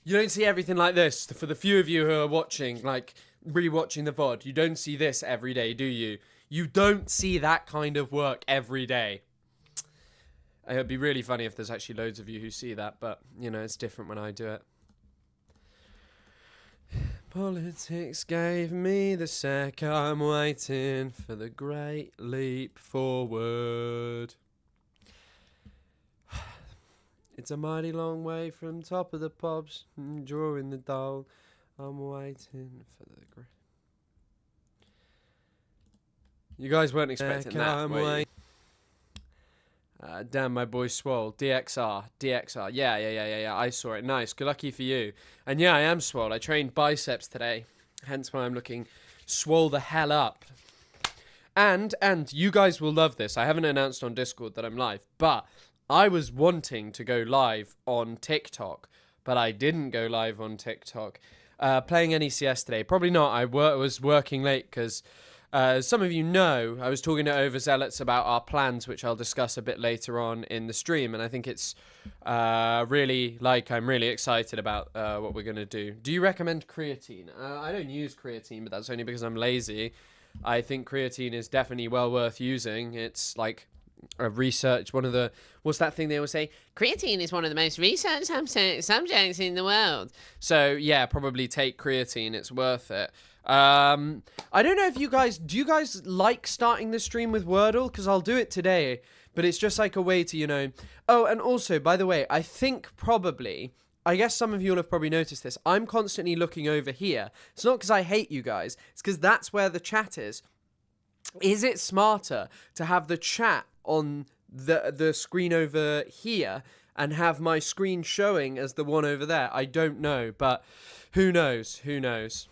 You don't see everything like this. For the few of you who are watching, like, re-watching the VOD, you don't see this every day, do you? You don't see that kind of work every day. It would be really funny if there's actually loads of you who see that, but, you know, it's different when I do it. Politics gave me the sec, I'm waiting for the great leap forward. It's a mighty long way from top of the pops, drawing the doll. I'm waiting for the great... You guys weren't expecting that, were you? Damn, my boy Swole. DXR. Yeah. I saw it. Nice. Good lucky for you. And yeah, I am swole. I trained biceps today. Hence why I'm looking swole the hell up. And you guys will love this. I haven't announced on Discord that I'm live, but I was wanting to go live on TikTok, but I didn't go live on TikTok. Playing NECS today. Probably not. I was working late because... some of you know, I was talking to Overzealots about our plans, which I'll discuss a bit later on in the stream, and I think it's I'm really excited about what we're going to do. Do you recommend creatine? I don't use creatine, but that's only because I'm lazy. I think creatine is definitely well worth using. It's like a research, one of the, what's that thing they always say? Creatine is one of the most researched subjects in the world. So yeah, probably take creatine, it's worth it. I don't know if do you guys like starting the stream with Wordle? Because I'll do it today, but it's just like a way to, you know... Oh, and also, by the way, I think probably... I guess some of you will have probably noticed this. I'm constantly looking over here. It's not because I hate you guys. It's because that's where the chat is. Is it smarter to have the chat on the screen over here and have my screen showing as the one over there? I don't know, but who knows? Who knows?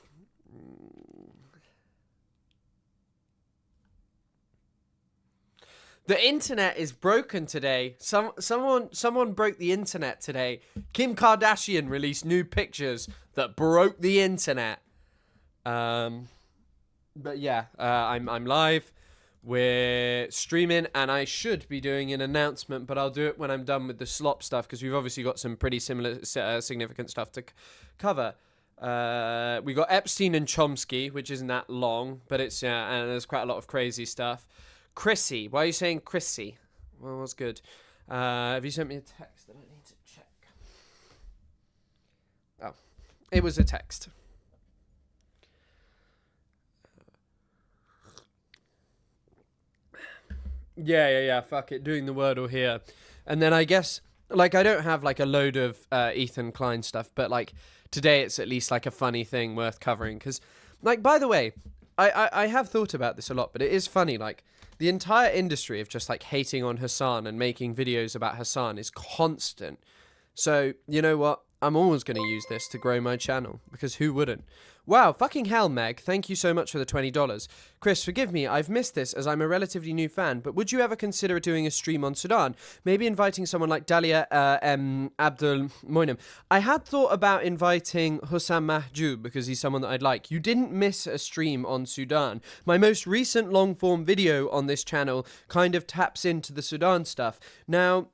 The internet is broken today. Someone broke the internet today. Kim Kardashian released new pictures that broke the internet. But yeah, I'm live. We're streaming, and I should be doing an announcement, but I'll do it when I'm done with the slop stuff, because we've obviously got some pretty similar, significant stuff to cover. We got Epstein and Chomsky, which isn't that long, but it's and there's quite a lot of crazy stuff. Chrissy, why are you saying Chrissy? Well, that's good. Have you sent me a text that I need to check? Oh, it was a text. Yeah, fuck it, doing the Wordle here. And then I guess, like, I don't have, like, a load of Ethan Klein stuff, but, like, today it's at least, like, a funny thing worth covering. Because, like, by the way, I have thought about this a lot, but it is funny, like, the entire industry of just, like, hating on Hassan and making videos about Hassan is constant. So, you know what? I'm always going to use this to grow my channel, because who wouldn't? Wow, fucking hell, Meg. Thank you so much for the $20. Chris, forgive me, I've missed this as I'm a relatively new fan, but would you ever consider doing a stream on Sudan? Maybe inviting someone like Dalia Abdul Moinem. I had thought about inviting Hussam Mahjoub because he's someone that I'd like. You didn't miss a stream on Sudan. My most recent long-form video on this channel kind of taps into the Sudan stuff. Now...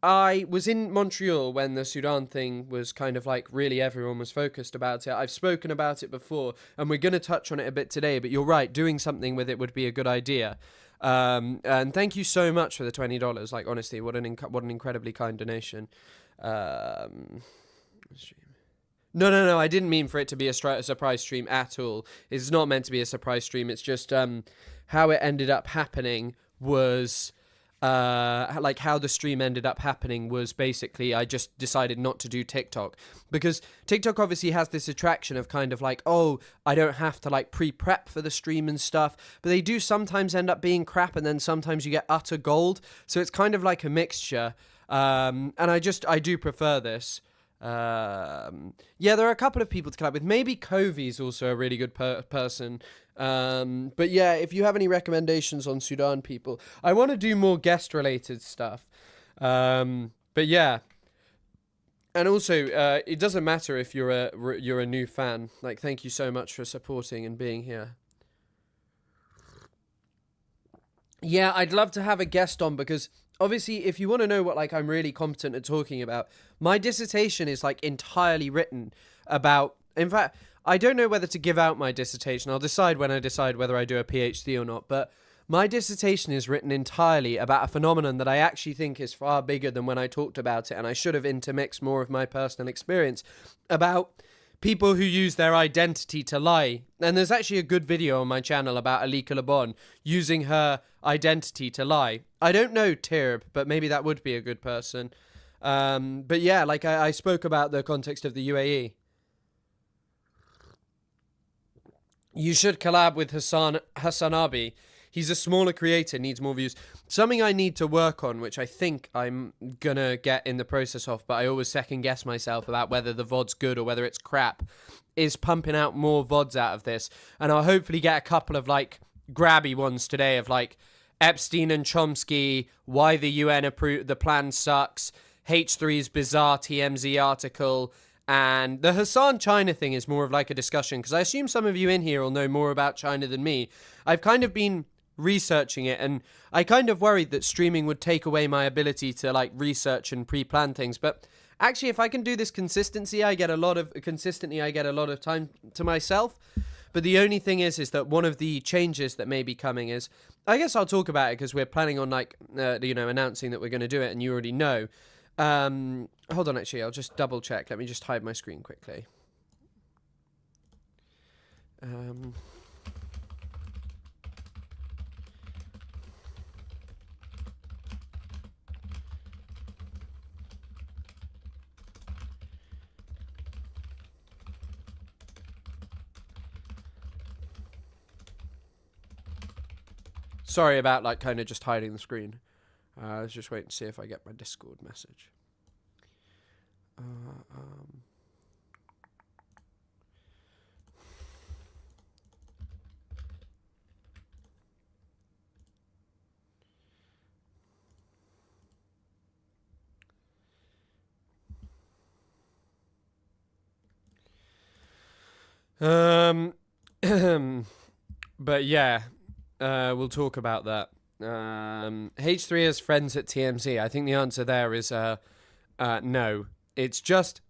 I was in Montreal when the Sudan thing was kind of like really everyone was focused about it. I've spoken about it before, and we're going to touch on it a bit today, but you're right, doing something with it would be a good idea. And thank you so much for the $20. Like, honestly, what an incredibly kind donation. No, I didn't mean for it to be a surprise stream at all. It's not meant to be a surprise stream. It's just how it ended up happening was... like how the stream ended up happening was basically I just decided not to do TikTok, because TikTok obviously has this attraction of kind of like, oh, I don't have to like pre-prep for the stream and stuff, but they do sometimes end up being crap, and then sometimes you get utter gold, so it's kind of like a mixture, and I do prefer this. Yeah, there are a couple of people to collab with. Maybe Kovi's also a really good person. But yeah, if you have any recommendations on Sudan people, I want to do more guest related stuff. But yeah, and also, it doesn't matter if you're a new fan. Like, thank you so much for supporting and being here. Yeah, I'd love to have a guest on, because obviously, if you want to know what, like, I'm really competent at talking about, my dissertation is, like, entirely written about... In fact, I don't know whether to give out my dissertation. I'll decide when I decide whether I do a PhD or not, but my dissertation is written entirely about a phenomenon that I actually think is far bigger than when I talked about it, and I should have intermixed more of my personal experience about people who use their identity to lie. And there's actually a good video on my channel about Alika Lebon using her identity to lie. I don't know Tirb, but maybe that would be a good person. But yeah, like I spoke about the context of the UAE. You should collab with Hassan Abi. He's a smaller creator, needs more views. Something I need to work on, which I think I'm gonna get in the process of, but I always second guess myself about whether the VOD's good or whether it's crap, is pumping out more VODs out of this. And I'll hopefully get a couple of, like, grabby ones today of, like, Epstein and Chomsky, why the UN approved the plan sucks, H3's bizarre TMZ article, and the Hassan China thing is more of like a discussion, because I assume some of you in here will know more about China than me. I've kind of been researching it, and I kind of worried that streaming would take away my ability to, like, research and pre-plan things, but actually, if I can do this consistently, I get a lot of time to myself. But the only thing is that one of the changes that may be coming is, I guess I'll talk about it because we're planning on, like, announcing that we're going to do it, and you already know. Hold on, actually, I'll just double check. Let me just hide my screen quickly. Sorry about, like, kind of just hiding the screen. I was just waiting to see if I get my Discord message. But yeah, we'll talk about that. H3 has friends at TMZ. I think the answer there is no. It's just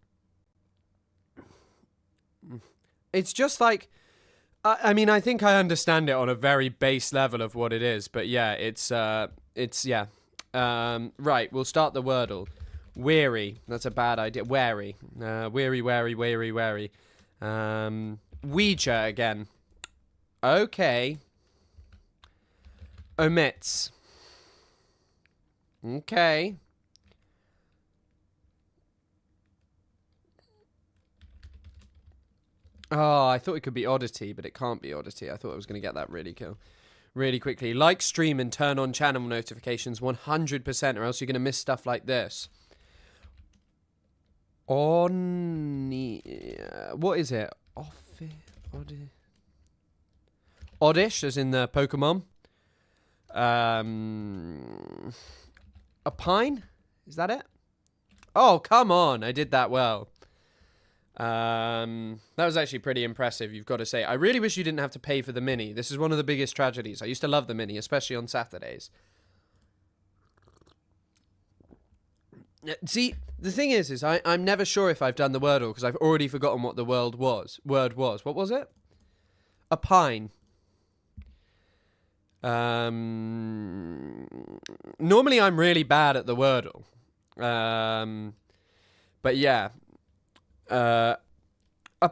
like, I mean, I think I understand it on a very base level of what it is, but yeah, it's yeah. Right, we'll start the Wordle. Weary, that's a bad idea. Wary, wary. Ouija again. Okay. Omits. Okay. Oh, I thought it could be Oddity, but it can't be Oddity. I thought I was going to get that really quickly. Like, stream, and turn on channel notifications 100%, or else you're going to miss stuff like this. What is it? Oddish, as in the Pokemon. A pine? Is that it? Oh, come on. I did that well. That was actually pretty impressive, you've got to say. I really wish you didn't have to pay for the Mini. This is one of the biggest tragedies. I used to love the Mini, especially on Saturdays. See, the thing is I'm never sure if I've done the Wordle, because I've already forgotten what the word was. What was it? A pine. Normally I'm really bad at the Wordle. But yeah. A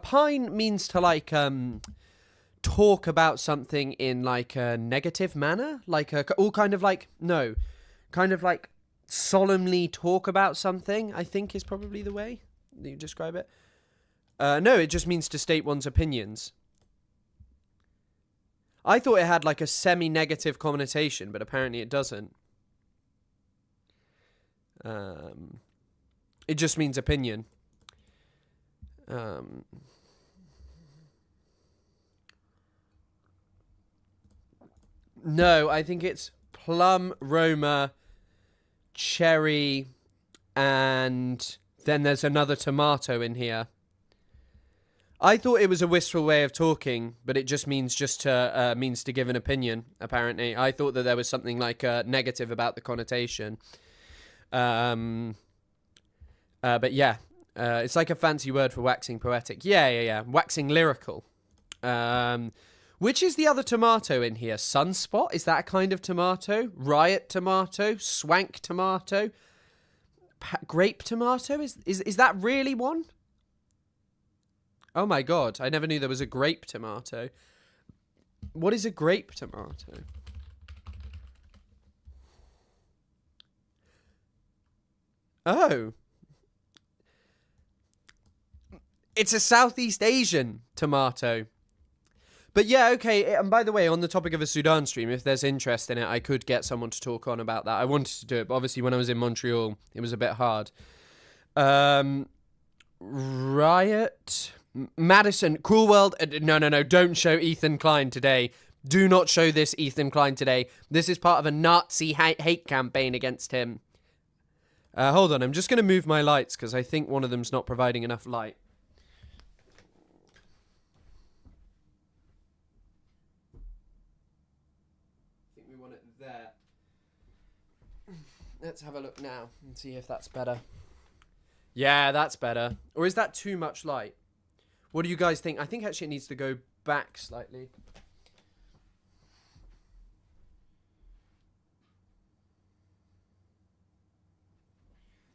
pine means to, like, talk about something in, like, a negative manner, like kind of like solemnly talk about something, I think, is probably the way that you describe it. No, it just means to state one's opinions. I thought it had, like, a semi-negative connotation, but apparently it doesn't. It just means opinion. No, I think it's plum, Roma, cherry, and then there's another tomato in here. I thought it was a wistful way of talking, but it just means to give an opinion. Apparently, I thought that there was something like negative about the connotation. But yeah, it's like a fancy word for waxing poetic. Yeah. Waxing lyrical. Which is the other tomato in here? Sunspot? Is that a kind of tomato? Riot tomato? Swank tomato? Grape tomato? Is that really one? Oh my god, I never knew there was a grape tomato. What is a grape tomato? Oh. It's a Southeast Asian tomato. But yeah, okay, and by the way, on the topic of a Sudan stream, if there's interest in it, I could get someone to talk on about that. I wanted to do it, but obviously when I was in Montreal, it was a bit hard. Riot... Madison, Cruel World... No, don't show Ethan Klein today. Do not show this Ethan Klein today. This is part of a Nazi hate campaign against him. Hold on, I'm just going to move my lights, because I think one of them's not providing enough light. I think we want it there. Let's have a look now and see if that's better. Yeah, that's better. Or is that too much light? What do you guys think? I think actually it needs to go back slightly.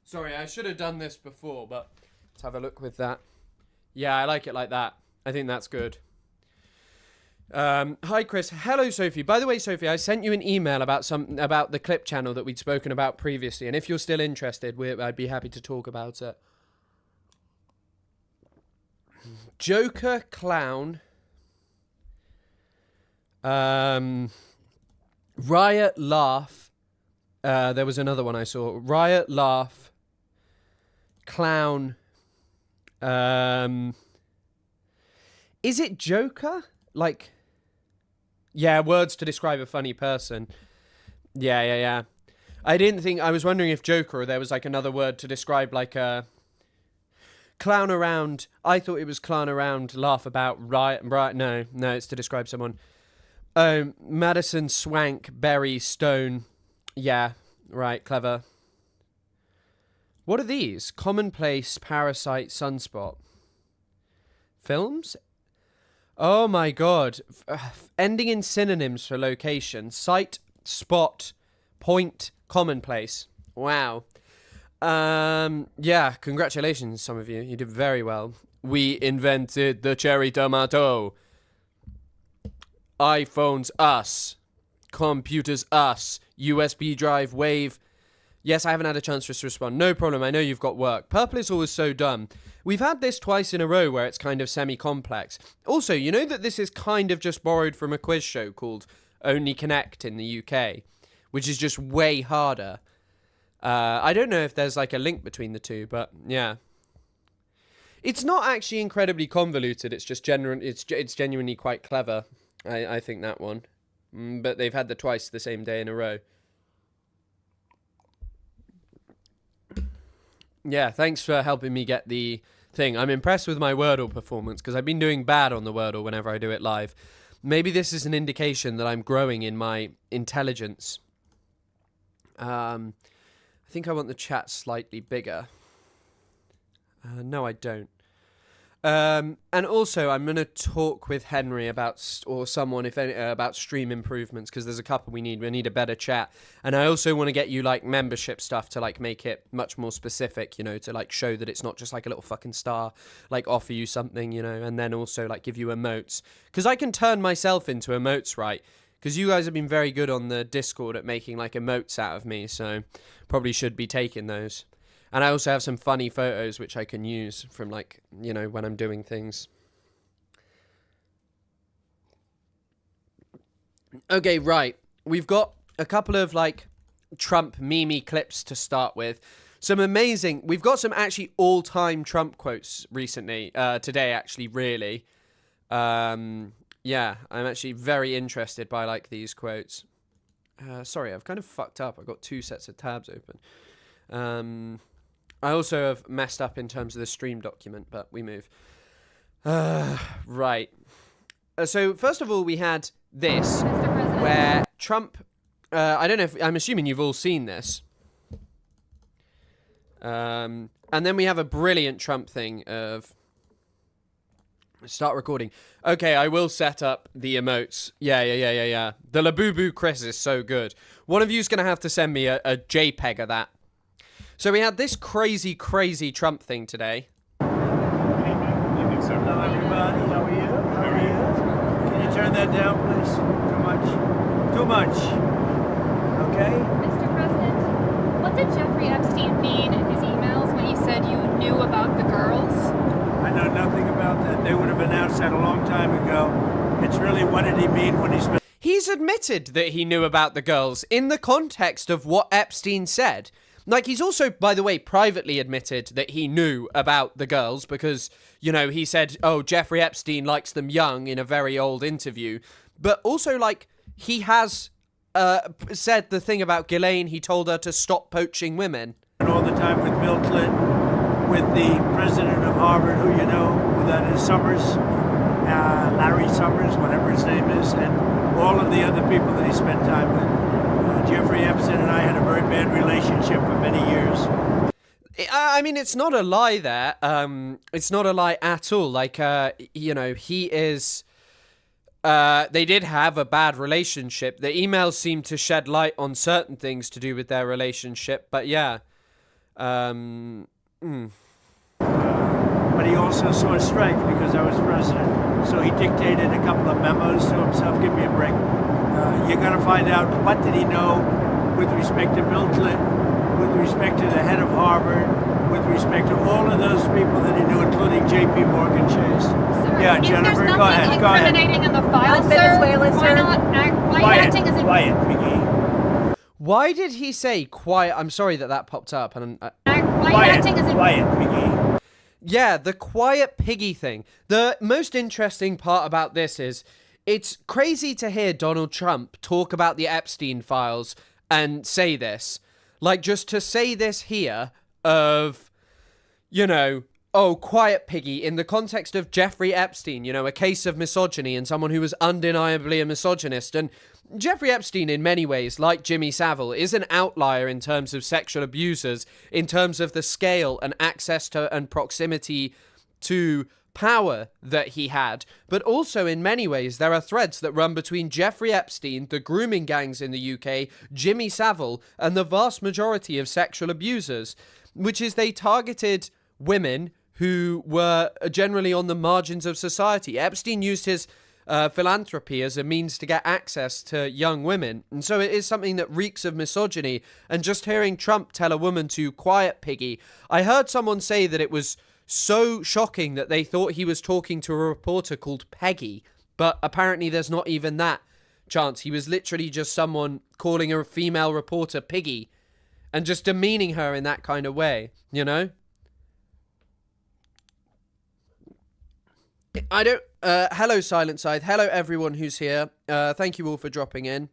Sorry, I should have done this before, but let's have a look with that. Yeah, I like it like that. I think that's good. Hi, Chris. Hello, Sophie. By the way, Sophie, I sent you an email about the clip channel that we'd spoken about previously, and if you're still interested, I'd be happy to talk about it. Joker, clown, riot, laugh. There was another one I saw. Riot, laugh, clown. Is it Joker? Like, yeah, words to describe a funny person. Yeah. I was wondering if Joker or there was like another word to describe like a clown around. I thought it was clown around, laugh about, riot. No, it's to describe someone. Madison, swank, berry, stone. Yeah, right, clever. What are these? Commonplace, parasite, sunspot. Films? Oh my god. Ending in synonyms for location. Site, spot, point, commonplace. Wow. Yeah, congratulations, some of you. You did very well. We invented the cherry tomato. iPhones, us. Computers, us. USB drive, wave. Yes, I haven't had a chance to respond. No problem, I know you've got work. Purple is always so dumb. We've had this twice in a row where it's kind of semi-complex. Also, you know that this is kind of just borrowed from a quiz show called Only Connect in the UK, which is just way harder. I don't know if there's like a link between the two, but yeah. It's not actually incredibly convoluted. It's just it's genuinely quite clever. I think that one. But they've had the twice the same day in a row. Yeah, thanks for helping me get the thing. I'm impressed with my Wordle performance because I've been doing bad on the Wordle whenever I do it live. Maybe this is an indication that I'm growing in my intelligence. I think I want the chat slightly bigger. No, I don't. And also, I'm going to talk with Henry about, or someone, if any, about stream improvements, because there's a couple we need. We need a better chat. And I also want to get you, like, membership stuff to, like, make it much more specific, you know, to, like, show that it's not just, like, a little fucking star, like, offer you something, you know, and then also, like, give you emotes. Because I can turn myself into emotes, right? Because you guys have been very good on the Discord at making, like, emotes out of me, so probably should be taking those. And I also have some funny photos which I can use from, like, you know, when I'm doing things. Okay, right. We've got a couple of, like, Trump meme clips to start with. Some amazing... We've got some actually all-time Trump quotes recently. Today, actually, really. Yeah, I'm actually very interested by, like, these quotes. Sorry, I've kind of fucked up. I've got two sets of tabs open. I also have messed up in terms of the stream document, but we move. Right. So first of all, we had this, where Trump. I don't know if I'm assuming you've all seen this. And then we have a brilliant Trump thing of. Start recording. Okay, I will set up the emotes. Yeah. The Labubu Chris is so good. One of you's going to have to send me a JPEG of that. So we had this crazy Trump thing today. Hello, everybody. How are you? Can you turn that down, please? Too much. Okay? Mr. President, what did Jeffrey Epstein mean in his emails when he said you knew about the girls? I know nothing about that. They would have announced that a long time ago. It's really, what did he mean when he spent... He's admitted that he knew about the girls in the context of what Epstein said. Like, he's also, by the way, privately admitted that he knew about the girls because, you know, he said, oh, Jeffrey Epstein likes them young in a very old interview. But also, like, he has said the thing about Ghislaine. He told her to stop poaching women. All the time with Bill Clinton, with the president of Harvard, who you know, who that is, Summers, Larry Summers, whatever his name is, and all of the other people that he spent time with. Jeffrey Epstein and I had a very bad relationship for many years. I mean, it's not a lie there. It's not a lie at all. Like, you know, he is... they did have a bad relationship. The emails seem to shed light on certain things to do with their relationship. But yeah. But he also saw a strike because I was president. So he dictated a couple of memos to himself. Give me a break. You're going to find out what did he know with respect to Bill Clinton, with respect to the head of Harvard, with respect to all of those people that he knew, including J.P. Morgan Chase. Sir, Yeah, Jennifer, go ahead. Go ahead. Incriminating in the file, sir. Why not acting as an... Quiet, Piggy. Why did he say quiet? I'm sorry that popped up. And Quiet, Piggy. Yeah, the quiet piggy thing. The most interesting part about this is it's crazy to hear Donald Trump talk about the Epstein files and say this. Like, just to say this here of, you know, oh, quiet piggy in the context of Jeffrey Epstein, you know, a case of misogyny and someone who was undeniably a misogynist. And Jeffrey Epstein, in many ways, like Jimmy Savile, is an outlier in terms of sexual abusers, in terms of the scale and access to and proximity to power that he had. But also, in many ways, there are threads that run between Jeffrey Epstein, the grooming gangs in the UK, Jimmy Savile, and the vast majority of sexual abusers, which is they targeted women who were generally on the margins of society. Epstein used his philanthropy as a means to get access to young women. And so it is something that reeks of misogyny. And just hearing Trump tell a woman to quiet piggy, I heard someone say that it was so shocking that they thought he was talking to a reporter called Peggy. But apparently there's not even that chance. He was literally just someone calling a female reporter Piggy and just demeaning her in that kind of way, you know? I don't... hello, Silent Side. Hello, everyone who's here. Thank you all for dropping in.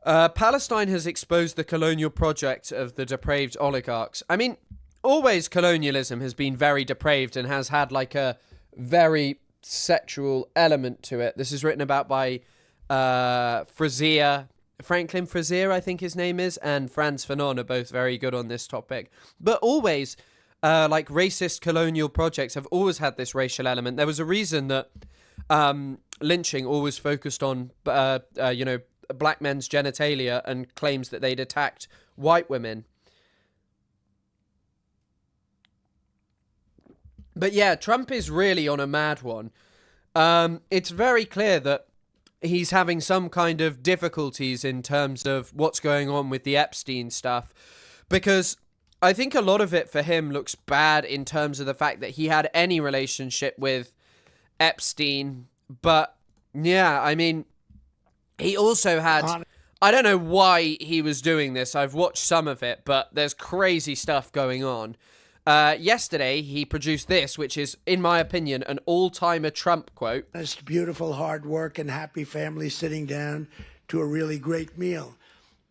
Palestine has exposed the colonial project of the depraved oligarchs. I mean, always colonialism has been very depraved and has had, like, a very sexual element to it. This is written about by Frazier... Franklin Frazier, I think his name is, and Franz Fanon are both very good on this topic. But always... like racist colonial projects have always had this racial element. There was a reason that lynching always focused on, you know, black men's genitalia and claims that they'd attacked white women. But yeah, Trump is really on a mad one. It's very clear that he's having some kind of difficulties in terms of what's going on with the Epstein stuff, because I think a lot of it for him looks bad in terms of the fact that he had any relationship with Epstein. But yeah, I mean, he also had... I don't know why he was doing this. I've watched some of it, but there's crazy stuff going on. Yesterday, he produced this, which is, in my opinion, an all-timer Trump quote. It's beautiful, hard work, and happy families sitting down to a really great meal.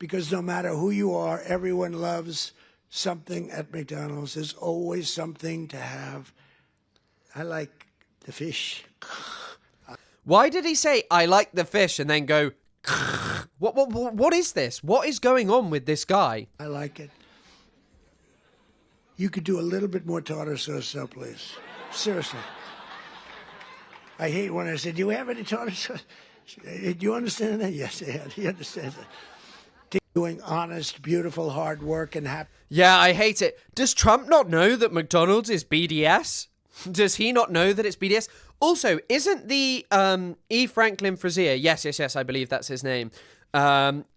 Because no matter who you are, everyone loves something at McDonald's. There's always something to have. I like the fish. Why did he say, I like the fish, and then go, what is this? What is going on with this guy? I like it. You could do a little bit more tartar sauce, though, please. Seriously. I hate when I say, do you have any tartar sauce? Do you understand that? Yes, I have. He understands that. Doing honest, beautiful, hard work and happy. Yeah, I hate it. Does Trump not know that McDonald's is BDS? Does he not know that it's BDS? Also, isn't the E. Franklin Frazier, yes, I believe that's his name.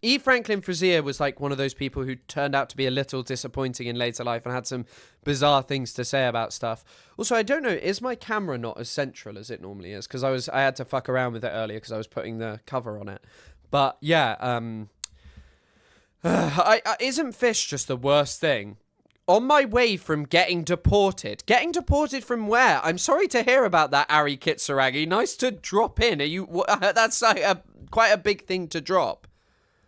E. Franklin Frazier was like one of those people who turned out to be a little disappointing in later life and had some bizarre things to say about stuff. Also, I don't know, is my camera not as central as it normally is? Because I had to fuck around with it earlier because I was putting the cover on it. But yeah, isn't fish just the worst thing? On my way from getting deported from where? I'm sorry to hear about that, Ari Kitsuragi. Nice to drop in. Are you? That's like quite a big thing to drop.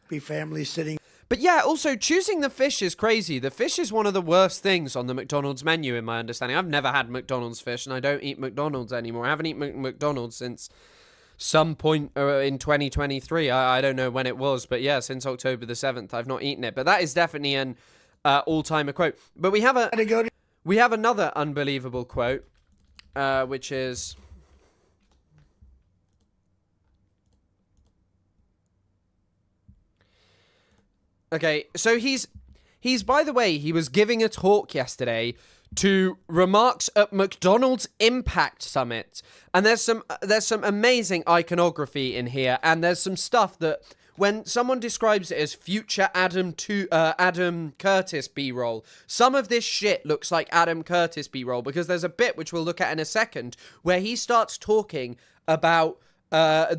Be family sitting. But yeah, also choosing the fish is crazy. The fish is one of the worst things on the McDonald's menu, in my understanding. I've never had McDonald's fish, and I don't eat McDonald's anymore. I haven't eaten McDonald's since some point in 2023. I don't know when it was, but yeah, since October the 7th, I've not eaten it. But that is definitely an all-timer quote. But we have another unbelievable quote, which is, okay, so he's by the way, he was giving a talk yesterday to remarks at McDonald's Impact Summit, and there's some amazing iconography in here, and there's some stuff that when someone describes it as future Adam Curtis B-roll, some of this shit looks like Adam Curtis B-roll, because there's a bit which we'll look at in a second where he starts talking about it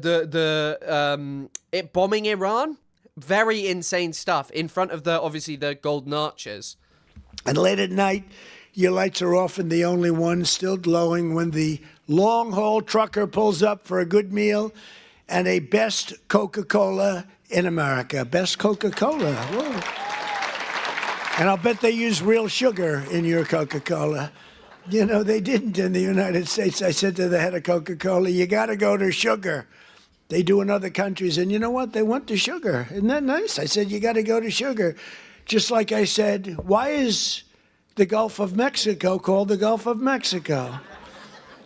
bombing Iran. Very insane stuff in front of obviously the Golden Arches. And late at night, your lights are often the only ones still glowing when the long-haul trucker pulls up for a good meal and a best Coca-Cola in America. Best Coca-Cola. Whoa. And I'll bet they use real sugar in your Coca-Cola. You know, they didn't in the United States. I said to the head of Coca-Cola, you got to go to sugar. They do in other countries. And you know what? They went to sugar. Isn't that nice? I said, you got to go to sugar. Just like I said, why is the Gulf of Mexico called the Gulf of Mexico?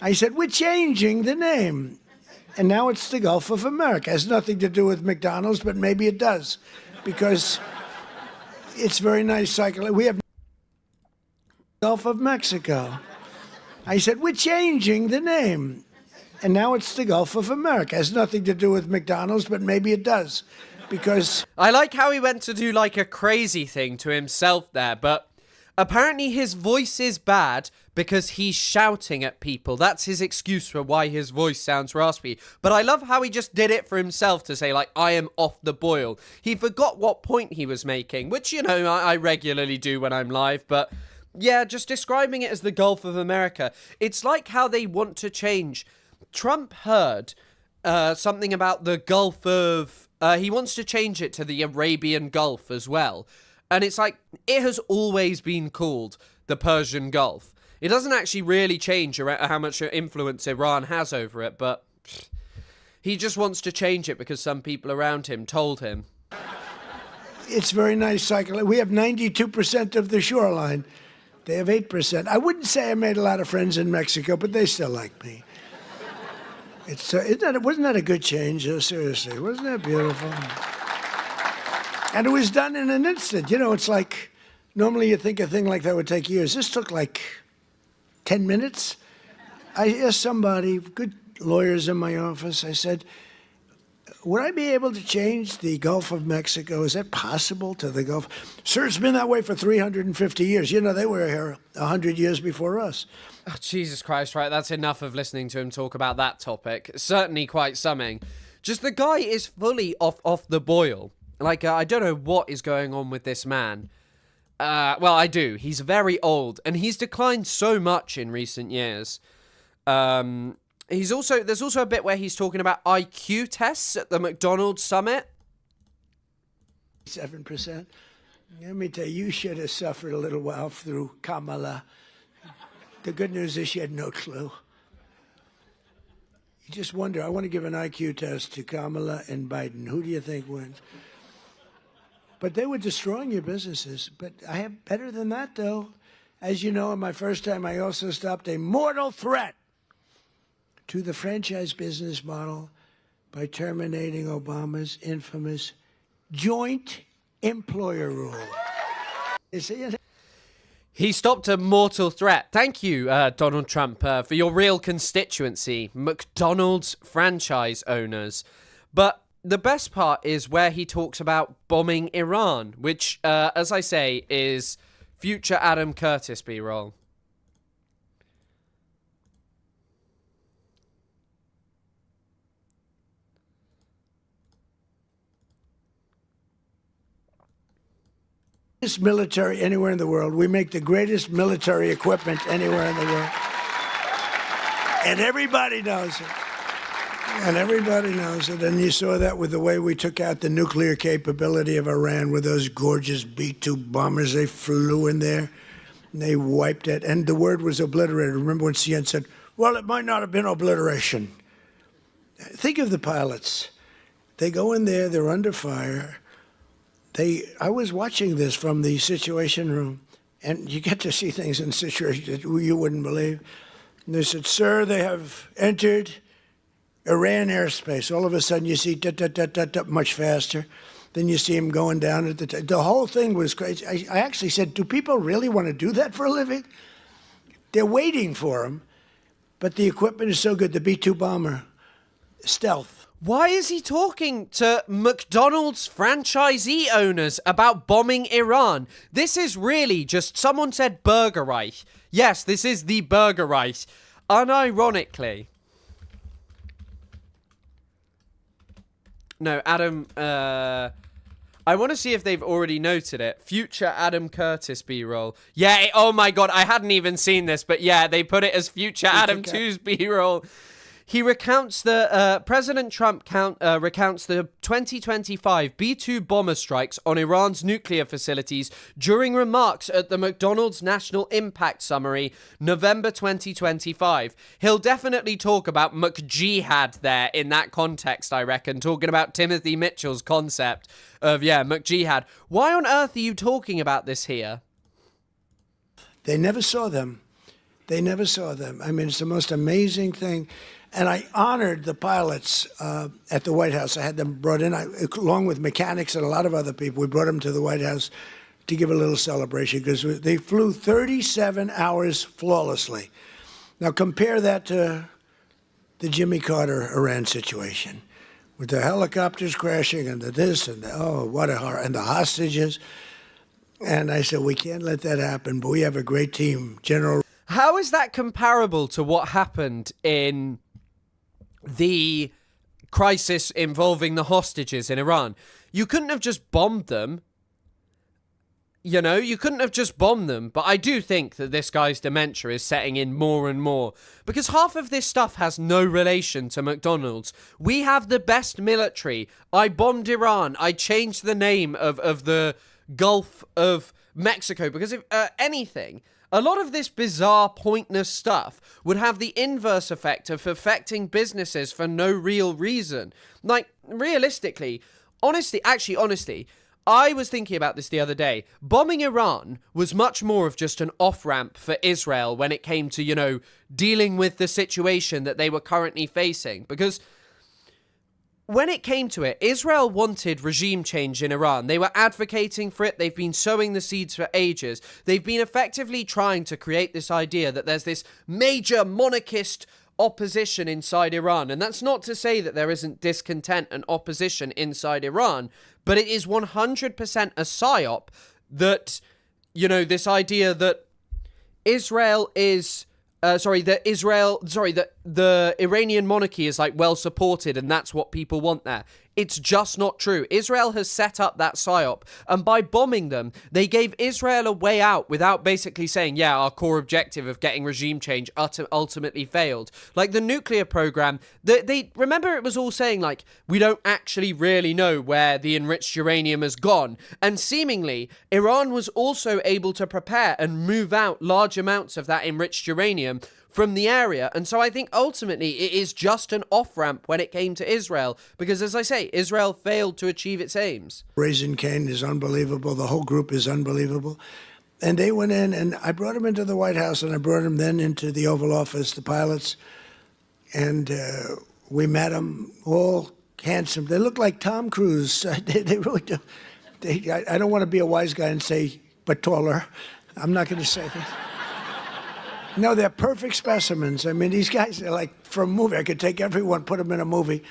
I said, we're changing the name. And now it's the Gulf of America. It has nothing to do with McDonald's, but maybe it does. Because it's very nice cycle. We have Gulf of Mexico. I said, we're changing the name. And now it's the Gulf of America. It has nothing to do with McDonald's, but maybe it does. Because I like how he went to do like a crazy thing to himself there, but apparently his voice is bad because he's shouting at people. That's his excuse for why his voice sounds raspy. But I love how he just did it for himself to say, like, I am off the boil. He forgot what point he was making, which, you know, I regularly do when I'm live, but yeah, just describing it as the Gulf of America. It's like how they want to change. Trump heard something about the Gulf of... he wants to change it to the Arabian Gulf as well. And it's like, it has always been called the Persian Gulf. It doesn't actually really change how much influence Iran has over it, but he just wants to change it because some people around him told him. it's very nice cycle. We have 92% of the shoreline. They have 8%. I wouldn't say I made a lot of friends in Mexico, but they still like me. Wasn't that a good change? Seriously, wasn't that beautiful? And it was done in an instant. You know, it's like, normally you think a thing like that would take years. This took like 10 minutes. I asked somebody, good lawyers in my office, I said, would I be able to change the Gulf of Mexico? Is that possible to the Gulf? Sir, it's been that way for 350 years. You know, they were here 100 years before us. Oh, Jesus Christ, right, that's enough of listening to him talk about that topic. Certainly quite something. Just the guy is fully off the boil. Like, I don't know what is going on with this man. Well, I do. He's very old, and he's declined so much in recent years. There's also a bit where he's talking about IQ tests at the McDonald's summit. 7%. Let me tell you, you should have suffered a little while through Kamala. The good news is she had no clue. You just wonder. I want to give an IQ test to Kamala and Biden. Who do you think wins? But they were destroying your businesses. But I have better than that, though. As you know, in my first time, I also stopped a mortal threat to the franchise business model by terminating Obama's infamous joint employer rule. You see it? He stopped a mortal threat. Thank you, Donald Trump, for your real constituency, McDonald's franchise owners. But the best part is where he talks about bombing Iran, which, as I say, is future Adam Curtis B-roll. Military anywhere in the world. We make the greatest military equipment anywhere in the world. And everybody knows it. And everybody knows it. And you saw that with the way we took out the nuclear capability of Iran with those gorgeous B-2 bombers. They flew in there and they wiped it. And the word was obliterated. Remember when CNN said, well, it might not have been obliteration. Think of the pilots. They go in there, they're under fire. I was watching this from the Situation Room, and you get to see things in situations that you wouldn't believe. And they said, sir, they have entered Iran airspace. All of a sudden, you see much faster. Then you see him going down at the whole thing was crazy. I actually said, do people really want to do that for a living? They're waiting for him, but the equipment is so good. The B-2 bomber, stealth. Why is he talking to McDonald's franchisee owners about bombing Iran? This is really just, someone said Burger Reich. Yes, this is the Burger Reich. Unironically. No, Adam, I want to see if they've already noted it. Future Adam Curtis B-roll. Yeah, oh my god, I hadn't even seen this, but yeah, they put it as future Adam 2's B-roll. He recounts President Trump recounts the 2025 B-2 bomber strikes on Iran's nuclear facilities during remarks at the McDonald's National Impact Summary, November 2025. He'll definitely talk about McJihad there in that context, I reckon, talking about Timothy Mitchell's concept of, McJihad. Why on earth are you talking about this here? They never saw them. They never saw them. I mean, it's the most amazing thing. And I honored the pilots at the White House. I had them brought in, along with mechanics and a lot of other people. We brought them to the White House to give a little celebration because they flew 37 hours flawlessly. Now compare that to the Jimmy Carter Iran situation with the helicopters crashing and the this and the, oh, what a horror, and the hostages. And I said, we can't let that happen, but we have a great team. General. How is that comparable to what happened in the crisis involving the hostages in Iran? You couldn't have just bombed them. You know, you couldn't have just bombed them. But I do think that this guy's dementia is setting in more and more. Because half of this stuff has no relation to McDonald's. We have the best military. I bombed Iran. I changed the name of the Gulf of Mexico. Because if anything, a lot of this bizarre, pointless stuff would have the inverse effect of affecting businesses for no real reason. Like, realistically, honestly, I was thinking about this the other day. Bombing Iran was much more of just an off-ramp for Israel when it came to, dealing with the situation that they were currently facing. Because when it came to it, Israel wanted regime change in Iran. They were advocating for it. They've been sowing the seeds for ages. They've been effectively trying to create this idea that there's this major monarchist opposition inside Iran. And that's not to say that there isn't discontent and opposition inside Iran, but it is 100% a psyop that, this idea that Israel is... the Iranian monarchy is well supported and that's what people want there. It's just not true. Israel has set up that psyop, and by bombing them, they gave Israel a way out without basically saying, our core objective of getting regime change ultimately failed. Like the nuclear program, they remember it was all saying we don't actually really know where the enriched uranium has gone, and seemingly Iran was also able to prepare and move out large amounts of that enriched uranium from the area. And so I think ultimately it is just an off-ramp when it came to Israel, because as I say, Israel failed to achieve its aims. Raising Cain is unbelievable. The whole group is unbelievable. And they went in, and I brought them into the White House, and I brought them then into the Oval Office, the pilots, and we met them, all handsome. They look like Tom Cruise. They really do. I don't want to be a wise guy and say, but taller. I'm not going to say that. No, they're perfect specimens. I mean, these guys are like from a movie. I could take everyone, put them in a movie.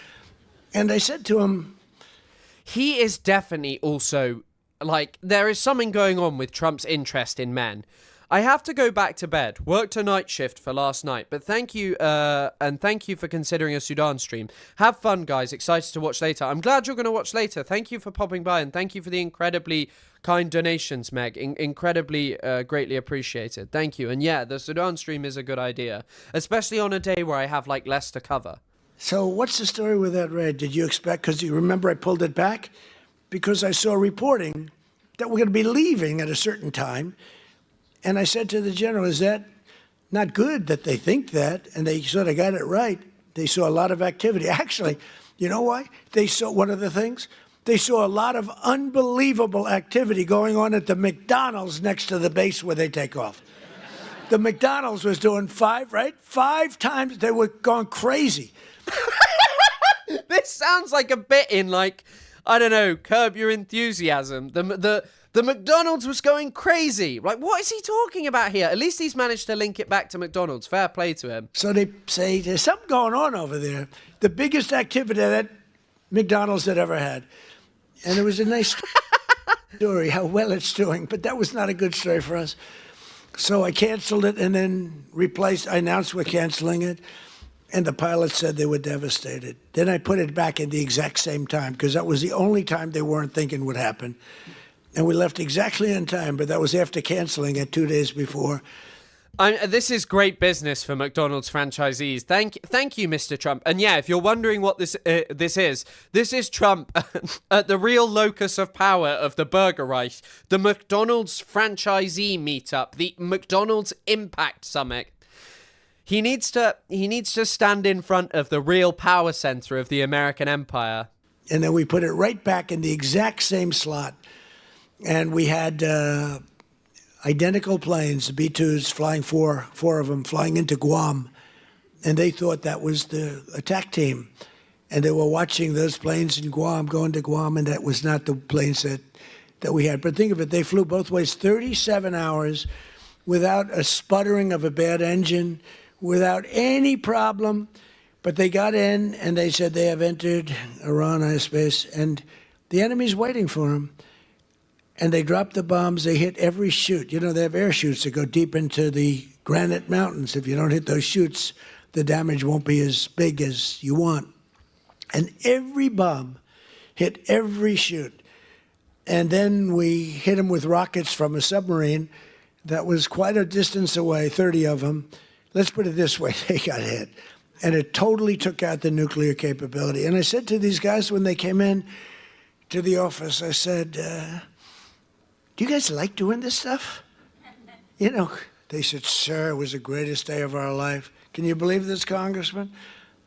And I said to him, he is definitely also, like, there is something going on with Trump's interest in men. I have to go back to bed. Worked a night shift for last night. But thank you, and thank you for considering a Sudan stream. Have fun, guys. Excited to watch later. I'm glad you're going to watch later. Thank you for popping by, and thank you for the incredibly kind donations, Meg. Incredibly, greatly appreciated. Thank you. And yeah, the Sudan stream is a good idea, especially on a day where I have, like, less to cover. so what's the story with that raid? Did you expect, because you remember I pulled it back? Because I saw reporting that we're going to be leaving at a certain time. And I said to the general, is that not good that they think that? And they sort of got it right. They saw a lot of activity. Actually, you know why? They saw one of the things. They saw a lot of unbelievable activity going on at the McDonald's next to the base where they take off. The McDonald's was doing 5 times. They were going crazy. This sounds like a bit in, like, I don't know, Curb Your Enthusiasm. The McDonald's was going crazy. Like, what is he talking about here? At least he's managed to link it back to McDonald's. Fair play to him. So they say there's something going on over there. The biggest activity that McDonald's had ever had. And it was a nice story, how well it's doing. But that was not a good story for us. So I canceled it and then I announced we're canceling it. And the pilots said they were devastated. Then I put it back in the exact same time, because that was the only time they weren't thinking would happen. And we left exactly on time, but that was after canceling it 2 days before. This is great business for McDonald's franchisees. Thank you, Mr. Trump. And yeah, if you're wondering what this is Trump at the real locus of power of the Burger Reich, the McDonald's franchisee meetup, the McDonald's Impact Summit. He needs to stand in front of the real power center of the American empire. And then we put it right back in the exact same slot. And we had identical planes, the B-2s, flying four of them, flying into Guam. And they thought that was the attack team. And they were watching those planes in Guam, going to Guam, and that was not the planes that we had. But think of it, they flew both ways 37 hours without a sputtering of a bad engine, without any problem. But they got in, and they said they have entered Iran airspace, and the enemy's waiting for them. And they dropped the bombs. They hit every chute. You know, they have air chutes that go deep into the granite mountains. If you don't hit those chutes, the damage won't be as big as you want. And every bomb hit every chute. And then we hit them with rockets from a submarine that was quite a distance away, 30 of them. Let's put it this way, they got hit. And it totally took out the nuclear capability. And I said to these guys when they came in to the office, I said, do you guys like doing this stuff? You know, they said, sir, it was the greatest day of our life. Can you believe this, Congressman?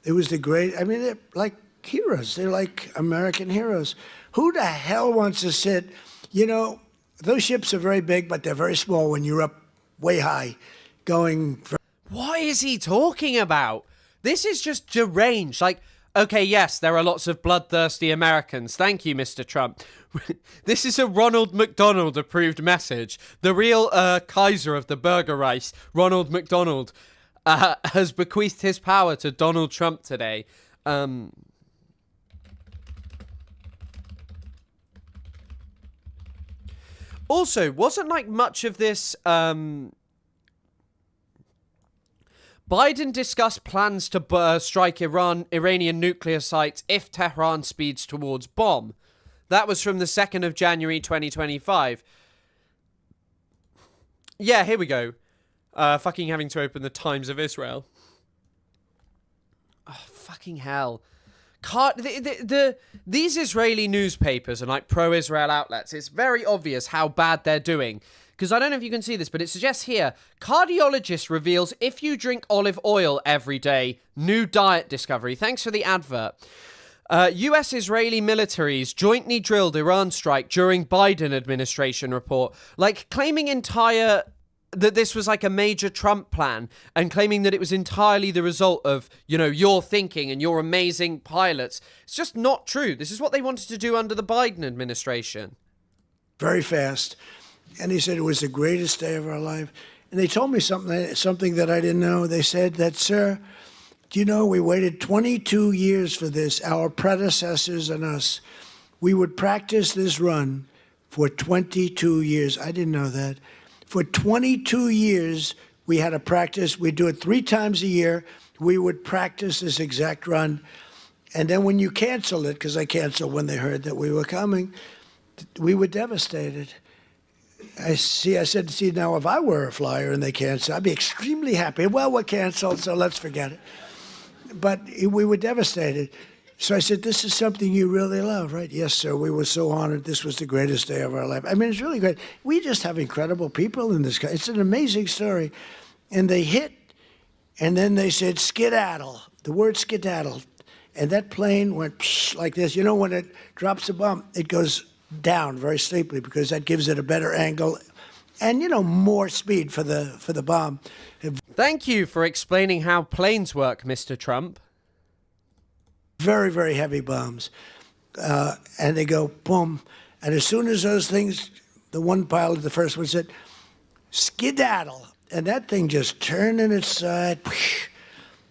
It was they're like heroes. They're like American heroes. Who the hell wants to sit, you know, those ships are very big, but they're very small when you're up way high going. What is he talking about? This is just deranged. Like, okay, yes, there are lots of bloodthirsty Americans. Thank you, Mr. Trump. This is a Ronald McDonald approved message. The real Kaiser of the Burger Reich, Ronald McDonald, has bequeathed his power to Donald Trump today. Also, wasn't like much of this... Biden discussed plans to strike Iranian nuclear sites if Tehran speeds towards bomb. That was from the 2nd of January 2025. Yeah, here we go. Fucking having to open the Times of Israel. Oh, fucking hell. These Israeli newspapers and like pro-Israel outlets, it's very obvious how bad they're doing. because I don't know if you can see this, but it suggests here, cardiologist reveals if you drink olive oil every day, new diet discovery. Thanks for the advert. US-Israeli militaries jointly drilled Iran strike during Biden administration report, like claiming that this was like a major Trump plan and claiming that it was entirely the result of, your thinking and your amazing pilots. It's just not true. This is what they wanted to do under the Biden administration. Very fast. And he said it was the greatest day of our life. And they told me something that I didn't know. They said that, sir, do you know we waited 22 years for this, our predecessors and us. We would practice this run for 22 years. I didn't know that. For 22 years, we had a practice. We'd do it 3 times a year. We would practice this exact run. And then when you canceled it, because I canceled when they heard that we were coming, we were devastated. I said, now if I were a flyer and they canceled, I'd be extremely happy. Well, we're canceled, so let's forget it. But we were devastated. So I said, this is something you really love, right? Yes, sir. We were so honored. This was the greatest day of our life. I mean, it's really great. We just have incredible people in this country. It's an amazing story. And they hit, and then they said, skedaddle, the word skedaddle. And that plane went psh, like this. You know, when it drops a bomb, it goes down very steeply because that gives it a better angle and, more speed for the bomb. Thank you for explaining how planes work, Mr. Trump. Very, very heavy bombs. And they go, boom. And as soon as those things, the one pilot, the first one said, skedaddle. And that thing just turned in its side.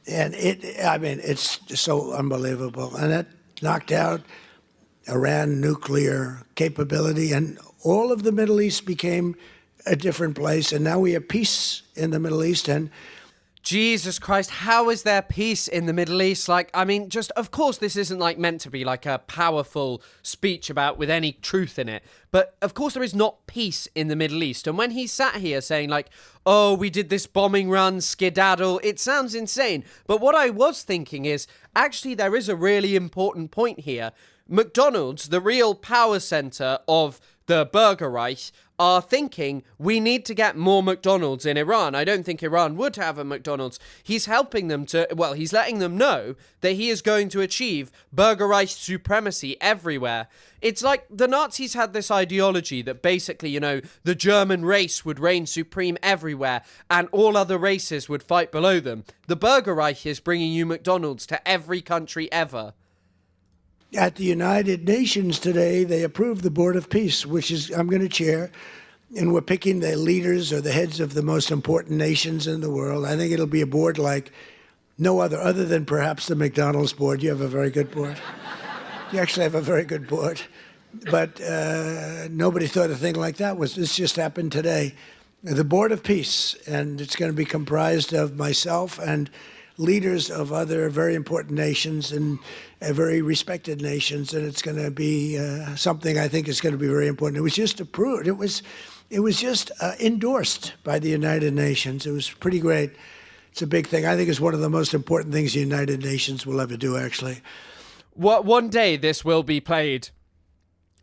And it's so unbelievable. And that knocked out Iran nuclear capability. And all of the Middle East became a different place. And now we have peace in the Middle East. And Jesus Christ, how is there peace in the Middle East? Of course, this isn't meant to be like a powerful speech with any truth in it. But of course, there is not peace in the Middle East. And when he sat here saying oh, we did this bombing run, skedaddle, it sounds insane. But what I was thinking is, actually, there is a really important point here. McDonald's, the real power center of the Burger Reich, are thinking we need to get more McDonald's in Iran. I don't think Iran would have a McDonald's. He's helping them he's letting them know that he is going to achieve Burger Reich supremacy everywhere. It's like the Nazis had this ideology that basically, the German race would reign supreme everywhere and all other races would fight below them. The Burger Reich is bringing you McDonald's to every country ever. At the United Nations today, they approved the Board of Peace, which I'm going to chair, and we're picking the leaders or the heads of the most important nations in the world. I think it'll be a board like no other than perhaps the McDonald's board. You have a very good board. You actually have a very good board. But nobody thought a thing like that this just happened today. The Board of Peace, and it's going to be comprised of myself and leaders of other very important nations and very respected nations, and it's going to be something I think is going to be very important. It was just approved. It was just endorsed by the United Nations. It was pretty great. It's a big thing. I think it's one of the most important things the United Nations will ever do, actually. One day this will be played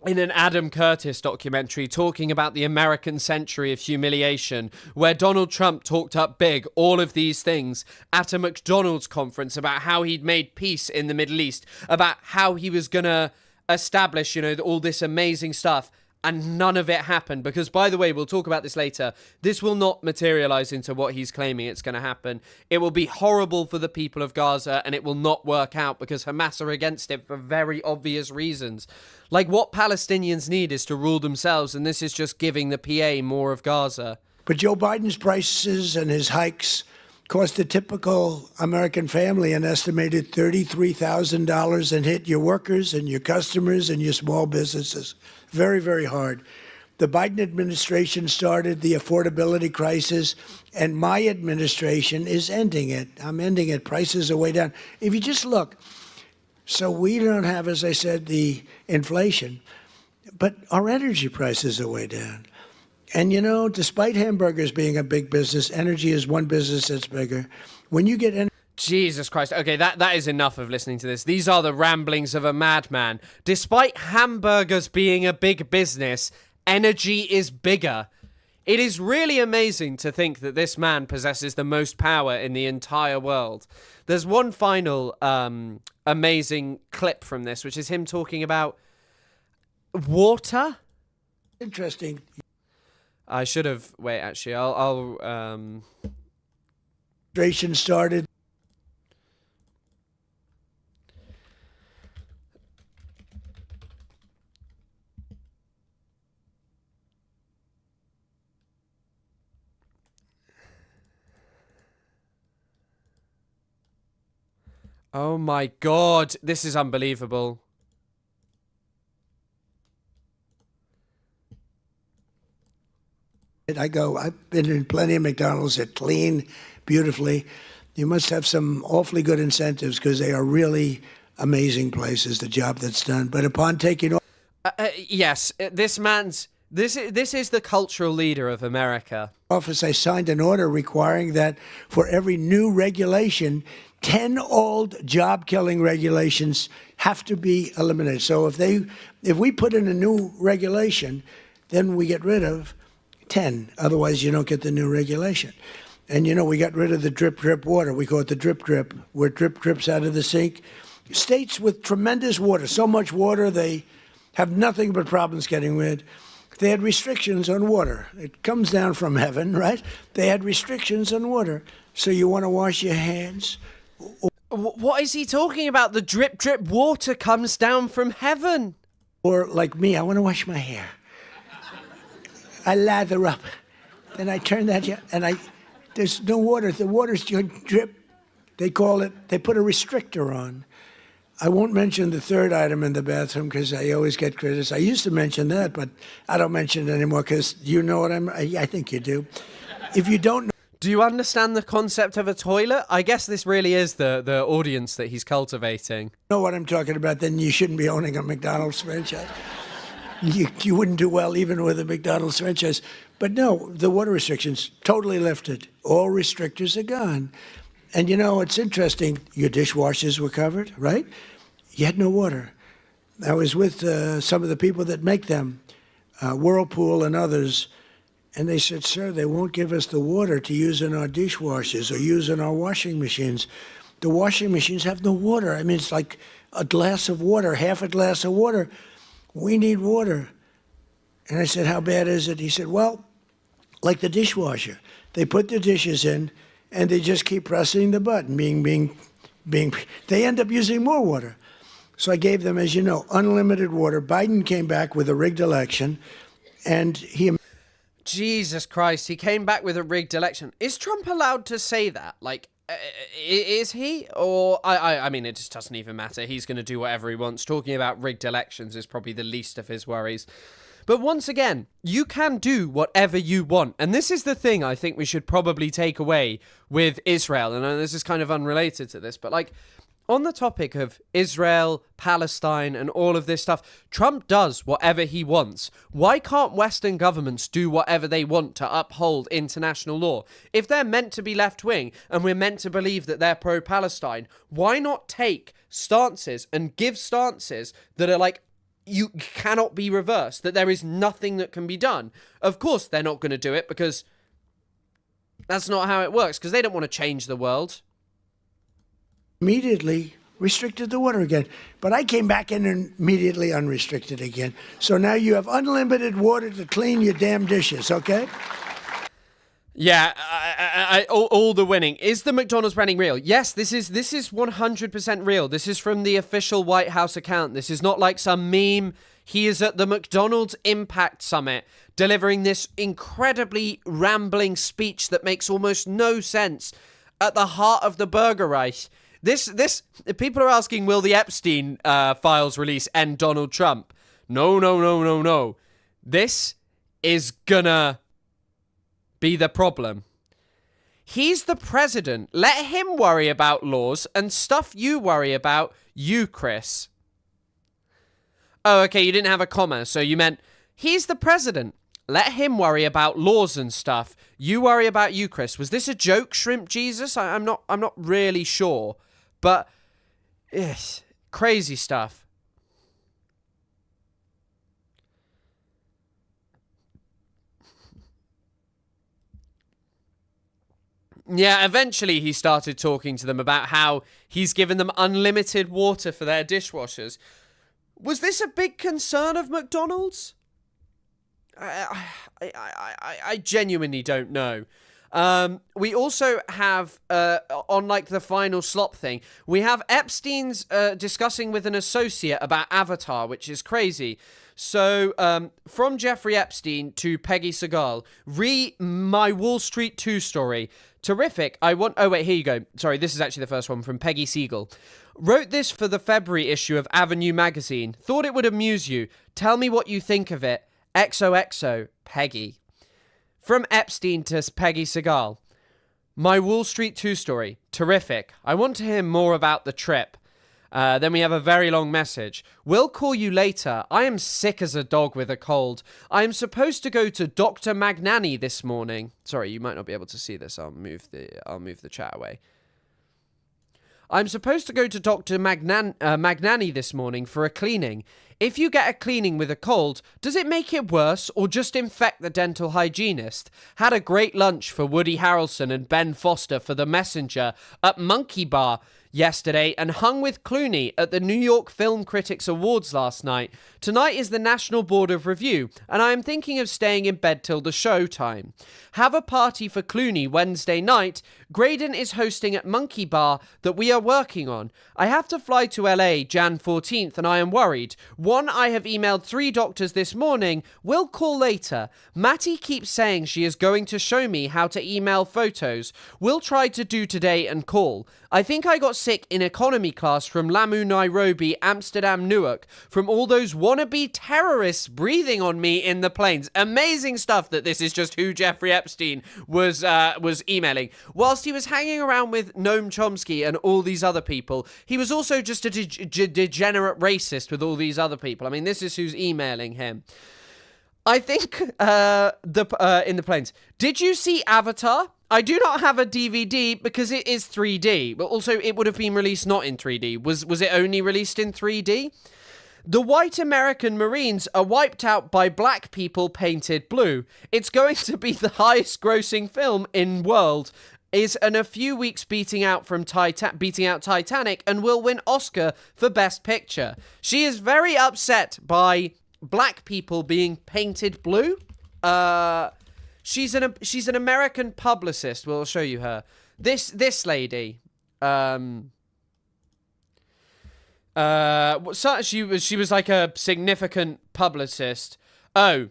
in an Adam Curtis documentary talking about the American century of humiliation, where Donald Trump talked up big all of these things at a McDonald's conference about how he'd made peace in the Middle East, about how he was going to establish, all this amazing stuff. And none of it happened because, by the way, we'll talk about this later. This will not materialize into what he's claiming it's going to happen. It will be horrible for the people of Gaza and it will not work out because Hamas are against it for very obvious reasons. What Palestinians need is to rule themselves, and this is just giving the PA more of Gaza. But Joe Biden's prices and his hikes cost a typical American family an estimated $33,000 and hit your workers and your customers and your small businesses. Very, very hard. The Biden administration started the affordability crisis, and my administration is ending it. I'm ending it. Prices are way down. If you just look, so we don't have, as I said, the inflation, but our energy prices are way down. And, despite hamburgers being a big business, energy is one business that's bigger. When you get Jesus Christ. Okay, that is enough of listening to this. These are the ramblings of a madman. Despite hamburgers being a big business, energy is bigger. It is really amazing to think that this man possesses the most power in the entire world. There's one final amazing clip from this, which is him talking about water. Interesting. I should have. Wait, actually, I'll Demonstration started. Oh my God, this is unbelievable. I've been in plenty of McDonald's that clean beautifully. You must have some awfully good incentives because they are really amazing places, the job that's done. But upon taking Yes, this man's... This is the cultural leader of America. office, I signed an order requiring that for every new regulation, 10 old job-killing regulations have to be eliminated. So if we put in a new regulation, then we get rid of 10. Otherwise, you don't get the new regulation. And, we got rid of the drip, drip water. We call it the drip, drip, where drip drips out of the sink. States with tremendous water, so much water, they have nothing but problems getting rid. They had restrictions on water. It comes down from heaven, right? They had restrictions on water. So you want to wash your hands? What is he talking about? The drip, drip water comes down from heaven. Or like me, I want to wash my hair. I lather up. Then I turn that, and there's no water. The water's drip. They call it, they put a restrictor on. I won't mention the third item in the bathroom because I always get criticized. I used to mention that, but I don't mention it anymore because you know what I think you do. If you don't know. Do you understand the concept of a toilet? I guess this really is the audience that he's cultivating. Know what I'm talking about, then you shouldn't be owning a McDonald's franchise. You wouldn't do well even with a McDonald's franchise. But no, the water restrictions totally lifted. All restrictors are gone. And it's interesting. Your dishwashers were covered, right? You had no water. I was with some of the people that make them, Whirlpool and others, and they said, sir, they won't give us the water to use in our dishwashers or use in our washing machines. The washing machines have no water. I mean, it's like a glass of water, half a glass of water. We need water. And I said, how bad is it? He said, well, like the dishwasher. They put the dishes in, and they just keep pressing the button, they end up using more water. So I gave them, as you know, unlimited water. Biden came back with a rigged election, and he... Jesus Christ, he came back with a rigged election. Is Trump allowed to say that? Like, is he? Or, I mean, it just doesn't even matter. He's going to do whatever he wants. Talking about rigged elections is probably the least of his worries. But once again, you can do whatever you want. And this is the thing I think we should probably take away with Israel. And this is kind of unrelated to this, but like on the topic of Israel, Palestine, and all of this stuff, Trump does whatever he wants. Why can't Western governments do whatever they want to uphold international law? If they're meant to be left-wing and we're meant to believe that they're pro-Palestine, why not take stances and give stances that are like, you cannot be reversed, that there is nothing that can be done? Of course, they're not going to do it because that's not how it works, because they don't want to change the world. Immediately restricted the water again. But I came back in and immediately unrestricted again. So now you have unlimited water to clean your damn dishes, okay? Yeah, all the winning. Is the McDonald's branding real? Yes, this is 100% real. This is from the official White House account. This is not like some meme. He is at the McDonald's Impact Summit delivering this incredibly rambling speech that makes almost no sense at the heart of the Burger Reich. This people are asking, will the Epstein files release end Donald Trump? No. This is gonna be the problem. He's the president. Let him worry about laws and stuff you worry about, you, Chris. Oh, okay, you didn't have a comma, so you meant he's the president. Let him worry about laws and stuff. You worry about you, Chris. Was this a joke, Shrimp Jesus? I'm not really sure. But crazy stuff. Yeah, eventually he started talking to them about how he's given them unlimited water for their dishwashers. Was this a big concern of McDonald's? I genuinely don't know. We also have, on like the final slop thing, we have Epstein's discussing with an associate about Avatar, which is crazy. So, from Jeffrey Epstein to Peggy Segal, my Wall Street 2 story. Terrific. Oh wait, here you go. Sorry, this is actually the first one from Peggy Segal. Wrote this for the February issue of Avenue magazine. Thought it would amuse you. Tell me what you think of it. XOXO, Peggy. From Epstein to Peggy Segal. My Wall Street 2 story. Terrific. I want to hear more about the trip. Then we have a very long message. Will call you later. I am sick as a dog with a cold. I am supposed to go to Dr. Magnani this morning. Sorry, you might not be able to see this. I'll move the chat away. I'm supposed to go to Dr. Magnani this morning for a cleaning. If you get a cleaning with a cold, does it make it worse or just infect the dental hygienist? Had a great lunch for Woody Harrelson and Ben Foster for The Messenger at Monkey Bar yesterday and hung with Clooney at the New York Film Critics Awards last night. Tonight is the National Board of Review, and I am thinking of staying in bed till the show time. Have a party for Clooney Wednesday night. Graydon is hosting at Monkey Bar that we are working on. I have to fly to LA Jan 14th and I am worried. One, I have emailed 3 doctors this morning. Will call later. Matty keeps saying she is going to show me how to email photos. Will try to do today and call. I think I got sick in economy class from Lamu, Nairobi, Amsterdam, Newark, from all those wannabe terrorists breathing on me in the planes. Amazing stuff that this is just who Jeffrey Epstein was emailing. Whilst he was hanging around with Noam Chomsky and all these other people, he was also just a degenerate racist with all these other people. I mean, this is who's emailing him. I think in the planes. Did you see Avatar? I do not have a DVD because it is 3D, but also it would have been released not in 3D. Was it only released in 3D? The white American Marines are wiped out by black people painted blue. It's going to be the highest grossing film in world. Is in a few weeks beating out Titanic and will win Oscar for Best Picture. She is very upset by black people being painted blue. She's an American publicist. We'll show you her. This lady. She was like a significant publicist. Oh.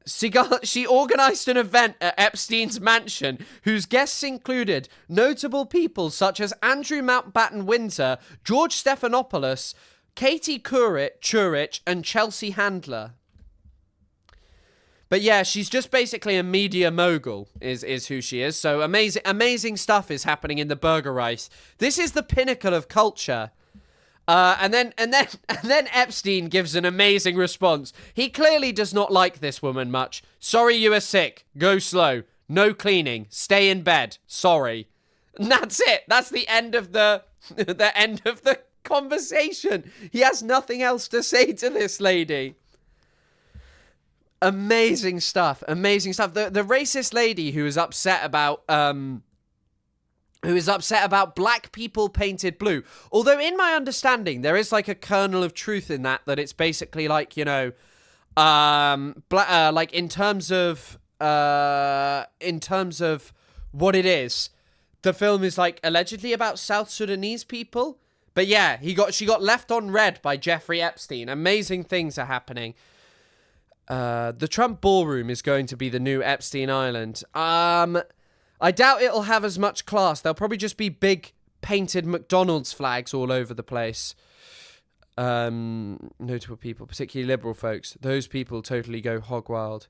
She organised an event at Epstein's mansion whose guests included notable people such as Andrew Mountbatten Windsor, George Stephanopoulos, Katie Couric, and Chelsea Handler. But yeah, she's just basically a media mogul, is who she is. So amazing stuff is happening in the Burger Rice. This is the pinnacle of culture. And then Epstein gives an amazing response. He clearly does not like this woman much. Sorry you are sick. Go slow. No cleaning. Stay in bed. Sorry. And that's it. That's the end of the end of the conversation. He has nothing else to say to this lady. Amazing stuff. Amazing stuff. The racist lady who is upset about black people painted blue. Although in my understanding, there is like a kernel of truth in that it's basically like, you know, like in terms of what it is, the film is like allegedly about South Sudanese people. But yeah, she got left on red by Jeffrey Epstein. Amazing things are happening. The Trump ballroom is going to be the new Epstein Island. I doubt it'll have as much class. There'll probably just be big painted McDonald's flags all over the place. Notable people, particularly liberal folks. Those people totally go hog wild.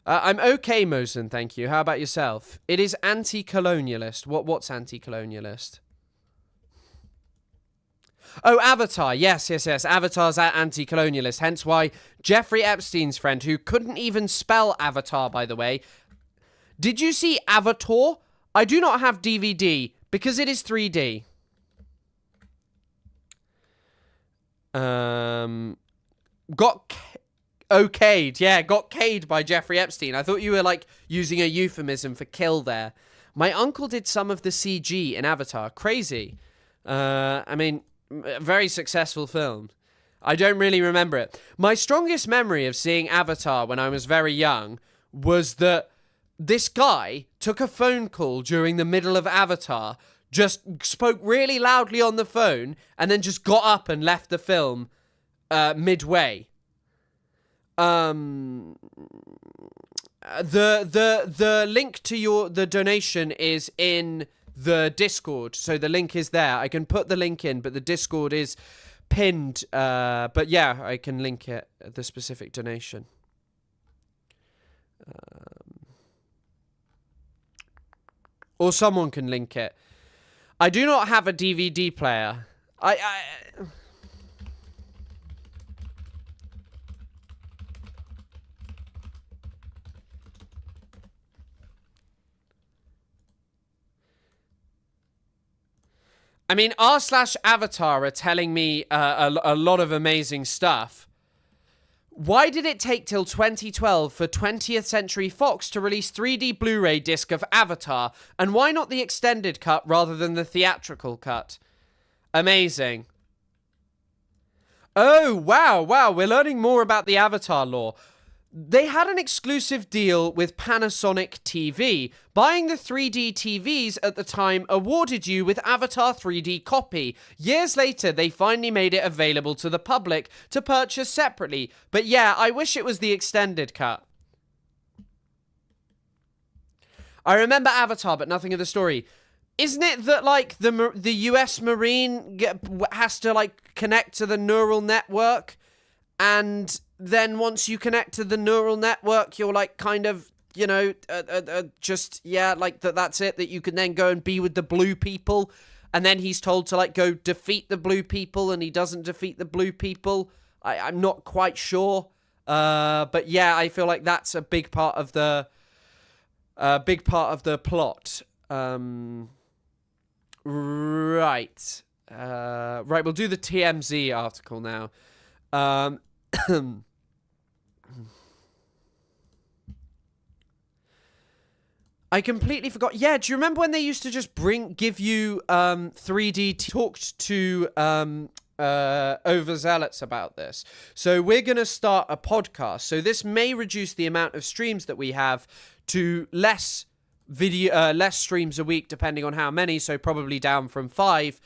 I'm okay, Mosen, thank you. How about yourself? It is anti-colonialist. What's anti-colonialist? Oh, Avatar. Yes. Avatar's anti-colonialist. Hence why Jeffrey Epstein's friend, who couldn't even spell Avatar, by the way. Did you see Avatar? I do not have DVD because it is 3D. Got okayed. Yeah, got K'd by Jeffrey Epstein. I thought you were like using a euphemism for kill there. My uncle did some of the CG in Avatar. Crazy. I mean, a very successful film. I don't really remember it. My strongest memory of seeing Avatar when I was very young was that this guy took a phone call during the middle of Avatar, just spoke really loudly on the phone, and then just got up and left the film midway. The link to the donation is in the Discord, so the link is there. I can put the link in, but the Discord is pinned. But yeah, I can link it, the specific donation. Or someone can link it. I do not have a DVD player. I mean, r/Avatar are telling me a lot of amazing stuff. Why did it take till 2012 for 20th Century Fox to release 3D Blu-ray disc of Avatar? And why not the extended cut rather than the theatrical cut? Amazing. Oh, wow, we're learning more about the Avatar lore. They had an exclusive deal with Panasonic TV. Buying the 3D TVs at the time awarded you with Avatar 3D copy. Years later, they finally made it available to the public to purchase separately. But yeah, I wish it was the extended cut. I remember Avatar, but nothing of the story. Isn't it that, like, the US Marine has to, like, connect to the neural network? And then once you connect to the neural network, you're like kind of, you know, just, yeah, like that's it, that you can then go and be with the blue people. And then he's told to like go defeat the blue people, and he doesn't defeat the blue people. I'm not quite sure. But yeah, I feel like that's a big part of the plot. Right. Right, we'll do the TMZ article now. I completely forgot. Yeah, do you remember when they used to just give you 3D talked to overzealots about this? So we're going to start a podcast. So this may reduce the amount of streams that we have to less streams a week, depending on how many. So probably down from 5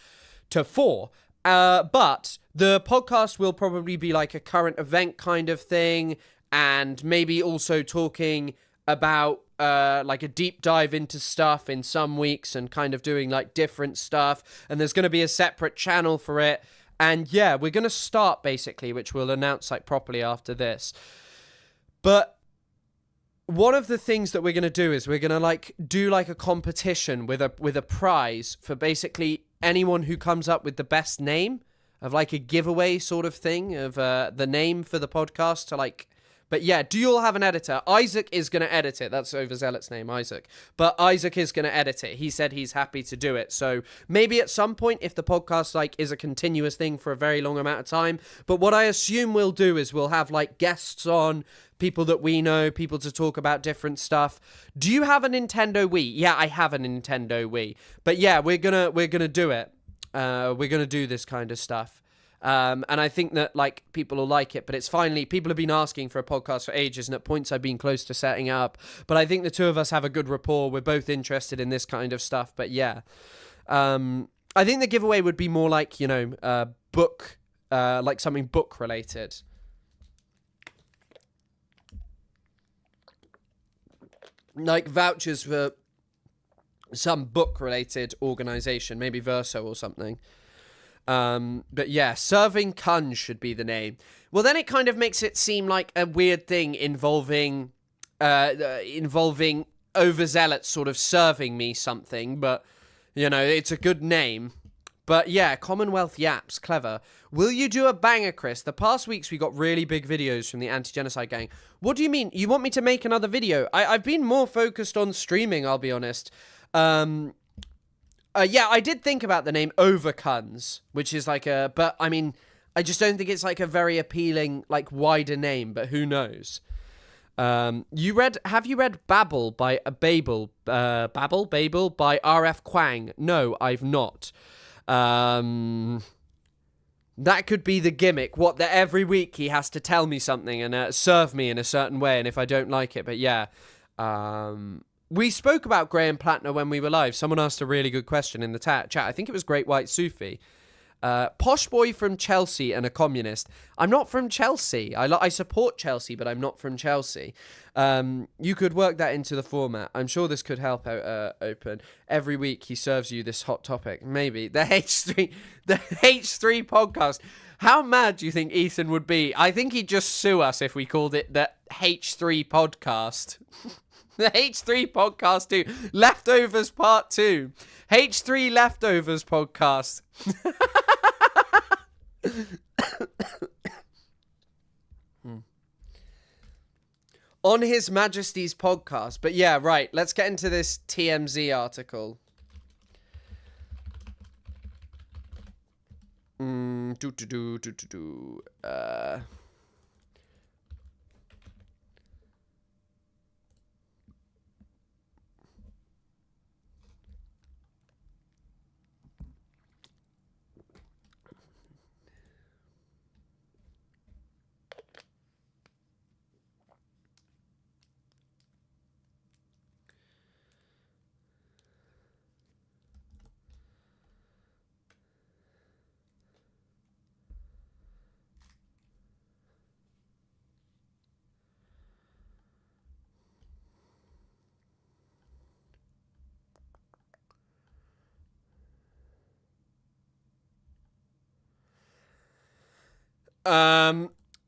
to 4. But the podcast will probably be like a current event kind of thing, and maybe also talking about like a deep dive into stuff in some weeks, and kind of doing like different stuff. And there's going to be a separate channel for it. And yeah, we're going to start basically, which we'll announce like properly after this. But one of the things that we're going to do is we're going to like do like a competition with a prize for basically anyone who comes up with the best name, of like a giveaway sort of thing of the name for the podcast to like. But yeah, do you all have an editor? Isaac is going to edit it. That's Overzealot's name, Isaac. But Isaac is going to edit it. He said he's happy to do it. So maybe at some point, if the podcast like is a continuous thing for a very long amount of time. But what I assume we'll do is we'll have like guests on, people that we know, people to talk about different stuff. Do you have a Nintendo Wii? Yeah, I have a Nintendo Wii. But yeah, we're gonna do it. We're gonna do this kind of stuff. And I think that like people will like it, but it's finally, people have been asking for a podcast for ages, and at points I've been close to setting up, but I think the two of us have a good rapport. We're both interested in this kind of stuff. But yeah, I think the giveaway would be more like, you know, book, like something book related. Like vouchers for some book related organization, maybe Verso or something. But yeah, Serving Cunge should be the name. Well, then it kind of makes it seem like a weird thing involving overzealots sort of serving me something, but you know, it's a good name. But yeah, Commonwealth Yaps, clever. Will you do a banger, Chris? The past weeks we got really big videos from the anti-genocide gang. What do you mean? You want me to make another video? I've been more focused on streaming, I'll be honest. Yeah, I did think about the name Overcuns, which is like but I mean, I just don't think it's like a very appealing, like wider name, but who knows? Have you read Babel by Babel by R.F. Kuang? No, I've not. That could be the gimmick. That every week he has to tell me something and serve me in a certain way, and if I don't like it, but yeah. We spoke about Graham Plattner when we were live. Someone asked a really good question in the chat. I think it was Great White Sufi. Posh boy from Chelsea and a communist. I'm not from Chelsea. I support Chelsea, but I'm not from Chelsea. You could work that into the format. I'm sure this could help out Open. Every week he serves you this hot topic. Maybe. The H3 podcast. How mad do you think Ethan would be? I think he'd just sue us if we called it the H3 podcast. The H3 podcast 2. Leftovers part 2. H3 Leftovers podcast. On His Majesty's podcast. But yeah, right. Let's get into this TMZ article.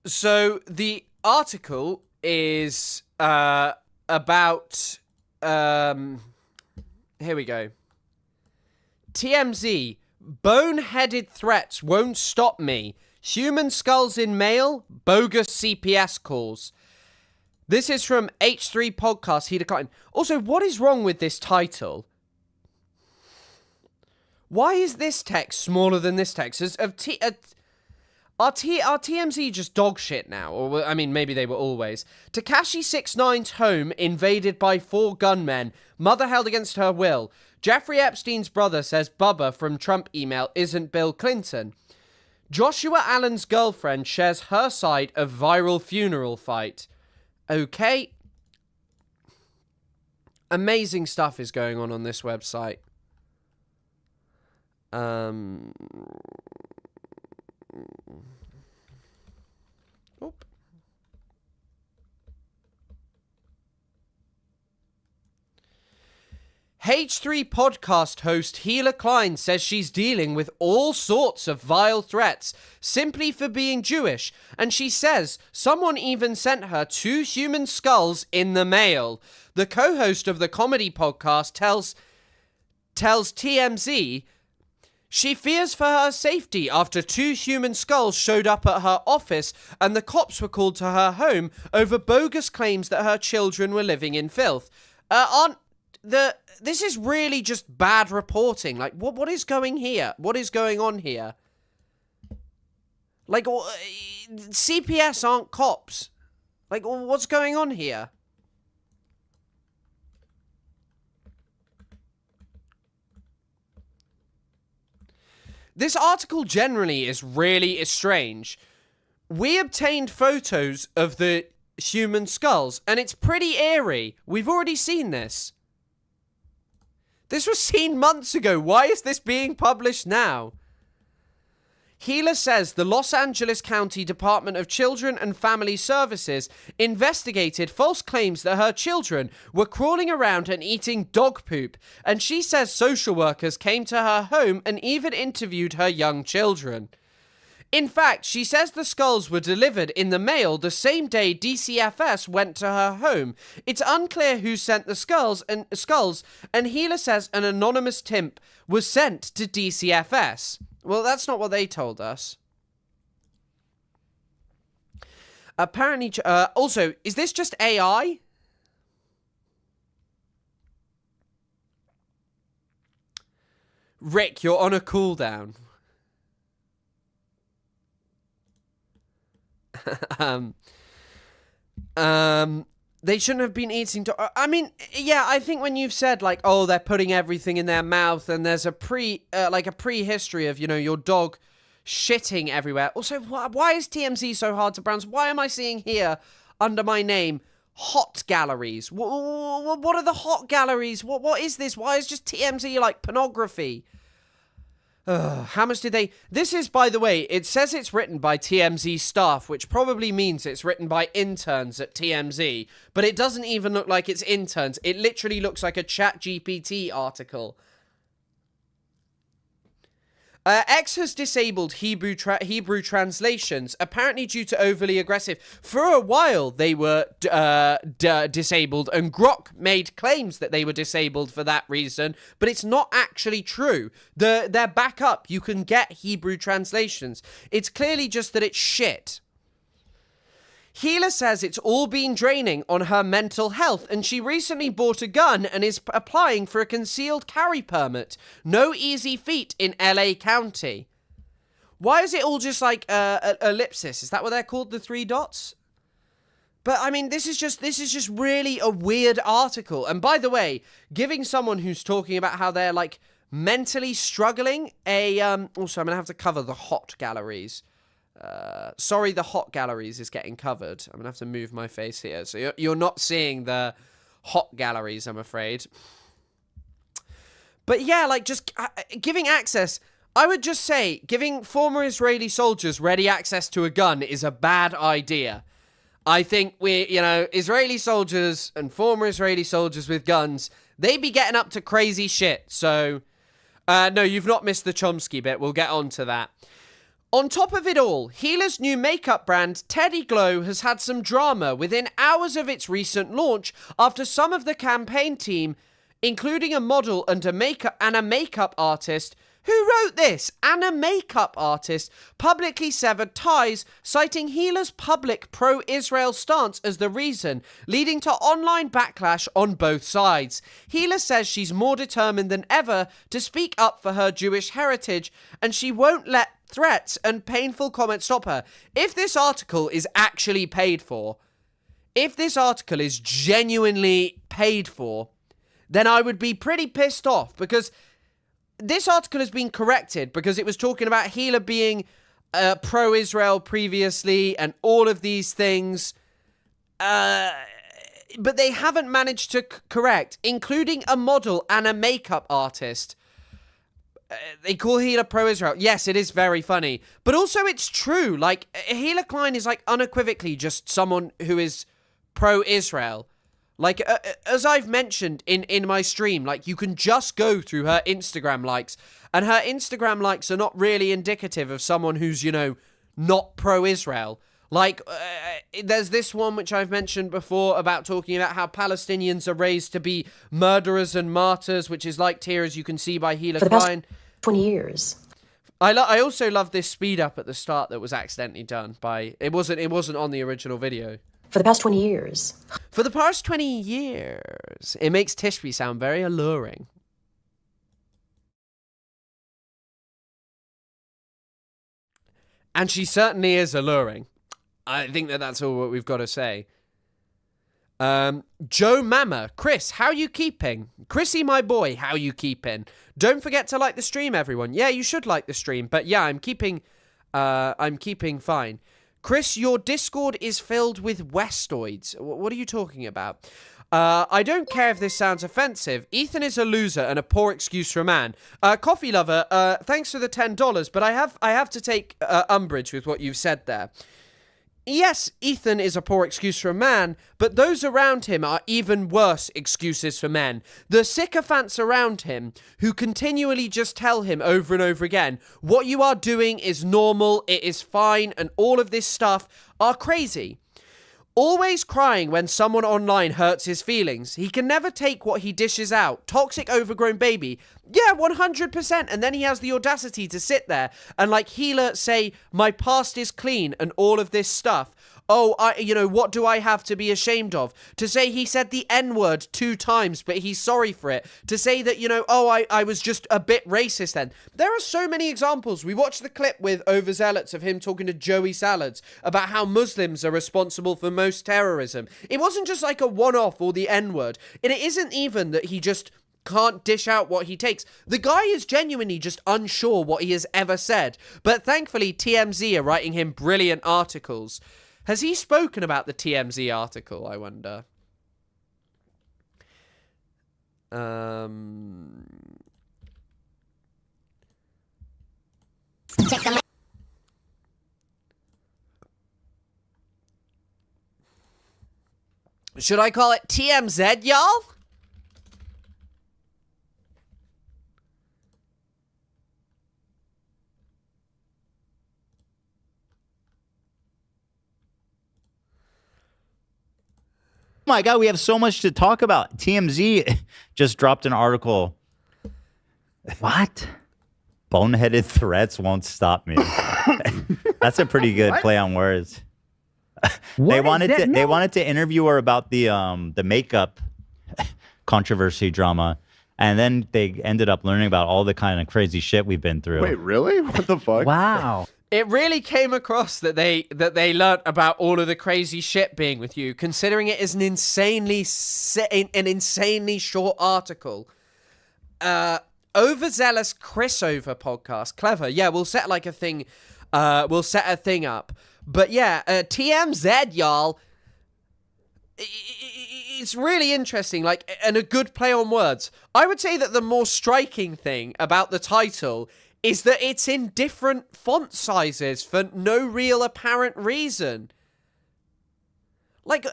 So the article is about here we go. TMZ, boneheaded threats won't stop me. Human skulls in mail, bogus CPS calls. This is from H3 Podcast, He Declined. Also, what is wrong with this title? Why is this text smaller than this text? Are TMZ just dog shit now? Or, I mean, maybe they were always. Tekashi 6ix9ine's home invaded by 4 gunmen. Mother held against her will. Jeffrey Epstein's brother says Bubba from Trump email isn't Bill Clinton. Joshua Allen's girlfriend shares her side of viral funeral fight. Okay. Amazing stuff is going on this website. H3 podcast host Hila Klein says she's dealing with all sorts of vile threats simply for being Jewish, and she says someone even sent her 2 human skulls in the mail. The co-host of the comedy podcast tells TMZ she fears for her safety after 2 human skulls showed up at her office and the cops were called to her home over bogus claims that her children were living in filth. This is really just bad reporting. Like, what is going here? What is going on here? Like, CPS aren't cops. Like, what's going on here? This article generally is strange. We obtained photos of the human skulls, and it's pretty eerie. We've already seen this. This was seen months ago. Why is this being published now? Hila says the Los Angeles County Department of Children and Family Services investigated false claims that her children were crawling around and eating dog poop, and she says social workers came to her home and even interviewed her young children. In fact, she says the skulls were delivered in the mail the same day DCFS went to her home. It's unclear who sent the skulls, and Hila says an anonymous tip was sent to DCFS. Well, that's not what they told us. Apparently, also, is this just AI? Rick, you're on a cooldown. They shouldn't have been eating... I mean, yeah, I think when you've said, like, oh, they're putting everything in their mouth and there's a prehistory of, your dog shitting everywhere. Also, why is TMZ so hard to pronounce? Why am I seeing here, under my name, hot galleries? What are the hot galleries? What is this? Why is just TMZ, like, pornography? How much did they... This is, by the way, it says it's written by TMZ staff, which probably means it's written by interns at TMZ, but it doesn't even look like it's interns. It literally looks like a ChatGPT article. X has disabled Hebrew translations, apparently due to overly aggressive. For a while, they were disabled, and Grok made claims that they were disabled for that reason, but it's not actually true. They're back up. You can get Hebrew translations. It's clearly just that it's shit. Hila says it's all been draining on her mental health, and she recently bought a gun and is applying for a concealed carry permit. No easy feat in LA County. Why is it all just like ellipsis? Is that what they're called, the 3 dots? But I mean, this is just really a weird article. And by the way, giving someone who's talking about how they're like mentally struggling also, I'm gonna have to cover the hot galleries. Sorry, the hot galleries is getting covered. I'm gonna have to move my face here, so you're not seeing the hot galleries, I'm afraid. But yeah, like, just giving access, I would just say giving former Israeli soldiers ready access to a gun is a bad idea. I think Israeli soldiers and former Israeli soldiers with guns, they be getting up to crazy shit. So, no, you've not missed the Chomsky bit. We'll get on to that. On top of it all, Hila's new makeup brand, Teddy Glow, has had some drama within hours of its recent launch after some of the campaign team, including a model and a makeup artist, who wrote this? And a makeup artist publicly severed ties, citing Hila's public pro-Israel stance as the reason, leading to online backlash on both sides. Hila says she's more determined than ever to speak up for her Jewish heritage, and she won't let threats and painful comments stop her. If this article is actually paid for, if this article is genuinely paid for, then I would be pretty pissed off, because this article has been corrected because it was talking about Hila being pro-Israel previously and all of these things. But they haven't managed to correct, including a model and a makeup artist. They call Hila pro-Israel. Yes, it is very funny. But also it's true. Like, Hila Klein is like unequivocally just someone who is pro-Israel. Like, as I've mentioned in my stream, like, you can just go through her Instagram likes, and her Instagram likes are not really indicative of someone who's, not pro-Israel. Like, there's this one which I've mentioned before about talking about how Palestinians are raised to be murderers and martyrs, which is liked here, as you can see, by Hila Klein. For the past 20 years. I also love this speed up at the start that was accidentally done by... It wasn't on the original video. For the past 20 years. For the past 20 years. It makes Tishby sound very alluring. And she certainly is alluring. I think that's all what we've got to say. Joe Mama. Chris, how you keeping? Chrissy, my boy, how you keeping? Don't forget to like the stream, everyone. Yeah, you should like the stream. But yeah, I'm keeping fine. Chris, your Discord is filled with Westoids. What are you talking about? I don't care if this sounds offensive. Ethan is a loser and a poor excuse for a man. Coffee lover, thanks for the $10, but I have to take umbrage with what you've said there. Yes, Ethan is a poor excuse for a man, but those around him are even worse excuses for men. The sycophants around him who continually just tell him over and over again, what you are doing is normal, it is fine, and all of this stuff are crazy. Always crying when someone online hurts his feelings. He can never take what he dishes out. Toxic overgrown baby. Yeah, 100%. And then he has the audacity to sit there and like Hila say, my past is clean and all of this stuff. what do I have to be ashamed of? To say he said the N-word 2 times, but he's sorry for it. To say that, I was just a bit racist then. There are so many examples. We watched the clip with Overzealots of him talking to Joey Salads about how Muslims are responsible for most terrorism. It wasn't just like a one-off or the N-word. And it isn't even that he just can't dish out what he takes. The guy is genuinely just unsure what he has ever said. But thankfully, TMZ are writing him brilliant articles. Has he spoken about the TMZ article, I wonder? Should I call it TMZ, y'all? My God, we have so much to talk about. TMZ just dropped an article. What? Boneheaded threats won't stop me. That's a pretty good play on words. They wanted to interview her about the makeup controversy drama, and then they ended up learning about all the kind of crazy shit we've been through. Wait, really? What the fuck? Wow. It really came across that they learnt about all of the crazy shit being with you, considering it is an insanely short article. Overzealous Chris Over podcast, clever. Yeah, we'll set like a thing. We'll set a thing up. But yeah, TMZ, y'all. It's really interesting, like, and a good play on words. I would say that the more striking thing about the title is that it's in different font sizes for no real apparent reason. Like,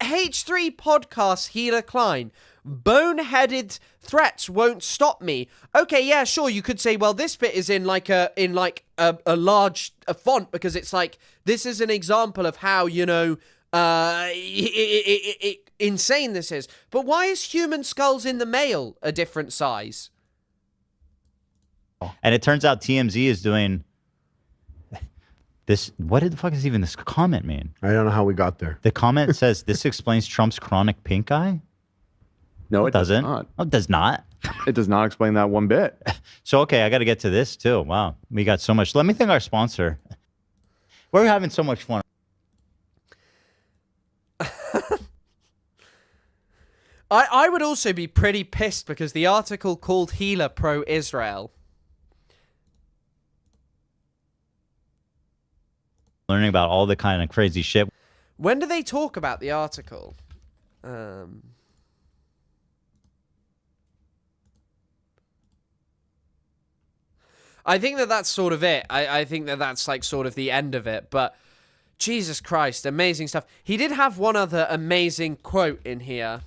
H3 Podcast Healer Klein, boneheaded threats won't stop me. Okay, yeah, sure, you could say, well, this bit is in a large font because it's like, this is an example of how, insane this is. But why is human skulls in the mail a different size? And it turns out TMZ is doing this. What the fuck is even this comment mean? I don't know how we got there. The comment says, this explains Trump's chronic pink eye? No, it doesn't. Not. Oh, it does not. It does not explain that one bit. So, okay, I got to get to this too. Wow. We got so much. Let me thank our sponsor. We're having so much fun. I would also be pretty pissed because the article called Healer pro-Israel. Learning about all the kind of crazy shit. When do they talk about the article? I think that's sort of it. I think that's like sort of the end of it. But Jesus Christ, amazing stuff. He did have one other amazing quote in here,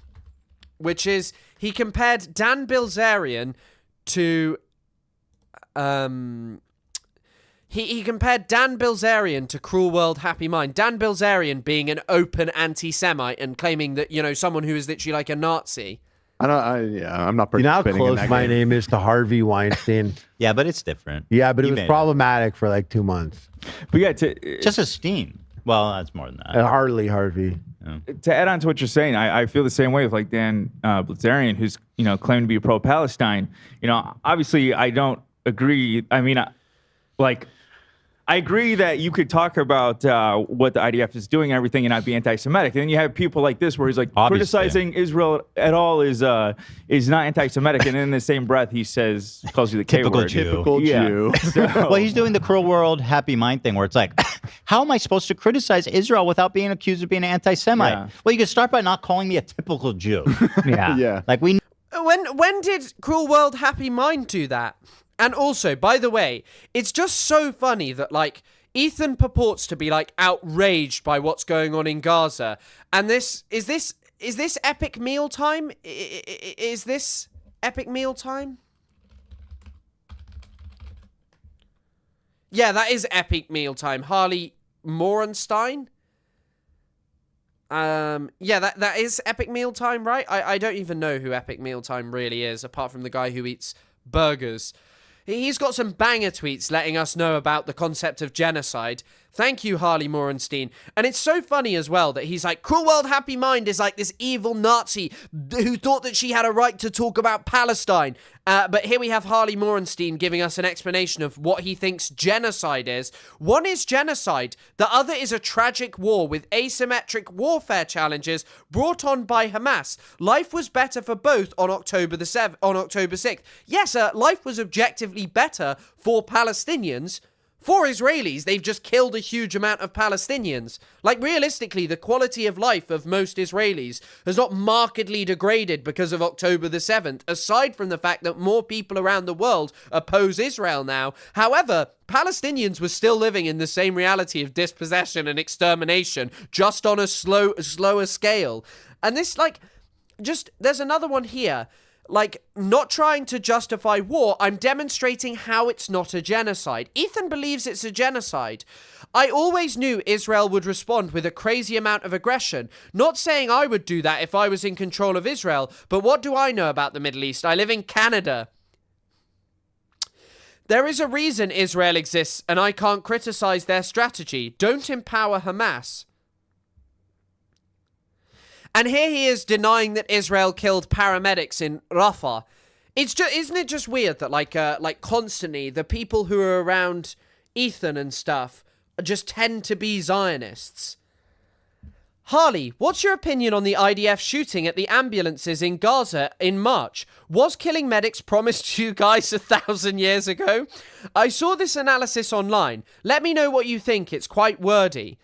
which is he compared Dan Bilzerian to He compared Dan Bilzerian to Cruel World, Happy Mind. Dan Bilzerian being an open anti-Semite and claiming that, someone who is literally like a Nazi. I'm not participating. You know how in close that my game. name is to Harvey Weinstein? Yeah, but it's different. Yeah, but You it was made problematic for like 2 months. But yeah, Just a steam. Well, that's more than that. Hardly Harvey. to add on to what you're saying, I feel the same way with like Dan Bilzerian, who's claimed to be pro-Palestine. Obviously I don't agree. I mean, I agree that you could talk about what the IDF is doing and everything and not be anti-Semitic. And then you have people like this where he's like, Obviously. criticizing Israel at all is not anti-Semitic. And in the same breath, he calls you the Typical K-word. Jew. Typical Jew. Well, he's doing the Cruel World, Happy Mind thing where it's like, how am I supposed to criticize Israel without being accused of being an anti-Semite? Yeah. Well, you can start by not calling me a typical Jew. Yeah. Like we When did Cruel World, Happy Mind do that? And also, by the way, it's just so funny that, like, Ethan purports to be, like, outraged by what's going on in Gaza. And is this epic meal time? Is this epic meal time? Yeah, that is epic meal time. Harley Morenstein? Yeah, that is epic meal time, right? I don't even know who epic meal time really is, apart from the guy who eats burgers. He's got some banger tweets letting us know about the concept of genocide. Thank you, Harley Morenstein. And it's so funny as well that he's like, Cruel World Happy Mind is like this evil Nazi who thought that she had a right to talk about Palestine. But here we have Harley Morenstein giving us an explanation of what he thinks genocide is. One is genocide. The other is a tragic war with asymmetric warfare challenges brought on by Hamas. Life was better for both on October 6th. Yes, life was objectively better for Palestinians. For Israelis, they've just killed a huge amount of Palestinians. Like, realistically, the quality of life of most Israelis has not markedly degraded because of October the 7th, aside from the fact that more people around the world oppose Israel now. However, Palestinians were still living in the same reality of dispossession and extermination, just on a slower scale. And this, there's another one here. Not trying to justify war, I'm demonstrating how it's not a genocide. Ethan believes it's a genocide. I always knew Israel would respond with a crazy amount of aggression. Not saying I would do that if I was in control of Israel, but what do I know about the Middle East? I live in Canada. There is a reason Israel exists, and I can't criticize their strategy. Don't empower Hamas. And here he is denying that Israel killed paramedics in Rafah. It's just, isn't it just weird that constantly the people who are around Ethan and stuff just tend to be Zionists? Harley, what's your opinion on the IDF shooting at the ambulances in Gaza in March? Was killing medics promised to you guys 1,000 years ago? I saw this analysis online. Let me know what you think. It's quite wordy.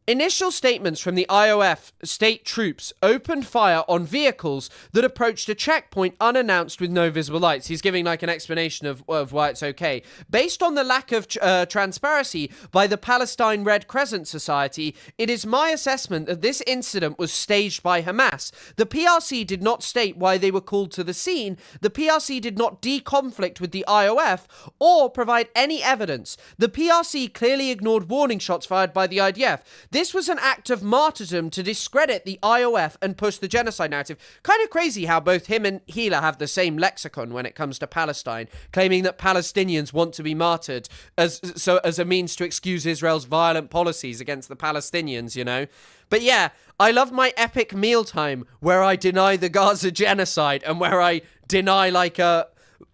Initial statements from the IOF state troops opened fire on vehicles that approached a checkpoint unannounced with no visible lights. He's giving an explanation of why it's okay. Based on the lack of transparency by the Palestine Red Crescent Society, it is my assessment that this incident was staged by Hamas. The PRC did not state why they were called to the scene. The PRC did not de-conflict with the IOF or provide any evidence. The PRC clearly ignored warning shots fired by the IDF. This was an act of martyrdom to discredit the IOF and push the genocide narrative. Kind of crazy how both him and Hila have the same lexicon when it comes to Palestine, claiming that Palestinians want to be martyred as a means to excuse Israel's violent policies against the Palestinians, you know? But yeah, I love my epic mealtime where I deny the Gaza genocide and where I deny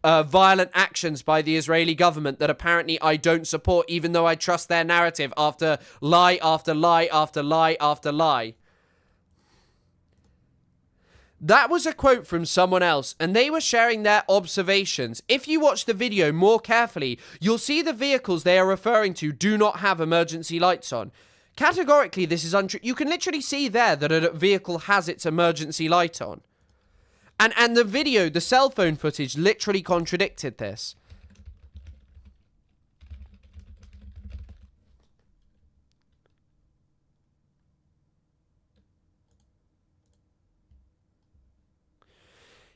violent actions by the Israeli government that apparently I don't support, even though I trust their narrative after lie after lie after lie after lie. That was a quote from someone else, and they were sharing their observations. If you watch the video more carefully, you'll see the vehicles they are referring to do not have emergency lights on. Categorically, this is untrue. You can literally see there that a vehicle has its emergency light on. And the video, the cell phone footage, literally contradicted this.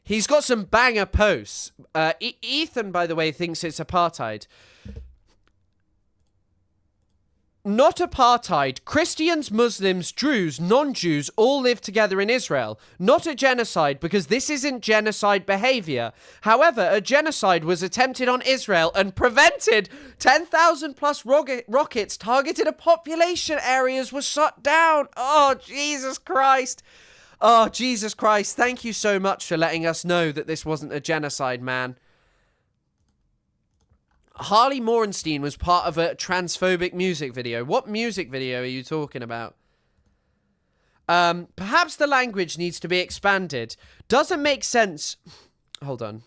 He's got some banger posts. Ethan, by the way, thinks it's apartheid. Not apartheid. Christians, Muslims, Druze, non-Jews all live together in Israel. Not a genocide, because this isn't genocide behavior. However, a genocide was attempted on Israel and prevented. 10,000 plus rockets targeted at population areas were shot down. Oh, Jesus Christ. Oh, Jesus Christ. Thank you so much for letting us know that this wasn't a genocide, man. Harley Morenstein was part of a transphobic music video. What music video are you talking about? Perhaps the language needs to be expanded. Doesn't make sense. Hold on.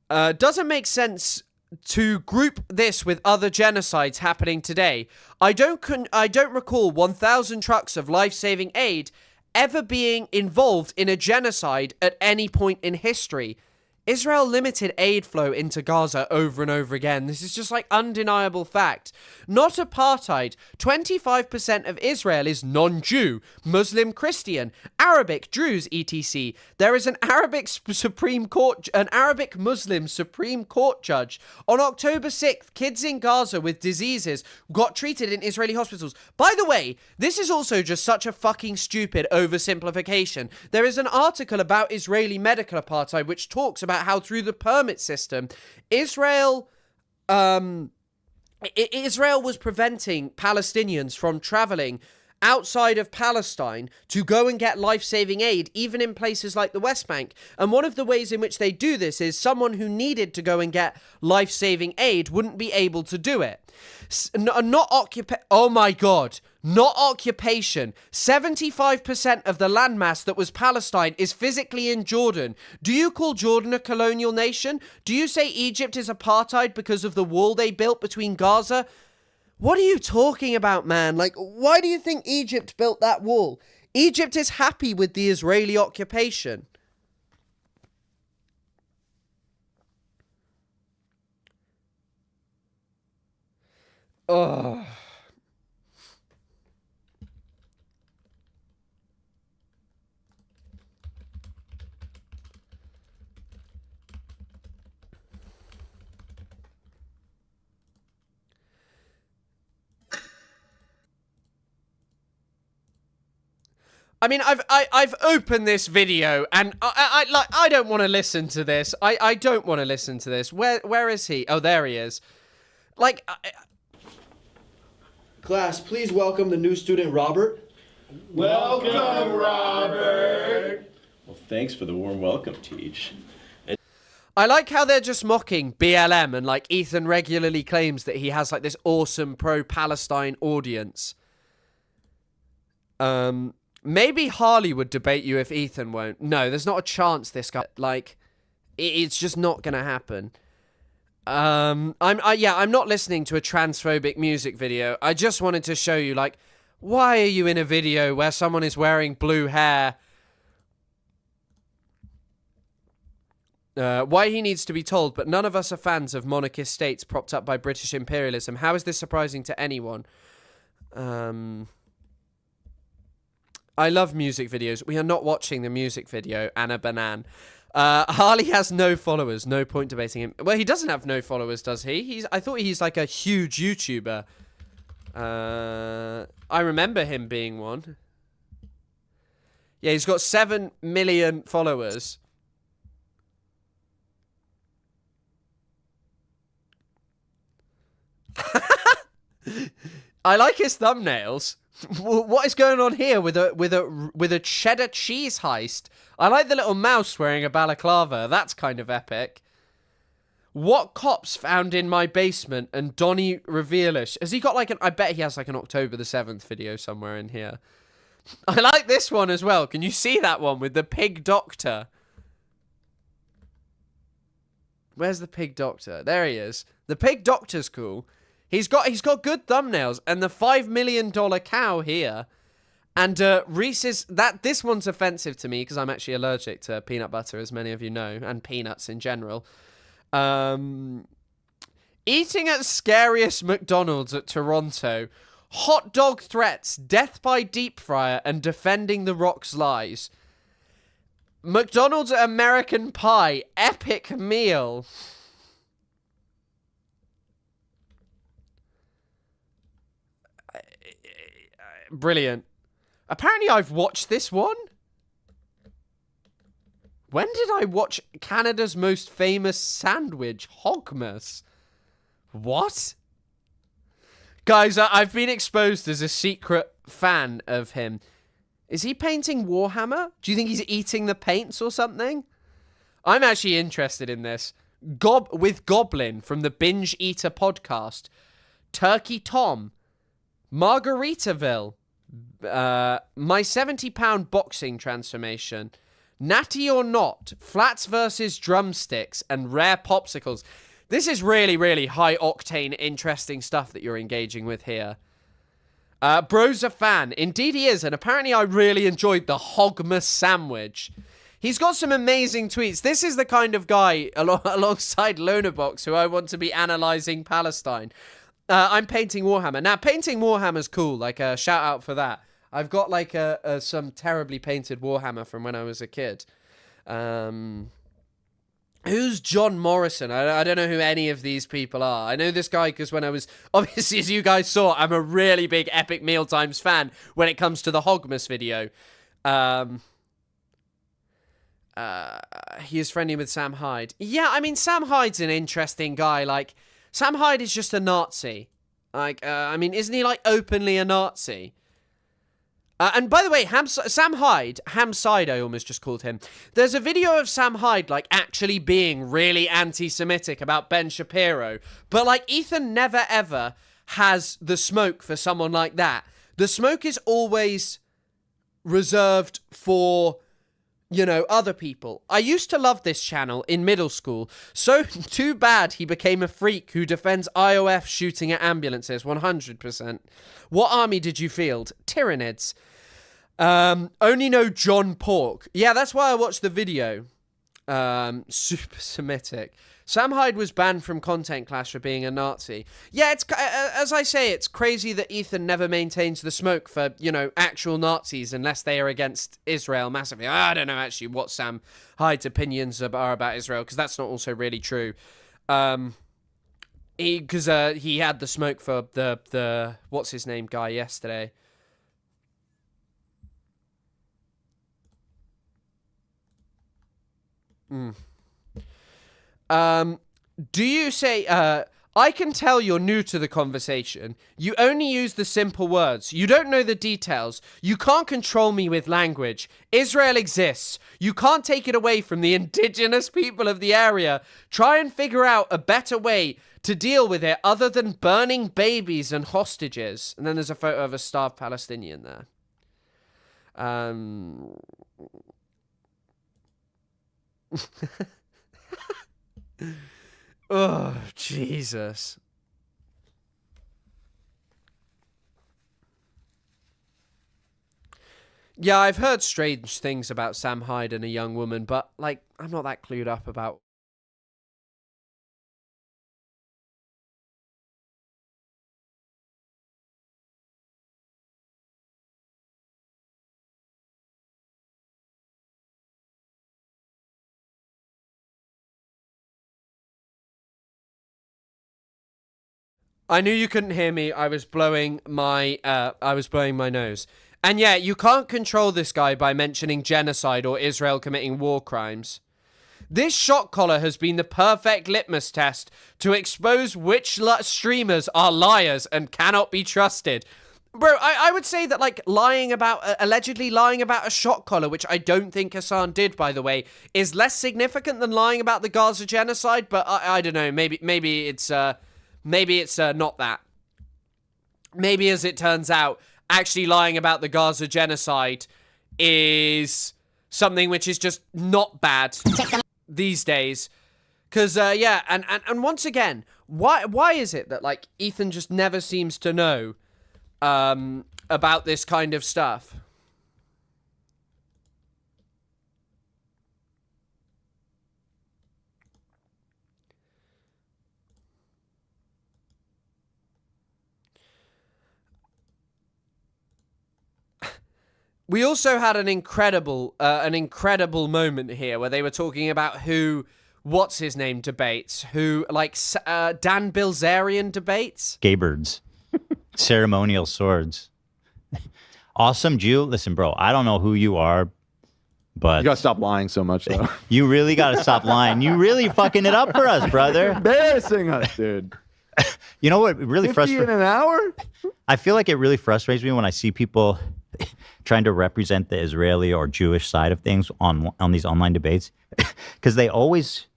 Doesn't make sense to group this with other genocides happening today. I don't recall 1,000 trucks of life-saving aid ever being involved in a genocide at any point in history. Israel limited aid flow into Gaza over and over again. This is just undeniable fact. Not apartheid. 25% of Israel is non-Jew, Muslim, Christian, Arabic, Druze, etc. There is an Arabic Muslim Supreme Court judge. On October 6th, kids in Gaza with diseases got treated in Israeli hospitals. By the way, this is also just such a fucking stupid oversimplification. There is an article about Israeli medical apartheid which talks about how through the permit system, Israel Israel was preventing Palestinians from traveling outside of Palestine to go and get life-saving aid, even in places like the West Bank. And one of the ways in which they do this is someone who needed to go and get life-saving aid wouldn't be able to do it. Oh my God. Not occupation. 75% of the landmass that was Palestine is physically in Jordan. Do you call Jordan a colonial nation? Do you say Egypt is apartheid because of the wall they built between Gaza? What are you talking about, man? Like, why do you think Egypt built that wall? Egypt is happy with the Israeli occupation. Ugh. I mean, I've opened this video and I don't want to listen to this. I don't want to listen to this. Where is he? Oh, there he is. Like, Class, please welcome the new student, Robert. Welcome, Robert. Well, thanks for the warm welcome, Teach. I like how they're just mocking BLM and like Ethan regularly claims that he has like this awesome pro-Palestine audience. Maybe Harley would debate you if Ethan won't. No, there's not a chance this guy, like, it's just not gonna happen. I'm not listening to a transphobic music video. I just wanted to show you, like, why are you in a video where someone is wearing blue hair? Why he needs to be told, but none of us are fans of monarchist states propped up by British imperialism. How is this surprising to anyone? I love music videos. We are not watching the music video, Anna Banan. Harley has no followers. No point debating him. Well, he doesn't have no followers, does he? I thought he's like a huge YouTuber. I remember him being one. Yeah, he's got 7 million followers. I like his thumbnails. What is going on here with a cheddar cheese heist? I like the little mouse wearing a balaclava. That's kind of epic. What cops found in my basement and Donny Revealish. Has he got like an... I bet he has like an October the 7th video somewhere in here. I like this one as well. Can you see that one with the pig doctor? Where's the pig doctor? There he is. The pig doctor's cool. He's got good thumbnails and the $5 million cow here. And Reese's... This one's offensive to me because I'm actually allergic to peanut butter, as many of you know, and peanuts in general. Eating at scariest McDonald's at Toronto. Hot dog threats, death by deep fryer, and defending The Rock's lies. McDonald's American Pie, epic meal. Brilliant. Apparently I've watched this one. When did I watch Canada's most famous sandwich, Hogmas? What? Guys, I've been exposed as a secret fan of him. Is he painting Warhammer? Do you think he's eating the paints or something? I'm actually interested in this. With Goblin from the Binge Eater podcast. Turkey Tom. Margaritaville. My 70-pound boxing transformation. Natty or Not. Flats versus drumsticks. And rare popsicles. This is really, really high-octane, interesting stuff that you're engaging with here. Bro's a fan. Indeed he is, and apparently I really enjoyed the Hogmas sandwich. He's got some amazing tweets. This is the kind of guy, alongside Lonabox, who I want to be analysing Palestine. I'm painting Warhammer. Now, painting Warhammer's cool. Like, shout out for that. I've got, like, some terribly painted Warhammer from when I was a kid. Who's John Morrison? I don't know who any of these people are. I know this guy because when I was... Obviously, as you guys saw, I'm a really big Epic Mealtimes fan when it comes to the Hogmas video. He is friendly with Sam Hyde. Yeah, I mean, Sam Hyde's an interesting guy. Like, Sam Hyde is just a Nazi. Like, I mean, isn't he, like, openly a Nazi? And by the way, Sam Hyde, Hamside I almost just called him. There's a video of Sam Hyde, like, actually being really anti-Semitic about Ben Shapiro. But, like, Ethan never, ever has the smoke for someone like that. The smoke is always reserved for, you know, other people. I used to love this channel in middle school. So too bad he became a freak who defends IOF shooting at ambulances. 100%. What army did you field? Tyranids. Only know John Pork. Yeah, that's why I watched the video. Super Semitic. Sam Hyde was banned from Content Clash for being a Nazi. Yeah, it's as I say, it's crazy that Ethan never maintains the smoke for, you know, actual Nazis unless they are against Israel massively. I don't know actually what Sam Hyde's opinions are about Israel, because that's not also really true. Because he had the smoke for the what's his name guy yesterday. Do you say, I can tell you're new to the conversation. You only use the simple words. You don't know the details. You can't control me with language. Israel exists. You can't take it away from the indigenous people of the area. Try and figure out a better way to deal with it other than burning babies and hostages. And then there's a photo of a starved Palestinian there. Oh, Jesus. Yeah, I've heard strange things about Sam Hyde and a young woman, but, like, I'm not that clued up about... I knew you couldn't hear me. I was blowing my nose. And yeah, you can't control this guy by mentioning genocide or Israel committing war crimes. This shock collar has been the perfect litmus test to expose which streamers are liars and cannot be trusted. Bro, I would say that, like, allegedly lying about a shock collar, which I don't think Hassan did, by the way, is less significant than lying about the Gaza genocide, but I don't know, maybe it's not that. Maybe, as it turns out, actually lying about the Gaza genocide is something which is just not bad these days. Because, yeah, and once again, why is it that, like, Ethan just never seems to know about this kind of stuff? We also had an incredible moment here where they were talking about what's his name debates, Dan Bilzerian debates. Gaybirds. Ceremonial swords. Awesome Jew. Listen, bro, I don't know who you are, but... You gotta stop lying so much, though. You really gotta stop lying. You really fucking it up for us, brother. Embarrassing us, dude. You know what really 50 frustrates in an hour? I feel like it really frustrates me when I see people trying to represent the Israeli or Jewish side of things on these online debates, because they always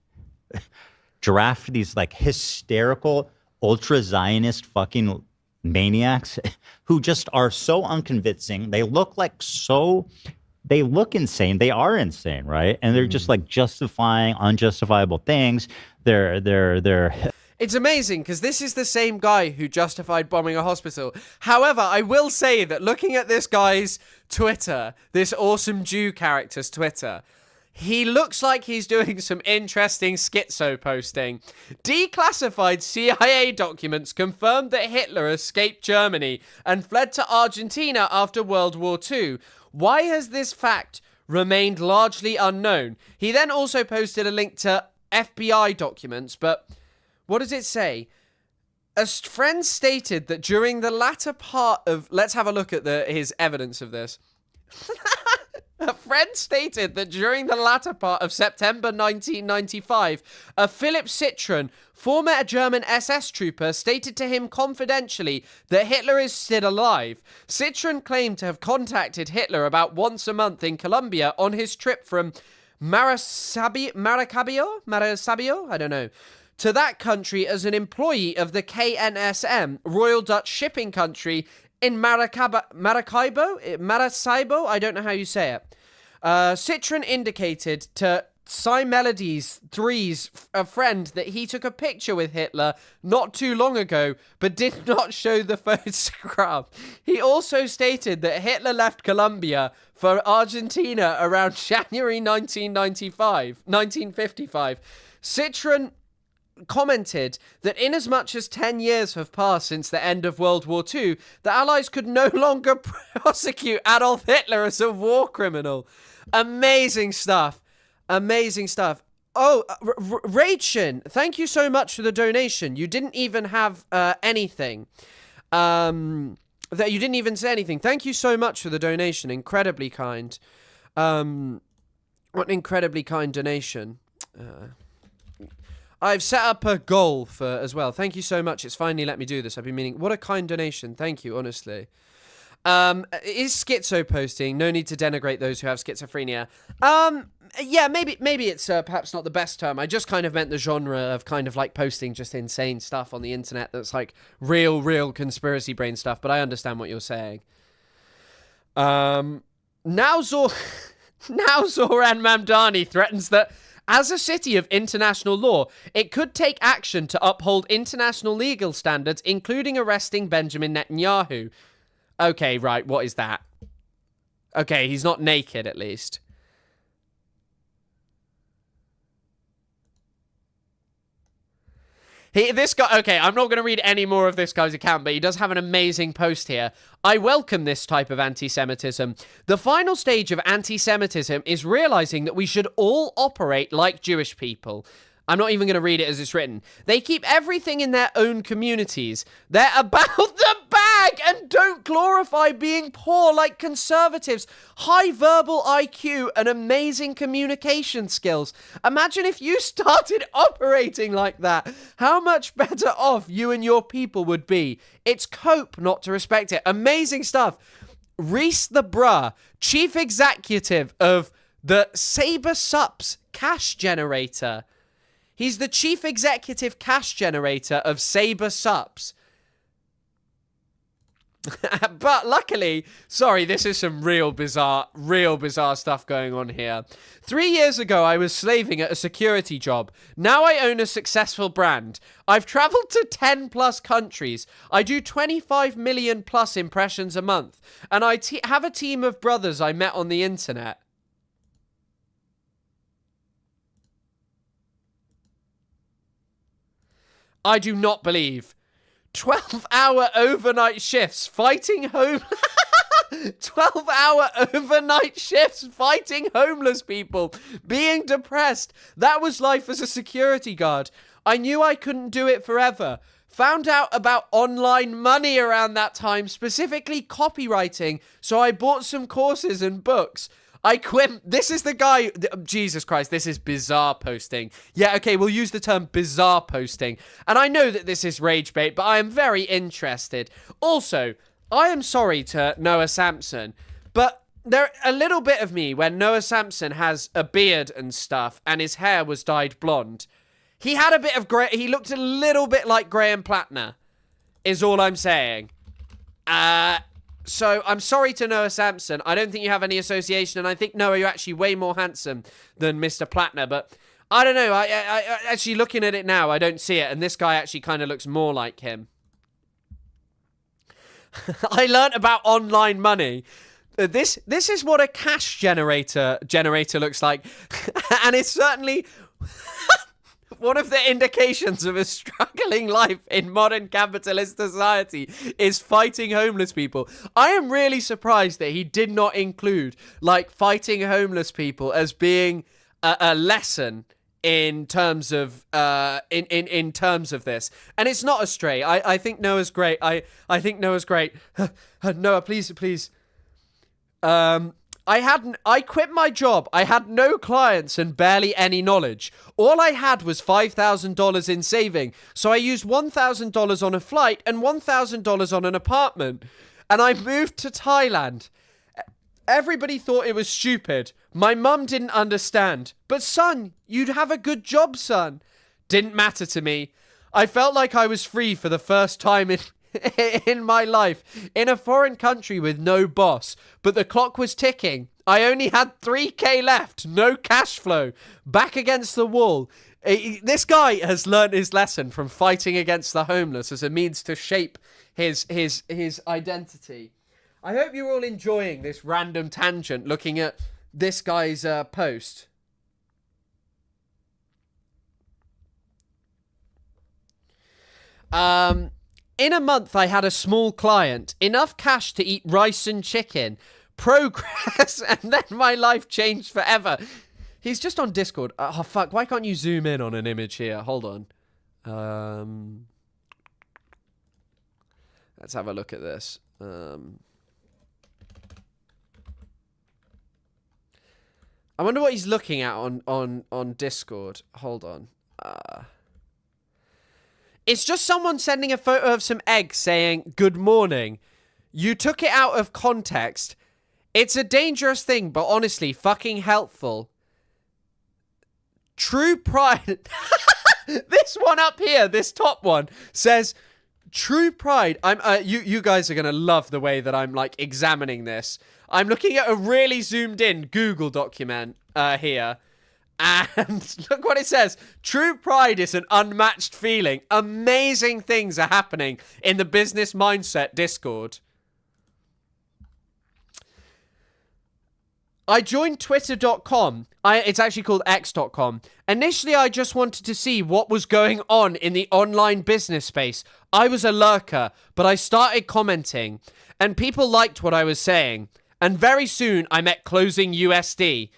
draft these like hysterical ultra-Zionist fucking maniacs who just are so unconvincing. They look insane. They are insane, right? And they're just like justifying unjustifiable things. They're It's amazing, because this is the same guy who justified bombing a hospital. However, I will say that looking at this guy's Twitter, this awesome Jew character's Twitter, he looks like he's doing some interesting schizo posting. Declassified CIA documents confirmed that Hitler escaped Germany and fled to Argentina after World War II. Why has this fact remained largely unknown? He then also posted a link to FBI documents, but... what does it say? A friend stated that during the latter part of... let's have a look at his evidence of this. A friend stated that during the latter part of September 1995, a Philip Citroen, former German SS trooper, stated to him confidentially that Hitler is still alive. Citroen claimed to have contacted Hitler about once a month in Colombia on his trip from Maracaibo, I don't know, to that country as an employee of the KNSM, Royal Dutch Shipping Company, in Maracaibo, I don't know how you say it. Citroen indicated to Melodies 3's a friend that he took a picture with Hitler not too long ago, but did not show the photograph. He also stated that Hitler left Colombia for Argentina around January 1955. Citroen commented that inasmuch as 10 years have passed since the end of World War II, the Allies could no longer prosecute Adolf Hitler as a war criminal. Amazing stuff. Amazing stuff. Oh, Rachin, thank you so much for the donation. You didn't even have anything. That you didn't even say anything. Thank you so much for the donation. Incredibly kind. What an incredibly kind donation. I've set up a goal for as well. Thank you so much. It's finally let me do this. I've been meaning. What a kind donation. Thank you, honestly. Is schizo posting? No need to denigrate those who have schizophrenia. Yeah, maybe it's perhaps not the best term. I just kind of meant the genre of kind of like posting just insane stuff on the internet that's like real conspiracy brain stuff. But I understand what you're saying. Now Zoran Mamdani threatens that as a city of international law, it could take action to uphold international legal standards, including arresting Benjamin Netanyahu. Okay, right, what is that? Okay, he's not naked, at least. This guy, okay, I'm not going to read any more of this guy's account, but he does have an amazing post here. I welcome this type of anti-Semitism. The final stage of anti-Semitism is realizing that we should all operate like Jewish people. I'm not even going to read it as it's written. They keep everything in their own communities. They're about the bag and don't glorify being poor like conservatives. High verbal IQ and amazing communication skills. Imagine if you started operating like that. How much better off you and your people would be. It's cope not to respect it. Amazing stuff. Reese the Bruh, chief executive of the Sabre Sups cash generator. He's the chief executive cash generator of Sabre Sups. But luckily, sorry, this is some real bizarre stuff going on here. 3 years ago, I was slaving at a security job. Now I own a successful brand. I've traveled to 10 plus countries. I do 25 million plus impressions a month. And I have a team of brothers I met on the internet. I do not believe 12-hour overnight shifts fighting home 12-hour overnight shifts fighting homeless people, being depressed. That was life as a security guard. I knew I couldn't do it forever. Found out about online money around that time, specifically copywriting, so I bought some courses and books. I quit. This is the guy. Jesus Christ, this is bizarre posting. Yeah, okay, we'll use the term bizarre posting. And I know that this is rage bait, but I am very interested. Also, I am sorry to Noah Sampson, but there a little bit of me when Noah Sampson has a beard and stuff and his hair was dyed blonde. He had a bit of grey. He looked a little bit like Graham Plattner, is all I'm saying. So, I'm sorry to Noah Sampson. I don't think you have any association, and I think, Noah, you're actually way more handsome than Mr. Plattner, but I don't know. I actually, looking at it now, I don't see it, and this guy actually kind of looks more like him. I learnt about online money. This is what a cash generator looks like, and it's certainly... One of the indications of a struggling life in modern capitalist society is fighting homeless people. I am really surprised that he did not include, like, fighting homeless people as being a lesson in terms of in terms of this. And it's not a stray. I think Noah's great. I think Noah's great. Noah, please. I quit my job. I had no clients and barely any knowledge. All I had was $5,000 in saving. So I used $1,000 on a flight and $1,000 on an apartment. And I moved to Thailand. Everybody thought it was stupid. My mum didn't understand. But son, you'd have a good job, son. Didn't matter to me. I felt like I was free for the first time in my life, in a foreign country with no boss, but the clock was ticking. I only had 3K left, no cash flow, back against the wall. This guy has learned his lesson from fighting against the homeless as a means to shape his identity. I hope you're all enjoying this random tangent looking at this guy's post. In a month, I had a small client, enough cash to eat rice and chicken, progress, and then my life changed forever. He's just on Discord. Oh, fuck. Why can't you zoom in on an image here? Hold on. Let's have a look at this. I wonder what he's looking at on Discord. Hold on. It's just someone sending a photo of some eggs saying, "Good morning." You took it out of context. It's a dangerous thing, but honestly, fucking helpful. True pride. This one up here, this top one, says, "True pride." You guys are going to love the way that I'm, like, examining this. I'm looking at a really zoomed in Google document here. And look what it says. True pride is an unmatched feeling. Amazing things are happening in the business mindset Discord. I joined twitter.com. It's actually called x.com. Initially, I just wanted to see what was going on in the online business space. I was a lurker, but I started commenting, and people liked what I was saying. And very soon, I met Closing USD,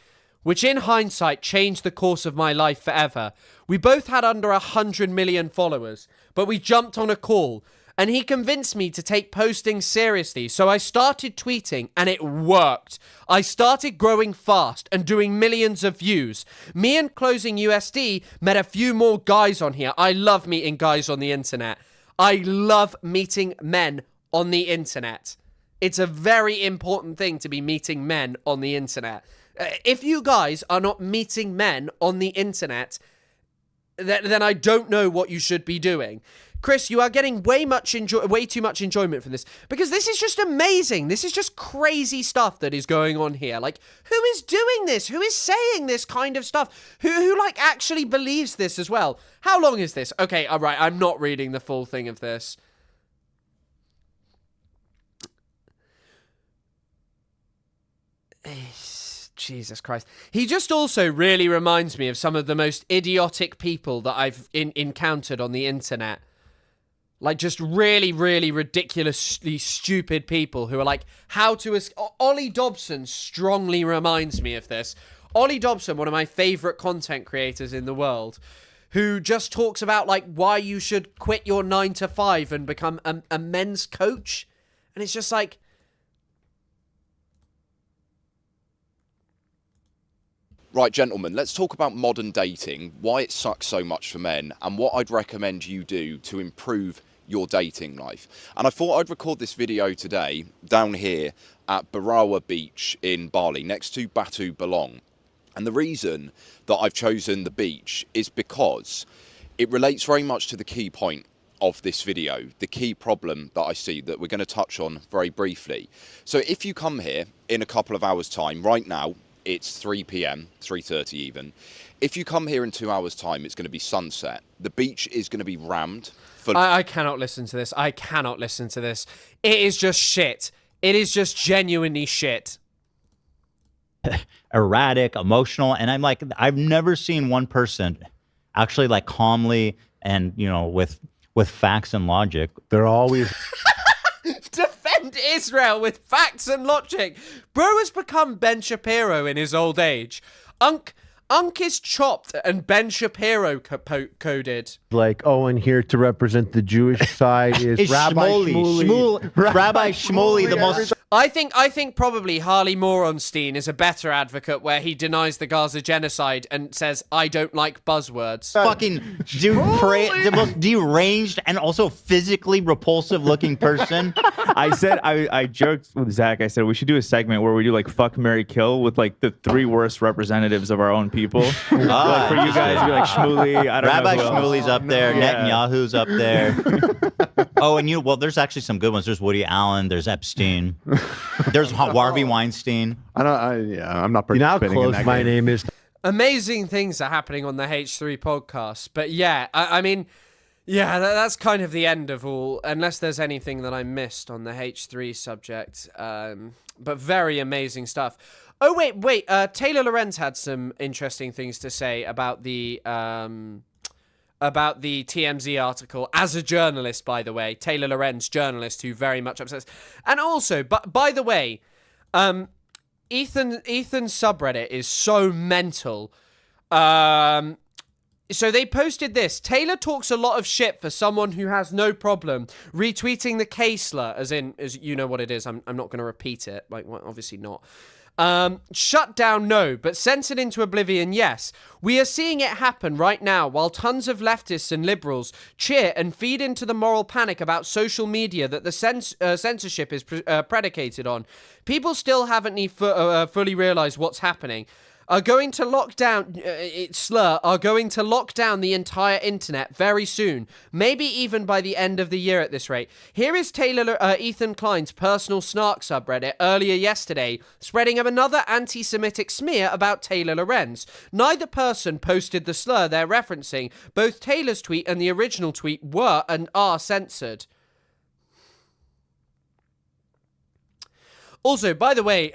which in hindsight changed the course of my life forever. We both had under 100 million followers, but we jumped on a call, and he convinced me to take posting seriously, so I started tweeting, and it worked. I started growing fast and doing millions of views. Me and Closing USD met a few more guys on here. I love meeting guys on the internet. I love meeting men on the internet. It's a very important thing to be meeting men on the internet. If you guys are not meeting men on the internet, then I don't know what you should be doing. Chris, you are getting way too much enjoyment from this, because this is just amazing. This is just crazy stuff that is going on here. Like, who is doing this? Who is saying this kind of stuff? Who like actually believes this as well? How long is this? Okay, all right, I'm not reading the full thing of this. Jesus Christ. He just also really reminds me of some of the most idiotic people that I've encountered on the internet. Like, just really, really ridiculously stupid people who are like, how to... Ollie Dobson strongly reminds me of this. Ollie Dobson, one of my favourite content creators in the world, who just talks about, like, why you should quit your 9 to 5 and become a men's coach. And it's just like... Right, gentlemen, let's talk about modern dating, why it sucks so much for men, and what I'd recommend you do to improve your dating life. And I thought I'd record this video today down here at Barawa Beach in Bali, next to Batu Belong. And the reason that I've chosen the beach is because it relates very much to the key point of this video, the key problem that I see that we're going to touch on very briefly. So if you come here in a couple of hours' time, right now, it's 3 p.m, 3:30 even. If you come here in 2 hours' time, it's going to be sunset. The beach is going to be rammed. I cannot listen to this. I cannot listen to this. It is just shit. It is just genuinely shit. Erratic, emotional, and I'm like, I've never seen one person actually like calmly and, you know, with facts and logic. They're always... Defend Israel with facts and logic. Bro has become Ben Shapiro in his old age. Unk is chopped and Ben Shapiro coded. Like, oh, and here to represent the Jewish side is Rabbi Shmuley. Rabbi Shmuley, the most. I think probably Harley Moronstein is a better advocate where he denies the Gaza genocide and says, I don't like buzzwords. Fucking the most deranged and also physically repulsive looking person. I said, I joked with Zach. I said we should do a segment where we do like fuck, marry, kill with like the 3 worst representatives of our own people. Like, for you guys, be like Shmuley. I don't Rabbi know who else. Shmuley's up there. Yeah. Netanyahu's up there. Oh, and well, there's actually some good ones. There's Woody Allen. There's Epstein. There's Harvey Weinstein. I'm not You know how participating in close that my game. name is. Amazing things are happening on the H3 podcast. But yeah, I mean, yeah, that's kind of the end of all, unless there's anything that I missed on the H3 subject. But very amazing stuff. Oh, wait. Taylor Lorenz had some interesting things to say about the TMZ article. As a journalist, by the way, Taylor Lorenz, journalist who very much upsets. And also, but by the way, Ethan's subreddit is so mental. So they posted this. Taylor talks a lot of shit for someone who has no problem retweeting the K-slur, as you know what it is. I'm not going to repeat it. Like, well, obviously not. Shut down, no, but censored into oblivion, yes. We are seeing it happen right now while tons of leftists and liberals cheer and feed into the moral panic about social media that the censorship is predicated on. People still haven't fully realized what's happening. Are going to lock down the entire internet very soon, maybe even by the end of the year at this rate. Here is Ethan Klein's personal snark subreddit earlier yesterday, spreading another anti-Semitic smear about Taylor Lorenz. Neither person posted the slur they're referencing. Both Taylor's tweet and the original tweet were and are censored. Also, by the way,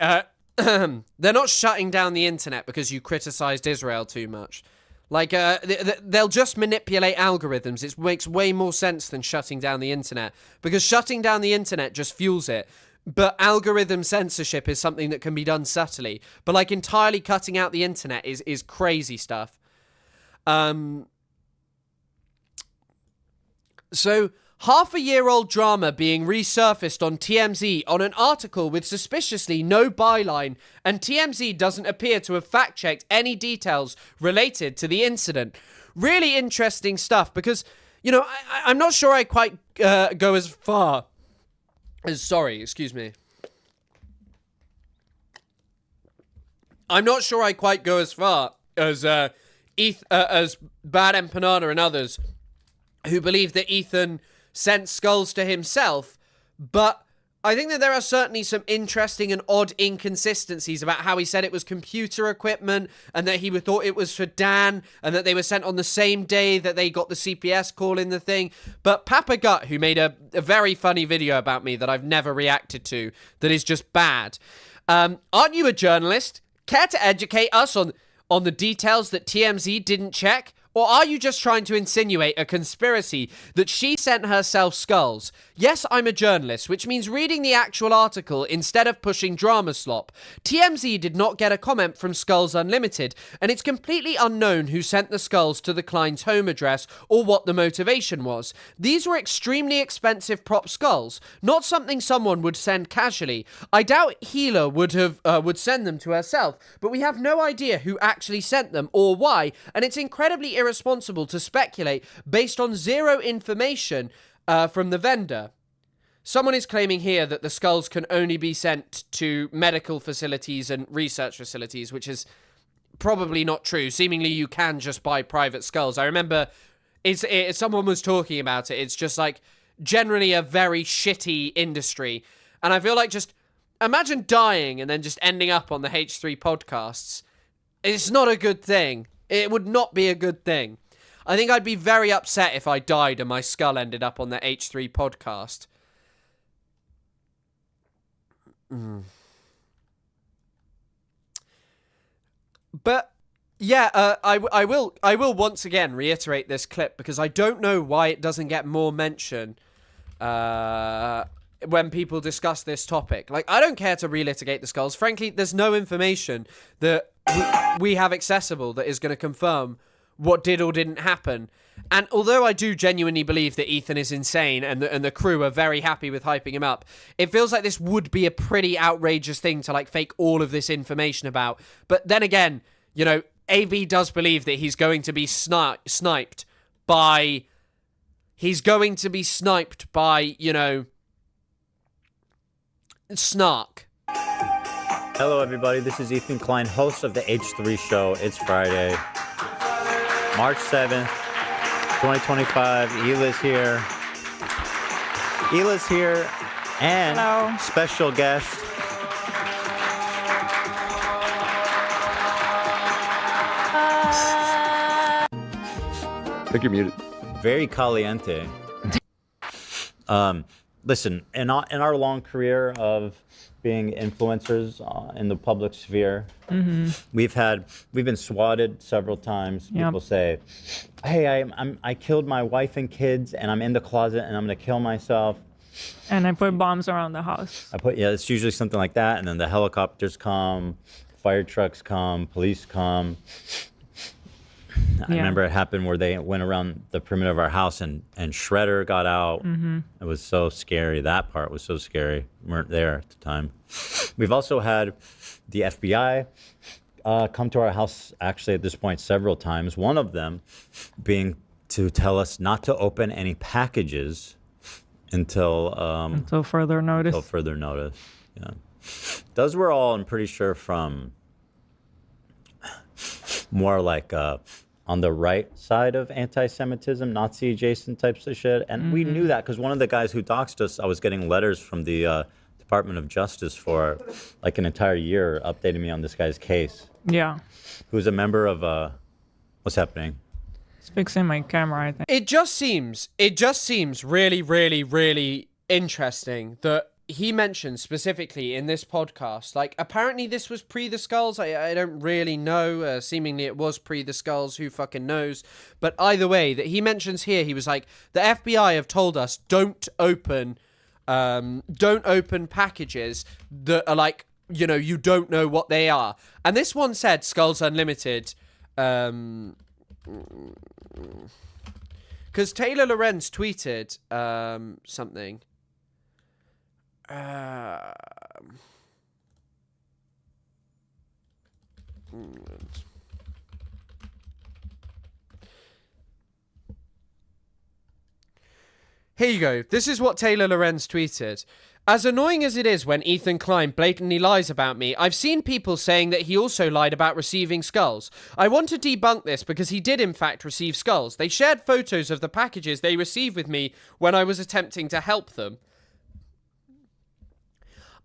they're not shutting down the internet because you criticized Israel too much. Like, they'll just manipulate algorithms. It makes way more sense than shutting down the internet, because shutting down the internet just fuels it. But algorithm censorship is something that can be done subtly. But, like, entirely cutting out the internet is crazy stuff. So, half-a-year-old drama being resurfaced on TMZ on an article with suspiciously no byline, and TMZ doesn't appear to have fact-checked any details related to the incident. Really interesting stuff, because, you know, I'm not sure I quite go as far as... Sorry, excuse me. I'm not sure I quite go as far as Bad Empanada and others who believe that Ethan sent skulls to himself, but I think that there are certainly some interesting and odd inconsistencies about how he said it was computer equipment, and that he thought it was for Dan, and that they were sent on the same day that they got the CPS call in the thing. But Papa Gut, who made a very funny video about me that I've never reacted to, that is just bad. Aren't you a journalist? Care to educate us on the details that TMZ didn't check? Or are you just trying to insinuate a conspiracy that she sent herself skulls? Yes, I'm a journalist, which means reading the actual article instead of pushing drama slop. TMZ did not get a comment from Skulls Unlimited, and it's completely unknown who sent the skulls to the client's home address or what the motivation was. These were extremely expensive prop skulls, not something someone would send casually. I doubt Healer would send them to herself, but we have no idea who actually sent them or why, and it's incredibly irresponsible to speculate based on zero information from the vendor. Someone is claiming here that the skulls can only be sent to medical facilities and research facilities, which is probably not true. Seemingly you can just buy private skulls. I remember someone was talking about it. It's just like generally a very shitty industry. And I feel like just imagine dying and then just ending up on the H3 podcasts. It's not a good thing. It would not be a good thing. I think I'd be very upset if I died and my skull ended up on the H3 podcast. But yeah, I will once again reiterate this clip because I don't know why it doesn't get more mention when people discuss this topic. Like, I don't care to relitigate the skulls. Frankly, there's no information that we have accessible that is going to confirm what did or didn't happen. And although I do genuinely believe that Ethan is insane and the crew are very happy with hyping him up, it feels like this would be a pretty outrageous thing to like fake all of this information about. But then again, you know, AB does believe that he's going to be sniped by, you know, Snark. Hello, everybody. This is Ethan Klein, host of the H3 Show. It's Friday, March 7th, 2025. Hila's here. And hello. Special guest. I think you're muted. Very caliente. Listen, in our long career of being influencers in the public sphere, we've been swatted several times. People say, "Hey, I killed my wife and kids, and I'm in the closet, and I'm gonna kill myself." And I put bombs around the house. It's usually something like that, and then the helicopters come, fire trucks come, police come. I remember it happened where they went around the perimeter of our house and Shredder got out. It was so scary. That part was so scary. We weren't there at the time. We've also had the FBI come to our house, actually, at this point, several times. One of them being to tell us not to open any packages until further notice. Yeah. Those were all, I'm pretty sure, from more like on the right side of anti-Semitism, Nazi-adjacent types of shit. And we knew that because one of the guys who doxed us, I was getting letters from the Department of Justice for like an entire year updating me on this guy's case. Yeah. Who's a member of, what's happening? It's fixing my camera, I think. It just seems really, really, really interesting that he mentioned specifically in this podcast, like, apparently this was pre the skulls. I don't really know. Seemingly it was pre the skulls. Who fucking knows? But either way, that he mentions here, he was like, the FBI have told us don't open packages that are like, you know, you don't know what they are. And this one said Skulls Unlimited, because Taylor Lorenz tweeted something. Here you go. This is what Taylor Lorenz tweeted. As annoying as it is when Ethan Klein blatantly lies about me, I've seen people saying that he also lied about receiving skulls. I want to debunk this because he did in fact receive skulls. They shared photos of the packages they received with me when I was attempting to help them.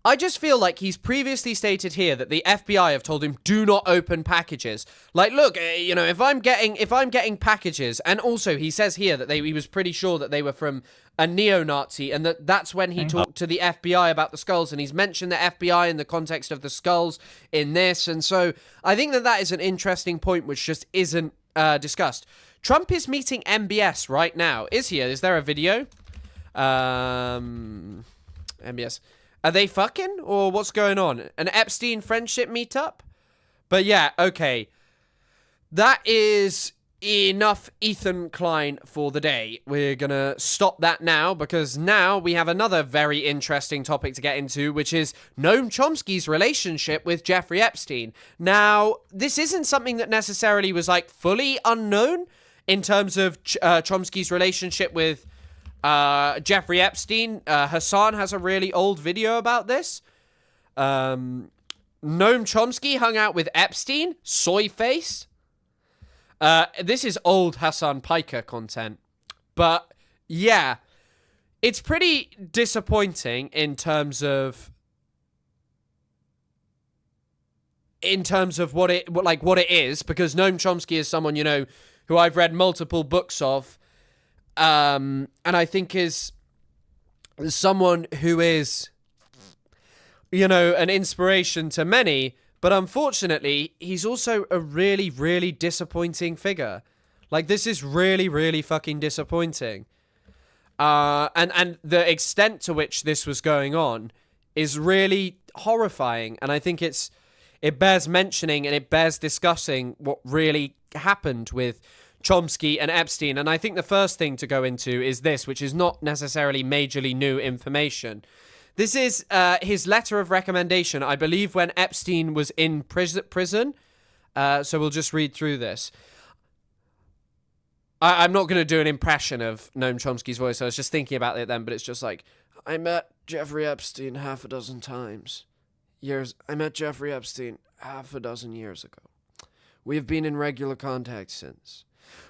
I just feel like he's previously stated here that the FBI have told him do not open packages. Like, look, you know, if I'm getting packages, and also he says here that he was pretty sure that they were from a neo-Nazi, and that's when he talked to the FBI about the skulls, and he's mentioned the FBI in the context of the skulls in this, and so I think that is an interesting point which just isn't discussed. Trump is meeting MBS right now. Is he? Is there a video? MBS. Are they fucking? Or what's going on? An Epstein friendship meetup? But yeah, okay. That is enough Ethan Klein for the day. We're gonna stop that now because now we have another very interesting topic to get into, which is Noam Chomsky's relationship with Jeffrey Epstein. Now, this isn't something that necessarily was like fully unknown in terms of Chomsky's relationship with Jeffrey Epstein. Hassan has a really old video about this. Noam Chomsky hung out with Epstein, soy face. This is old Hassan Piker content, but yeah, it's pretty disappointing in terms of what it is, because Noam Chomsky is someone, you know, who I've read multiple books of. And I think is someone who is, you know, an inspiration to many, but unfortunately, he's also a really, really disappointing figure. Like, this is really, really fucking disappointing. And the extent to which this was going on is really horrifying, and I think it's it bears mentioning and it bears discussing what really happened with Chomsky and Epstein. And I think the first thing to go into is this, which is not necessarily majorly new information. This is his letter of recommendation, I believe, when Epstein was in prison. So we'll just read through this. I'm not going to do an impression of Noam Chomsky's voice. I was just thinking about it then, but it's just like, I met Jeffrey Epstein half a dozen times. I met Jeffrey Epstein half a dozen years ago. We have been in regular contact since,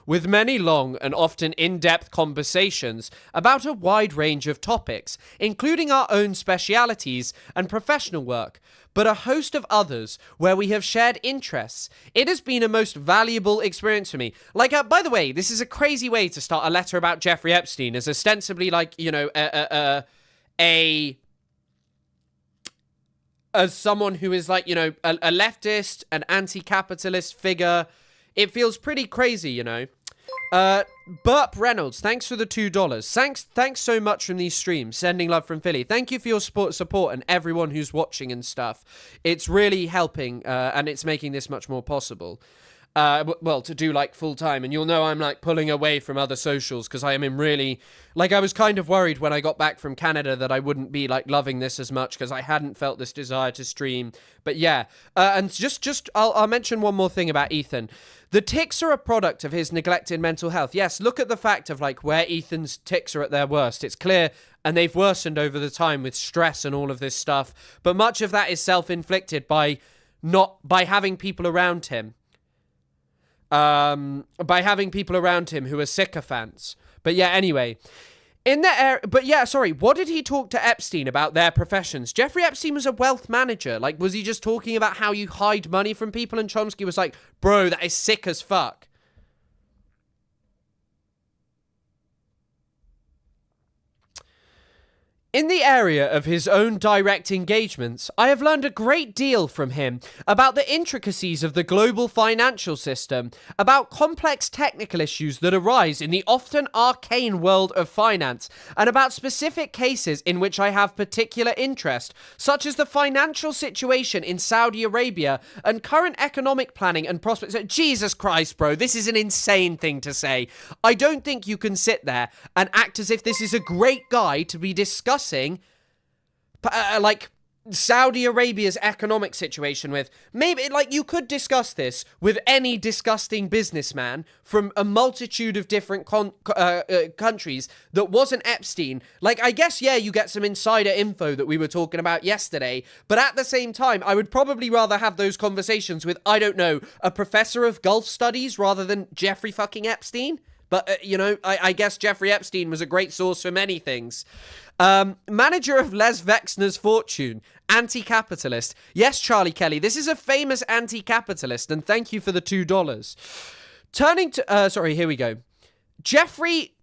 with many long and often in-depth conversations about a wide range of topics, including our own specialities and professional work, but a host of others where we have shared interests. It has been a most valuable experience for me. Like, by the way, this is a crazy way to start a letter about Jeffrey Epstein, as ostensibly, like, you know, as someone who is, like, you know, a leftist, an anti-capitalist figure. It feels pretty crazy, you know. Burp Reynolds, thanks for the $2. Thanks so much from these streams. Sending love from Philly. Thank you for your support and everyone who's watching and stuff. It's really helping, and it's making this much more possible. Well, to do, like, full time. And you'll know I'm, like, pulling away from other socials because I am in really... Like, I was kind of worried when I got back from Canada that I wouldn't be, like, loving this as much because I hadn't felt this desire to stream. But yeah. And I'll mention one more thing about Ethan. The tics are a product of his neglected mental health. Yes, look at the fact of, like, where Ethan's tics are at their worst. It's clear, and they've worsened over the time with stress and all of this stuff. But much of that is self-inflicted by having people around him. By having people around him who are sycophants. But yeah, anyway. What did he talk to Epstein about their professions? Jeffrey Epstein was a wealth manager. Like, was he just talking about how you hide money from people? And Chomsky was like, bro, that is sick as fuck. In the area of his own direct engagements, I have learned a great deal from him about the intricacies of the global financial system, about complex technical issues that arise in the often arcane world of finance, and about specific cases in which I have particular interest, such as the financial situation in Saudi Arabia and current economic planning and prospects. Jesus Christ, bro, this is an insane thing to say. I don't think you can sit there and act as if this is a great guy to be discussing like Saudi Arabia's economic situation with. Maybe, like, you could discuss this with any disgusting businessman from a multitude of different countries that wasn't Epstein. Like, I guess, yeah, you get some insider info that we were talking about yesterday, but at the same time, I would probably rather have those conversations with, I don't know, a professor of Gulf studies rather than Jeffrey fucking Epstein. But, you know, I guess Jeffrey Epstein was a great source for many things. Manager of Les Wexner's fortune. Anti-capitalist. Yes, Charlie Kelly, this is a famous anti-capitalist, and thank you for the $2. Turning to... here we go. Jeffrey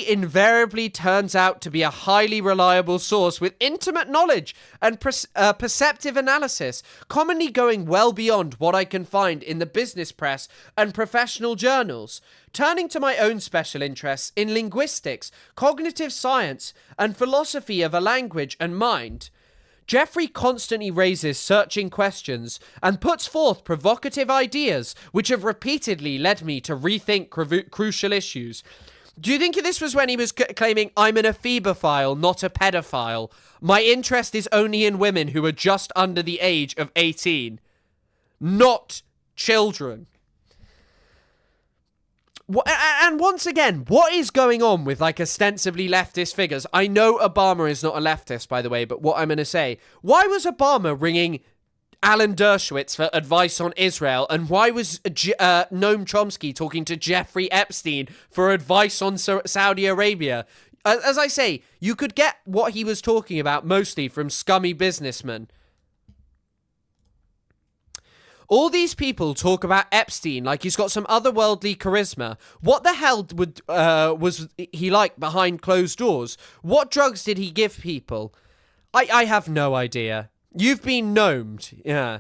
invariably turns out to be a highly reliable source with intimate knowledge and perceptive analysis, commonly going well beyond what I can find in the business press and professional journals. Turning to my own special interests in linguistics, cognitive science, and philosophy of a language and mind, Jeffrey constantly raises searching questions and puts forth provocative ideas which have repeatedly led me to rethink crucial issues. Do you think this was when he was claiming, I'm an ephebophile, not a pedophile? My interest is only in women who are just under the age of 18. Not children. And once again, what is going on with, like, ostensibly leftist figures? I know Obama is not a leftist, by the way, but what I'm going to say, why was Obama ringing Alan Dershowitz for advice on Israel, and why was Noam Chomsky talking to Jeffrey Epstein for advice on Saudi Arabia? As I say, you could get what he was talking about mostly from scummy businessmen. All these people talk about Epstein like he's got some otherworldly charisma. What the hell was he like behind closed doors? What drugs did he give people? I have no idea. You've been gnomed, yeah.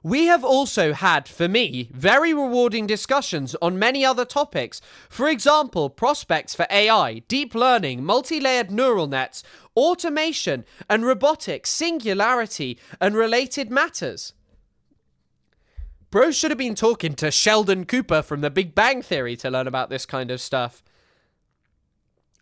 We have also had, for me, very rewarding discussions on many other topics. For example, prospects for AI, deep learning, multi-layered neural nets, automation and robotics, singularity and related matters. Bro should have been talking to Sheldon Cooper from The Big Bang Theory to learn about this kind of stuff.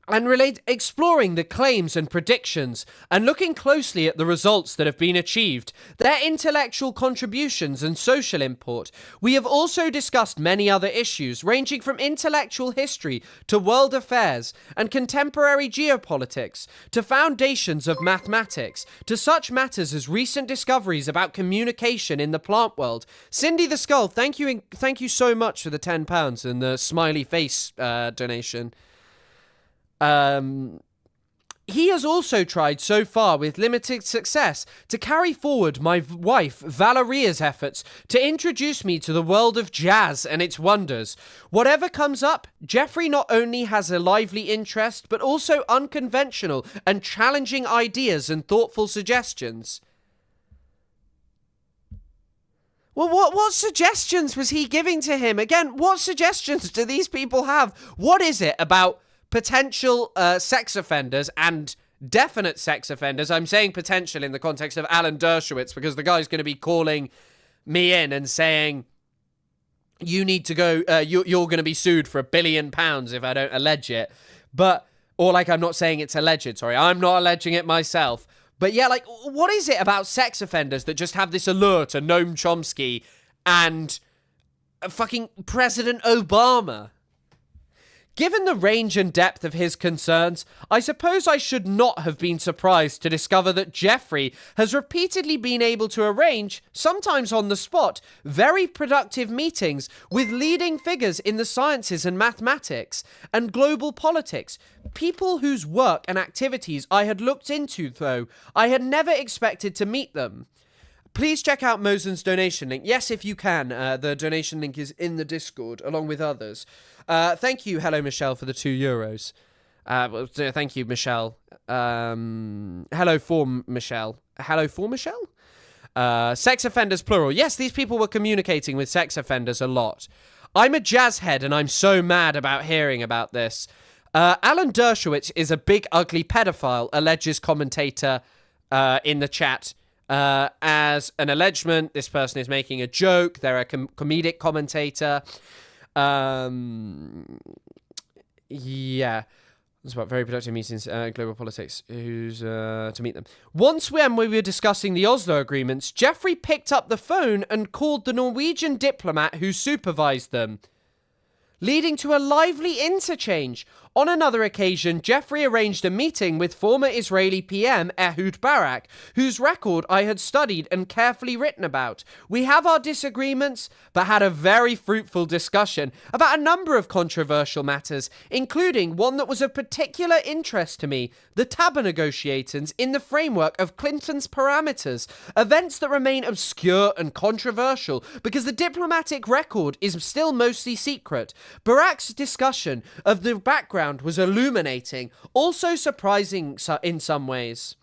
And exploring the claims and predictions and looking closely at the results that have been achieved, their intellectual contributions and social import. We have also discussed many other issues, ranging from intellectual history to world affairs and contemporary geopolitics, to foundations of mathematics, to such matters as recent discoveries about communication in the plant world. Cindy the Skull, thank you so much for the £10 and the smiley face donation. He has also tried so far with limited success to carry forward my wife Valeria's efforts to introduce me to the world of jazz and its wonders. Whatever comes up, Jeffrey not only has a lively interest but also unconventional and challenging ideas and thoughtful suggestions. Well, what suggestions was he giving to him? Again, what suggestions do these people have? What is it about potential sex offenders and definite sex offenders? I'm saying potential in the context of Alan Dershowitz, because the guy's going to be calling me in and saying, you need to go, you're going to be sued for £1 billion if I don't allege it. But, or like, I'm not saying it's alleged, sorry, I'm not alleging it myself. But yeah, like, what is it about sex offenders that just have this allure to Noam Chomsky and fucking President Obama? Given the range and depth of his concerns, I suppose I should not have been surprised to discover that Jeffrey has repeatedly been able to arrange, sometimes on the spot, very productive meetings with leading figures in the sciences and mathematics and global politics, people whose work and activities I had looked into, though I had never expected to meet them. Please check out Mosen's donation link. Yes, if you can. The donation link is in the Discord, along with others. Thank you, Hello Michelle, for the €2. Thank you, Michelle. Hello for Michelle. Hello for Michelle? Sex offenders, plural. Yes, these people were communicating with sex offenders a lot. I'm a jazz head, and I'm so mad about hearing about this. Alan Dershowitz is a big, ugly pedophile, alleges commentator in the chat. As an allegement, this person is making a joke. They're a comedic commentator. Yeah. It's about very productive meetings, global politics, who's to meet them. Once when we were discussing the Oslo agreements, Jeffrey picked up the phone and called the Norwegian diplomat who supervised them, leading to a lively interchange. On another occasion, Jeffrey arranged a meeting with former Israeli PM Ehud Barak, whose record I had studied and carefully written about. We have our disagreements, but had a very fruitful discussion about a number of controversial matters, including one that was of particular interest to me, the Tabor negotiations in the framework of Clinton's parameters, events that remain obscure and controversial because the diplomatic record is still mostly secret. Barak's discussion of the background was illuminating, also surprising in some ways.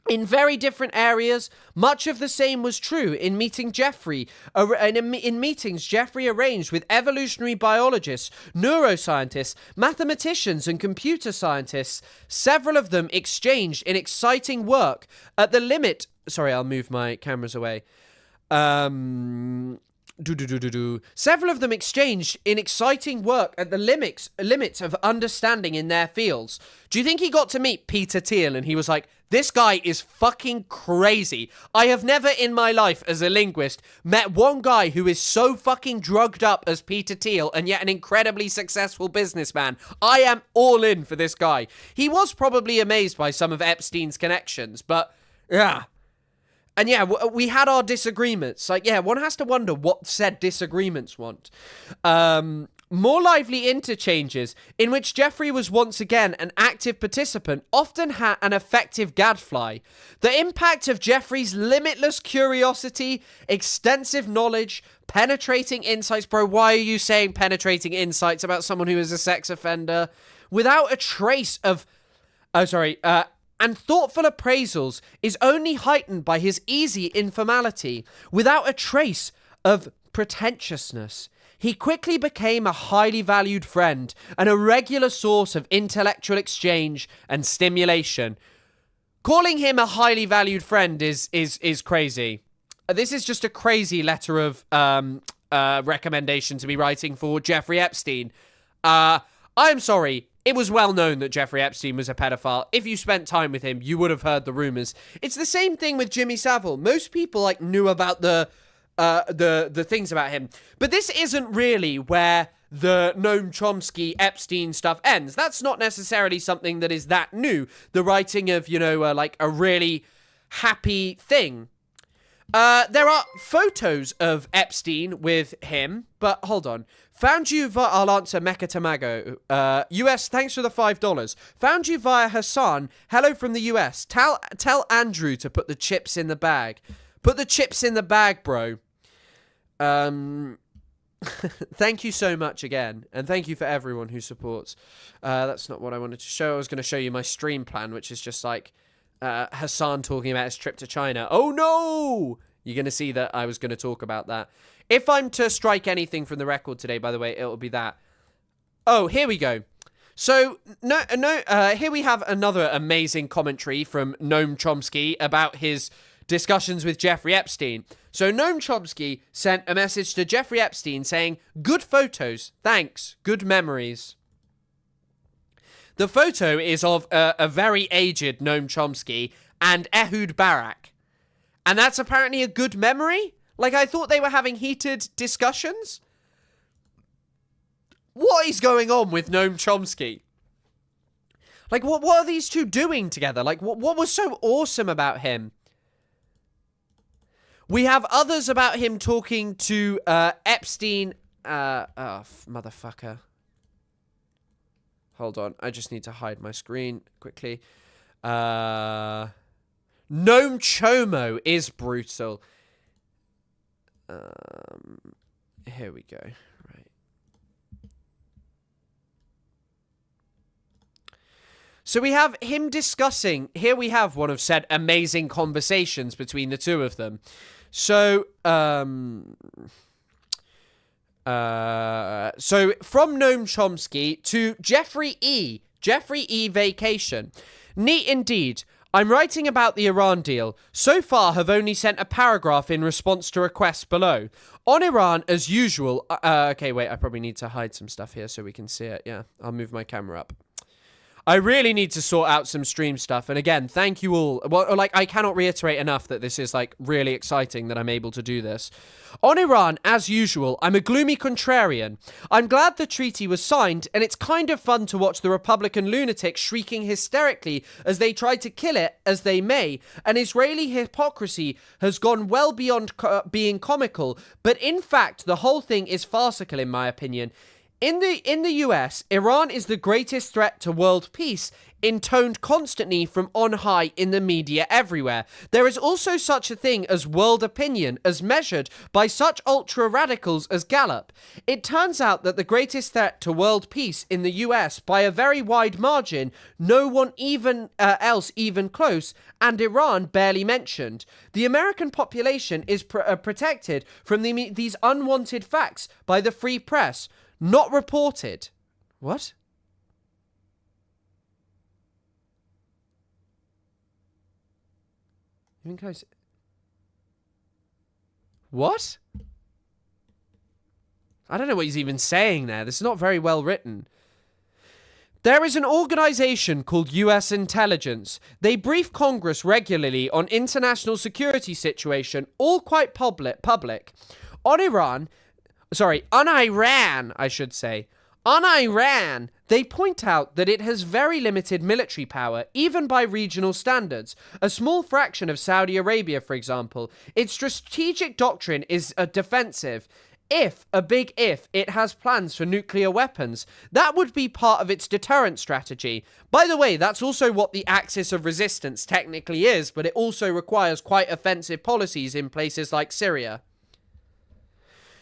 In very different areas, much of the same was true in meeting Jeffrey. In meetings Jeffrey arranged with evolutionary biologists, neuroscientists, mathematicians and computer scientists. Several of them exchanged in exciting work at the limit... Sorry, I'll move my cameras away. Several of them exchanged in exciting work at the limits of understanding in their fields. Do you think he got to meet Peter Thiel and he was like, this guy is fucking crazy. I have never in my life as a linguist met one guy who is so fucking drugged up as Peter Thiel and yet an incredibly successful businessman. I am all in for this guy. He was probably amazed by some of Epstein's connections, but yeah. And yeah, we had our disagreements. Like, yeah, one has to wonder what said disagreements want. More lively interchanges, in which Jeffrey was once again an active participant, often had an effective gadfly. The impact of Jeffrey's limitless curiosity, extensive knowledge, penetrating insights. Bro, why are you saying penetrating insights about someone who is a sex offender? Without a trace of... and thoughtful appraisals is only heightened by his easy informality, without a trace of pretentiousness. He quickly became a highly valued friend and a regular source of intellectual exchange and stimulation. Calling him a highly valued friend is crazy. This is just a crazy letter of recommendation to be writing for Jeffrey Epstein. I'm sorry. It was well known that Jeffrey Epstein was a pedophile. If you spent time with him, you would have heard the rumors. It's the same thing with Jimmy Savile. Most people knew about the things about him. But this isn't really where the Noam Chomsky Epstein stuff ends. That's not necessarily something that is that new. The writing of, a really happy thing. There are photos of Epstein with him, but hold on. Found you via, I'll answer Mecca Tamago. US, thanks for the $5. Found you via Hassan. Hello from the US. Tell Andrew to put the chips in the bag. Put the chips in the bag, bro. Thank you so much again, and thank you for everyone who supports. That's not what I wanted to show. I was going to show you my stream plan, which is just Hassan talking about his trip to China. Oh no! You're going to see that I was going to talk about that. If I'm to strike anything from the record today, by the way, it'll be that. Oh, here we go. So, here we have another amazing commentary from Noam Chomsky about his discussions with Jeffrey Epstein. So Noam Chomsky sent a message to Jeffrey Epstein saying, "Good photos, thanks, good memories." The photo is of a very aged Noam Chomsky and Ehud Barak. And that's apparently a good memory? I thought they were having heated discussions? What is going on with Noam Chomsky? What are these two doing together? What was so awesome about him? We have others about him talking to Epstein. Motherfucker. Hold on. I just need to hide my screen quickly. Noam Chomo is brutal. Here we go. Right. So we have him discussing. Here we have one of said amazing conversations between the two of them. So, from Noam Chomsky to Jeffrey E. Vacation. Neat indeed. I'm writing about the Iran deal. So far have only sent a paragraph in response to requests below. On Iran, as usual... okay, wait, I probably need to hide some stuff here so we can see it. Yeah, I'll move my camera up. I really need to sort out some stream stuff. And again, thank you all. Well, I cannot reiterate enough that this is, really exciting that I'm able to do this. On Iran, as usual, I'm a gloomy contrarian. I'm glad the treaty was signed, and it's kind of fun to watch the Republican lunatics shrieking hysterically as they try to kill it as they may. And Israeli hypocrisy has gone well beyond being comical. But in fact, the whole thing is farcical, in my opinion. In the US, Iran is the greatest threat to world peace, intoned constantly from on high in the media everywhere. There is also such a thing as world opinion, as measured by such ultra-radicals as Gallup. It turns out that the greatest threat to world peace in the US, by a very wide margin, no one else even close, and Iran barely mentioned. The American population is protected from these unwanted facts by the free press. Not reported. What? You think What? I don't know what he's even saying there. This is not very well written. There is an organization called US Intelligence. They brief Congress regularly on international security situation, all quite public. On Iran, I should say. On Iran, they point out that it has very limited military power, even by regional standards. A small fraction of Saudi Arabia, for example. Its strategic doctrine is defensive. A big if, it has plans for nuclear weapons. That would be part of its deterrent strategy. By the way, that's also what the axis of resistance technically is, but it also requires quite offensive policies in places like Syria.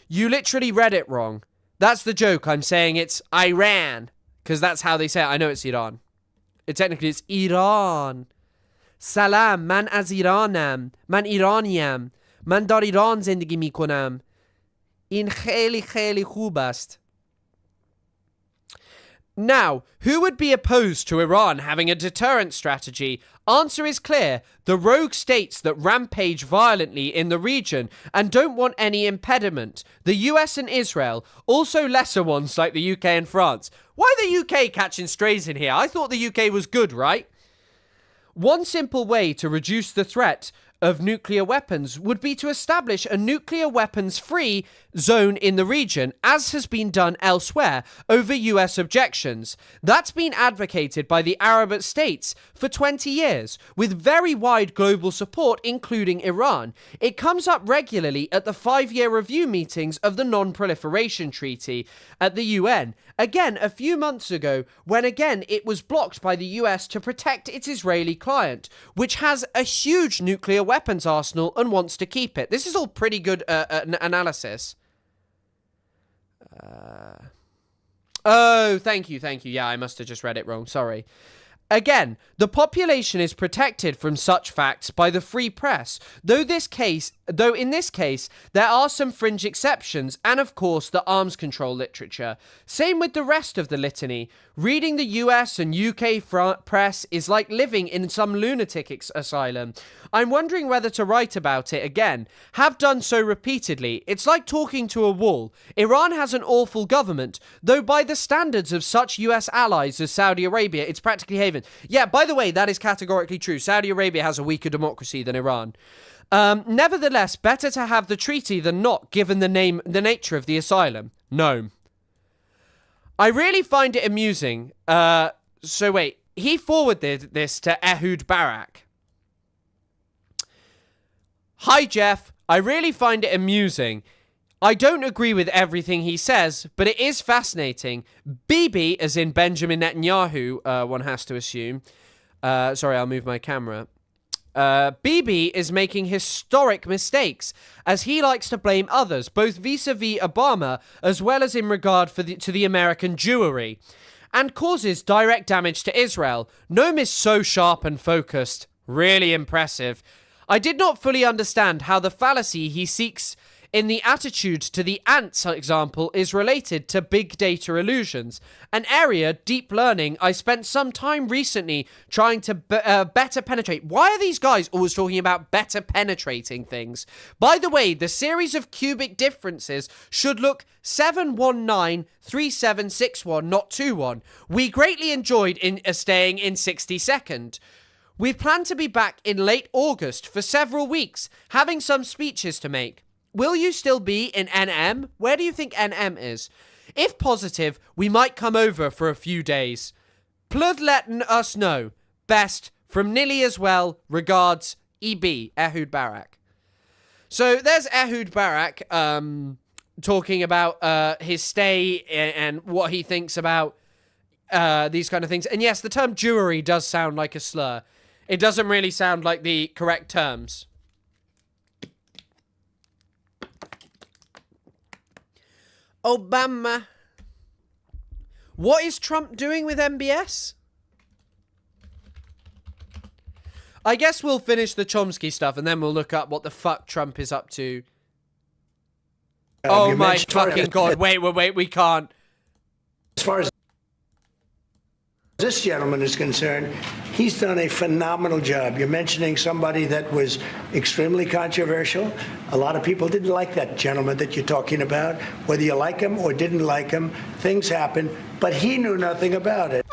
You literally read it wrong. That's the joke. I'm saying it's Iran, because that's how they say it. I know it's Iran. It's Iran. سلام من از ایرانم من ایرانیم من در ایران زندگی میکنم این خیلی خیلی خوب است. Now, who would be opposed to Iran having a deterrent strategy? Answer is clear. The rogue states that rampage violently in the region and don't want any impediment. The US and Israel, also lesser ones like the UK and France. Why the UK catching strays in here? I thought the UK was good, right? One simple way to reduce the threat of nuclear weapons would be to establish a nuclear weapons-free zone in the region, as has been done elsewhere over US objections. That's been advocated by the Arab states for 20 years, with very wide global support, including Iran. It comes up regularly at the 5-year review meetings of the Non-Proliferation Treaty at the UN. Again, a few months ago, when again it was blocked by the US to protect its Israeli client, which has a huge nuclear weapons arsenal and wants to keep it. This is all pretty good analysis. Oh, thank you. Yeah, I must have just read it wrong. Sorry. Again, the population is protected from such facts by the free press, though in this case there are some fringe exceptions, and of course the arms control literature. Same with the rest of the litany. Reading the US and UK press is like living in some lunatic asylum. I'm wondering whether to write about it again. Have done so repeatedly. It's like talking to a wall. Iran has an awful government, though by the standards of such US allies as Saudi Arabia, it's practically haven. Yeah, by the way, that is categorically true. Saudi Arabia has a weaker democracy than Iran. Nevertheless, better to have the treaty than not, given the nature of the asylum. No. I really find it amusing. So wait, he forwarded this to Ehud Barak. Hi, Jeff. I really find it amusing. I don't agree with everything he says, but it is fascinating. Bibi, as in Benjamin Netanyahu, one has to assume. Sorry, I'll move my camera. Bibi is making historic mistakes, as he likes to blame others, both vis-a-vis Obama, as well as in regard to the American Jewry, and causes direct damage to Israel. Noam is so sharp and focused. Really impressive. I did not fully understand how the fallacy he seeks in the attitude to the ants example is related to big data illusions, an area, deep learning, I spent some time recently trying to better penetrate. Why are these guys always talking about better penetrating things? By the way, the series of cubic differences should look 7193761, not 21. We greatly enjoyed staying in 60-second. We plan to be back in late August for several weeks, having some speeches to make. Will you still be in NM? Where do you think NM is? If positive, we might come over for a few days. Please let us know. Best from Nilly as well. Regards, EB, Ehud Barak. So there's Ehud Barak talking about his stay and what he thinks about these kind of things. And yes, the term Jewry does sound like a slur. It doesn't really sound like the correct terms. Obama. What is Trump doing with MBS? I guess we'll finish the Chomsky stuff and then we'll look up what the fuck Trump is up to. Oh my fucking god, wait, we can't. As far as this gentleman is concerned, he's done a phenomenal job. You're mentioning somebody that was extremely controversial. A lot of people didn't like that gentleman that you're talking about. Whether you like him or didn't like him, things happen, but he knew nothing about it.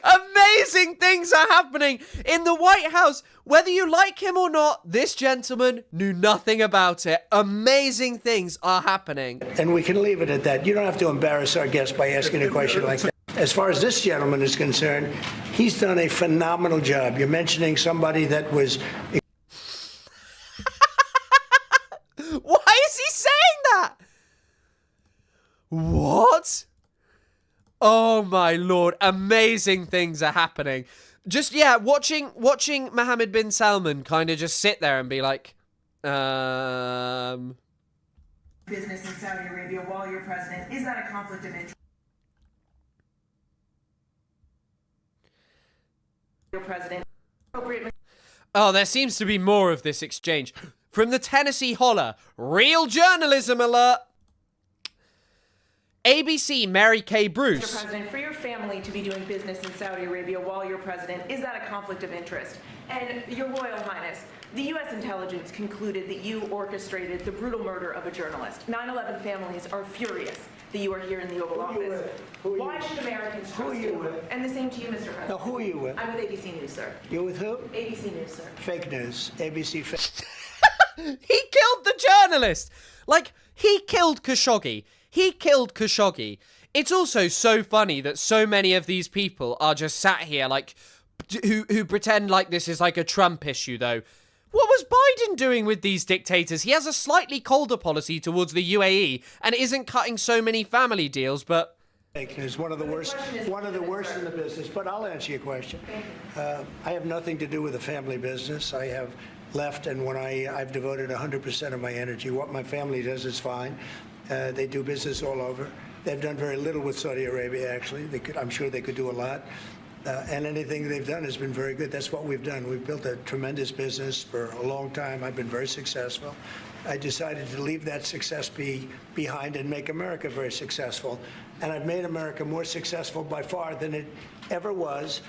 Amazing things are happening in the White House. Whether you like him or not, this gentleman knew nothing about it. Amazing things are happening. And we can leave it at that. You don't have to embarrass our guest by asking a question like that. As far as this gentleman is concerned, he's done a phenomenal job. You're mentioning somebody that was... Why is he saying that? What? Oh my lord, amazing things are happening. Just, yeah, watching Mohammed bin Salman kind of just sit there and be like, Business in Saudi Arabia while you're president, is that a conflict of interest? President. Oh, there seems to be more of this exchange. From the Tennessee Holler, real journalism alert. ABC Mary Kay Bruce. Mr. President, for your family to be doing business in Saudi Arabia while you're president, is that a conflict of interest? And Your Royal Highness, the U.S. intelligence concluded that you orchestrated the brutal murder of a journalist. 9/11 families are furious that you are here in the Oval Office. Why should Americans trust you? And the same to you, Mr. President. Now, who are you with? I'm with ABC News, sir. You're with who? ABC News, sir. Fake news. ABC fake. He killed the journalist. Like, he killed Khashoggi. He killed Khashoggi. It's also so funny that so many of these people are just sat here like, who pretend like this is like a Trump issue, though. What was Biden doing with these dictators? He has a slightly colder policy towards the UAE and isn't cutting so many family deals, but... Fake news, one of the worst in the business, but I'll answer your question. I have nothing to do with the family business. I have left, and when I've devoted 100% of my energy. What my family does is fine. They do business all over. They've done very little with Saudi Arabia, actually. I'm sure they could do a lot. And anything they've done has been very good. That's what we've done. We've built a tremendous business for a long time. I've been very successful. I decided to leave that success behind and make America very successful. And I've made America more successful by far than it ever was,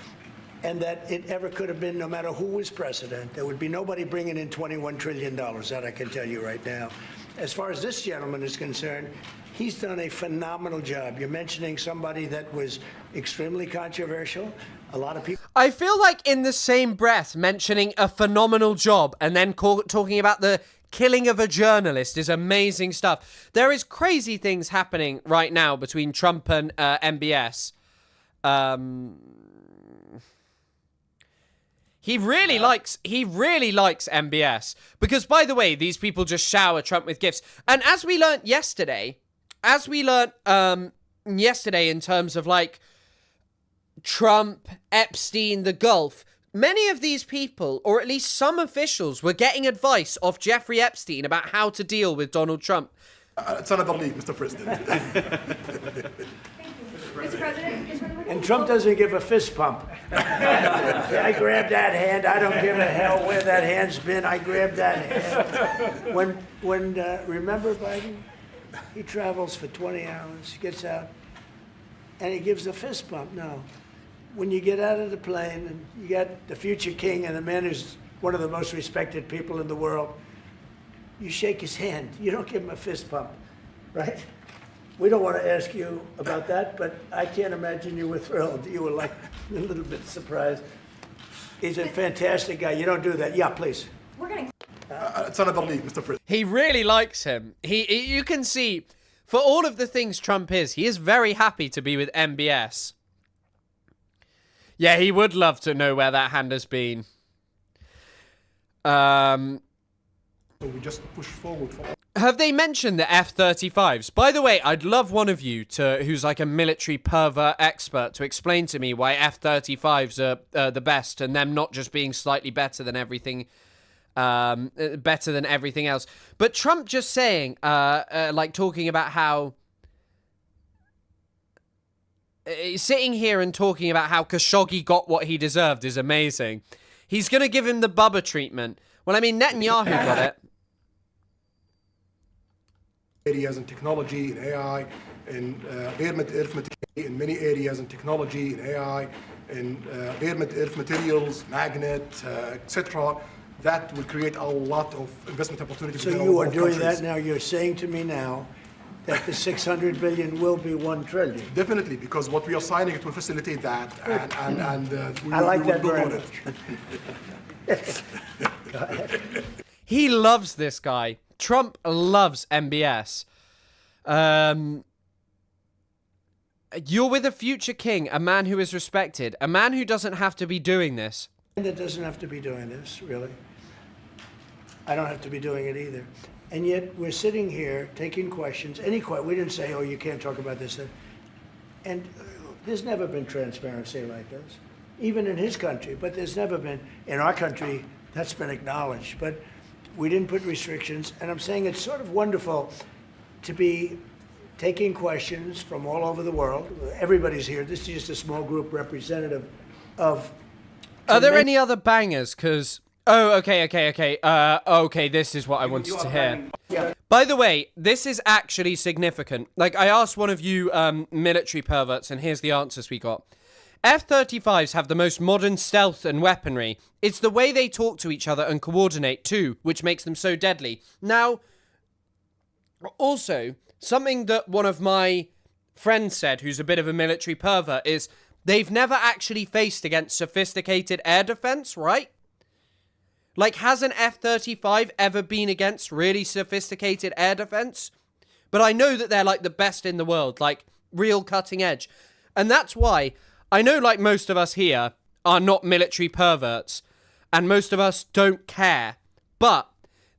and that it ever could have been no matter who was president. There would be nobody bringing in $21 trillion, that I can tell you right now. As far as this gentleman is concerned, he's done a phenomenal job. You're mentioning somebody that was extremely controversial. A lot of people... I feel like in the same breath mentioning a phenomenal job and then talking about the killing of a journalist is amazing stuff. There is crazy things happening right now between Trump and MBS. He really likes MBS because, by the way, these people just shower Trump with gifts. And as we learned yesterday, in terms of like Trump, Epstein, the Gulf, many of these people, or at least some officials, were getting advice off Jeffrey Epstein about how to deal with Donald Trump. It's another league, Mr. President. Mr. President, and Trump doesn't give a fist pump. I grabbed that hand. I don't give a hell where that hand's been. I grabbed that hand. Remember Biden? He travels for 20 hours, gets out, and he gives a fist bump. No. When you get out of the plane and you got the future king and the man who's one of the most respected people in the world, you shake his hand. You don't give him a fist bump, right? We don't want to ask you about that, but I can't imagine you were thrilled. You were like a little bit surprised. He's a fantastic guy. You don't do that. Yeah, please. We're getting... It's another league, Mr. President. He really likes him. You can see, for all of the things Trump is, he is very happy to be with MBS. Yeah, he would love to know where that hand has been. So we just push forward. Have they mentioned the F-35s? By the way, I'd love one of you who's like a military pervert expert to explain to me why F-35s are the best and them not just being slightly better than everything else. But Trump just saying, like talking about how... sitting here and talking about how Khashoggi got what he deserved is amazing. He's going to give him the Bubba treatment. Well, I mean, Netanyahu got it. Areas in technology, in AI, in arithmetic, in many areas in technology, in AI, in earth materials, magnet, etc. That will create a lot of investment opportunities. So you are doing that now. You're saying to me now that the 600 billion will be 1 trillion. Definitely, because what we are signing, it will facilitate that, and we I like will that build very on it. He loves this guy. Trump loves MBS. You're with a future king, a man who is respected, a man who doesn't have to be doing this. That doesn't have to be doing this, really. I don't have to be doing it either. And yet we're sitting here taking questions. We didn't say, oh, you can't talk about this. And there's never been transparency like this, even in his country. But there's never been, in our country, that's been acknowledged. But we didn't put restrictions. And I'm saying it's sort of wonderful to be taking questions from all over the world. Everybody's here. This is just a small group representative of Are there any other bangers? Because... Oh, okay. Okay, this is what I wanted to hear. Yeah. By the way, this is actually significant. Like, I asked one of you military perverts, and here's the answers we got. F-35s have the most modern stealth and weaponry. It's the way they talk to each other and coordinate, too, which makes them so deadly. Now, also, something that one of my friends said, who's a bit of a military pervert, is they've never actually faced against sophisticated air defense, right? Like, has an F-35 ever been against really sophisticated air defense? But I know that they're, like, the best in the world, like, real cutting edge. And that's why I know, like, most of us here are not military perverts, and most of us don't care. But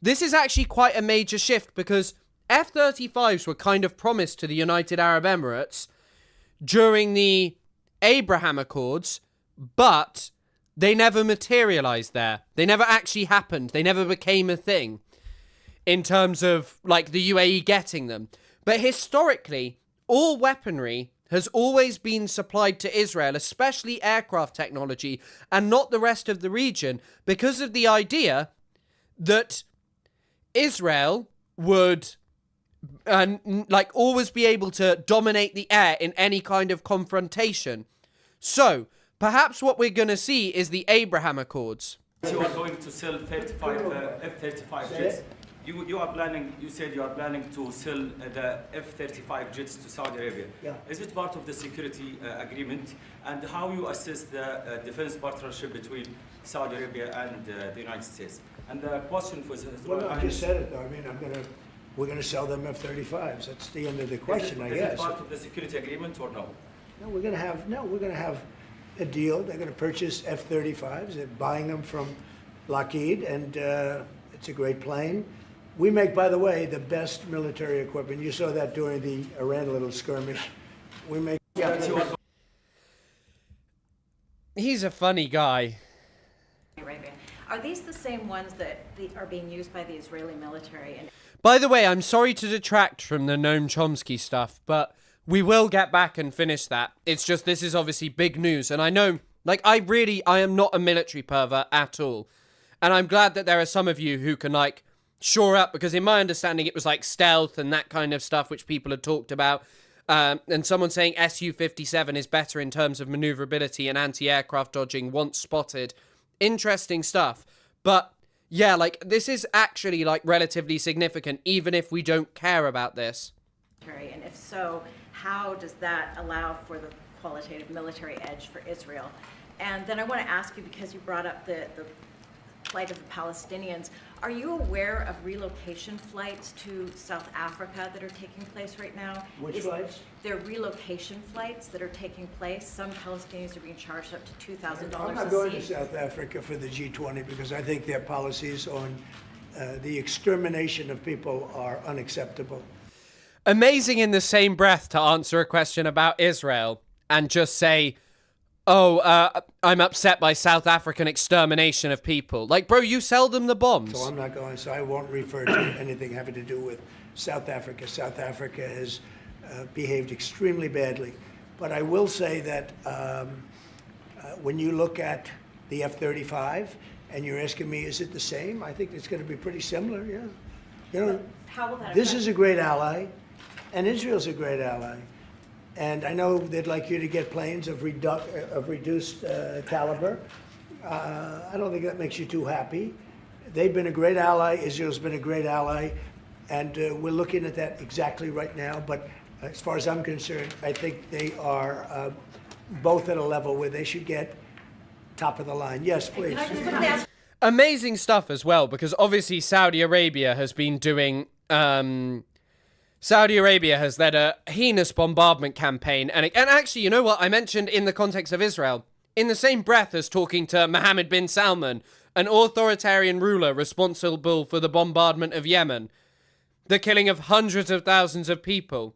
this is actually quite a major shift, because F-35s were kind of promised to the United Arab Emirates during the Abraham Accords, but they never materialized there. They never actually happened. They never became a thing in terms of, like, the UAE getting them. But historically, all weaponry has always been supplied to Israel, especially aircraft technology, and not the rest of the region, because of the idea that Israel would like always be able to dominate the air in any kind of confrontation. So perhaps what we're going to see is the Abraham Accords. You are going to sell 35 F-35 jets. You are planning. You said you are planning to sell the F-35 jets to Saudi Arabia. Yeah. Is it part of the security agreement? And how you assess the defense partnership between Saudi Arabia and the United States? And the question was... Well, no, I just said it, though. I mean, we're going to sell them F-35s. That's the end of the question, I guess. Is it part of the security agreement or no? No, we're going to have a deal. They're going to purchase F-35s. They're buying them from Lockheed, and it's a great plane. We make, by the way, the best military equipment. You saw that during the Iran little skirmish. We make... He's a funny guy. Are these the same ones that are being used by the Israeli military? And by the way, I'm sorry to detract from the Noam Chomsky stuff, but we will get back and finish that. It's just, this is obviously big news. And I know, like, I am not a military pervert at all. And I'm glad that there are some of you who can, like, shore up, because in my understanding, it was like stealth and that kind of stuff, which people had talked about. And someone saying Su-57 is better in terms of maneuverability and anti-aircraft dodging once spotted. Interesting stuff. But yeah, like, this is actually, like, relatively significant, even if we don't care about this. And if so, how does that allow for the qualitative military edge for Israel? And then I want to ask you, because you brought up the plight of the Palestinians, are you aware of relocation flights to South Africa that are taking place right now? Which flights? There are relocation flights that are taking place. Some Palestinians are being charged up to $2,000 I'm not going to South Africa for the G20 because I think their policies on the extermination of people are unacceptable. Amazing in the same breath to answer a question about Israel and just say, I'm upset by South African extermination of people. Like, bro, you sell them the bombs. So I'm not going, so I won't refer to anything having to do with South Africa. South Africa has behaved extremely badly. But I will say that when you look at the F-35 and you're asking me, is it the same? I think it's going to be pretty similar, yeah. You know, how will that this is a great ally, and Israel's a great ally. And I know they'd like you to get planes of reduced caliber. I don't think that makes you too happy. They've been a great ally. Israel's been a great ally. And we're looking at that exactly right now. But as far as I'm concerned, I think they are both at a level where they should get top of the line. Yes, please. Amazing stuff as well, because obviously Saudi Arabia has been doing... Saudi Arabia has led a heinous bombardment campaign. And actually, you know what? I mentioned in the context of Israel, in the same breath as talking to Mohammed bin Salman, an authoritarian ruler responsible for the bombardment of Yemen, the killing of hundreds of thousands of people.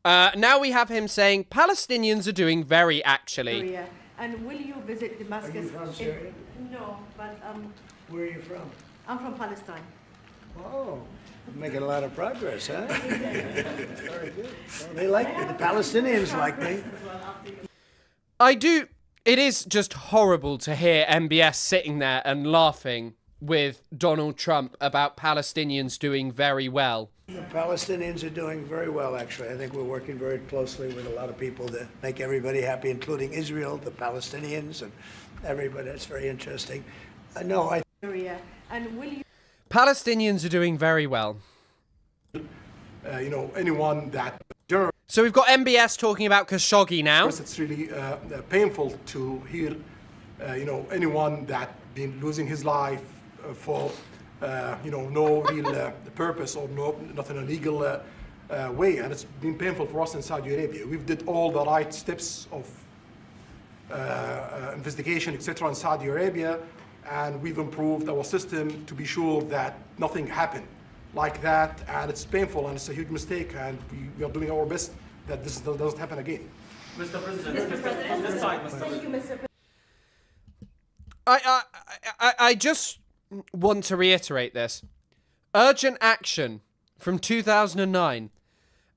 Now we have him saying Palestinians are doing very actually. Syria. And will you visit Damascus? Are you from Syria? No, but Where are you from? I'm from Palestine. Oh. Making a lot of progress, huh? Very good. Well, they like me. The Palestinians like me. I do. It is just horrible to hear MBS sitting there and laughing with Donald Trump about Palestinians doing very well. The Palestinians are doing very well, actually. I think we're working very closely with a lot of people to make everybody happy, including Israel, the Palestinians, and everybody. It's very interesting. And will you? Palestinians are doing very well. Anyone that... So we've got MBS talking about Khashoggi now. It's really painful to hear, anyone that been losing his life for, no real purpose or not in a legal way. And it's been painful for us in Saudi Arabia. We've did all the right steps of investigation, etc. in Saudi Arabia, and we've improved our system to be sure that nothing happened like that, and it's painful and it's a huge mistake, and we are doing our best that this doesn't happen again. Mr. President, this side, Mr. Thank you, Mr. President. I just want to reiterate this. Urgent action from 2009.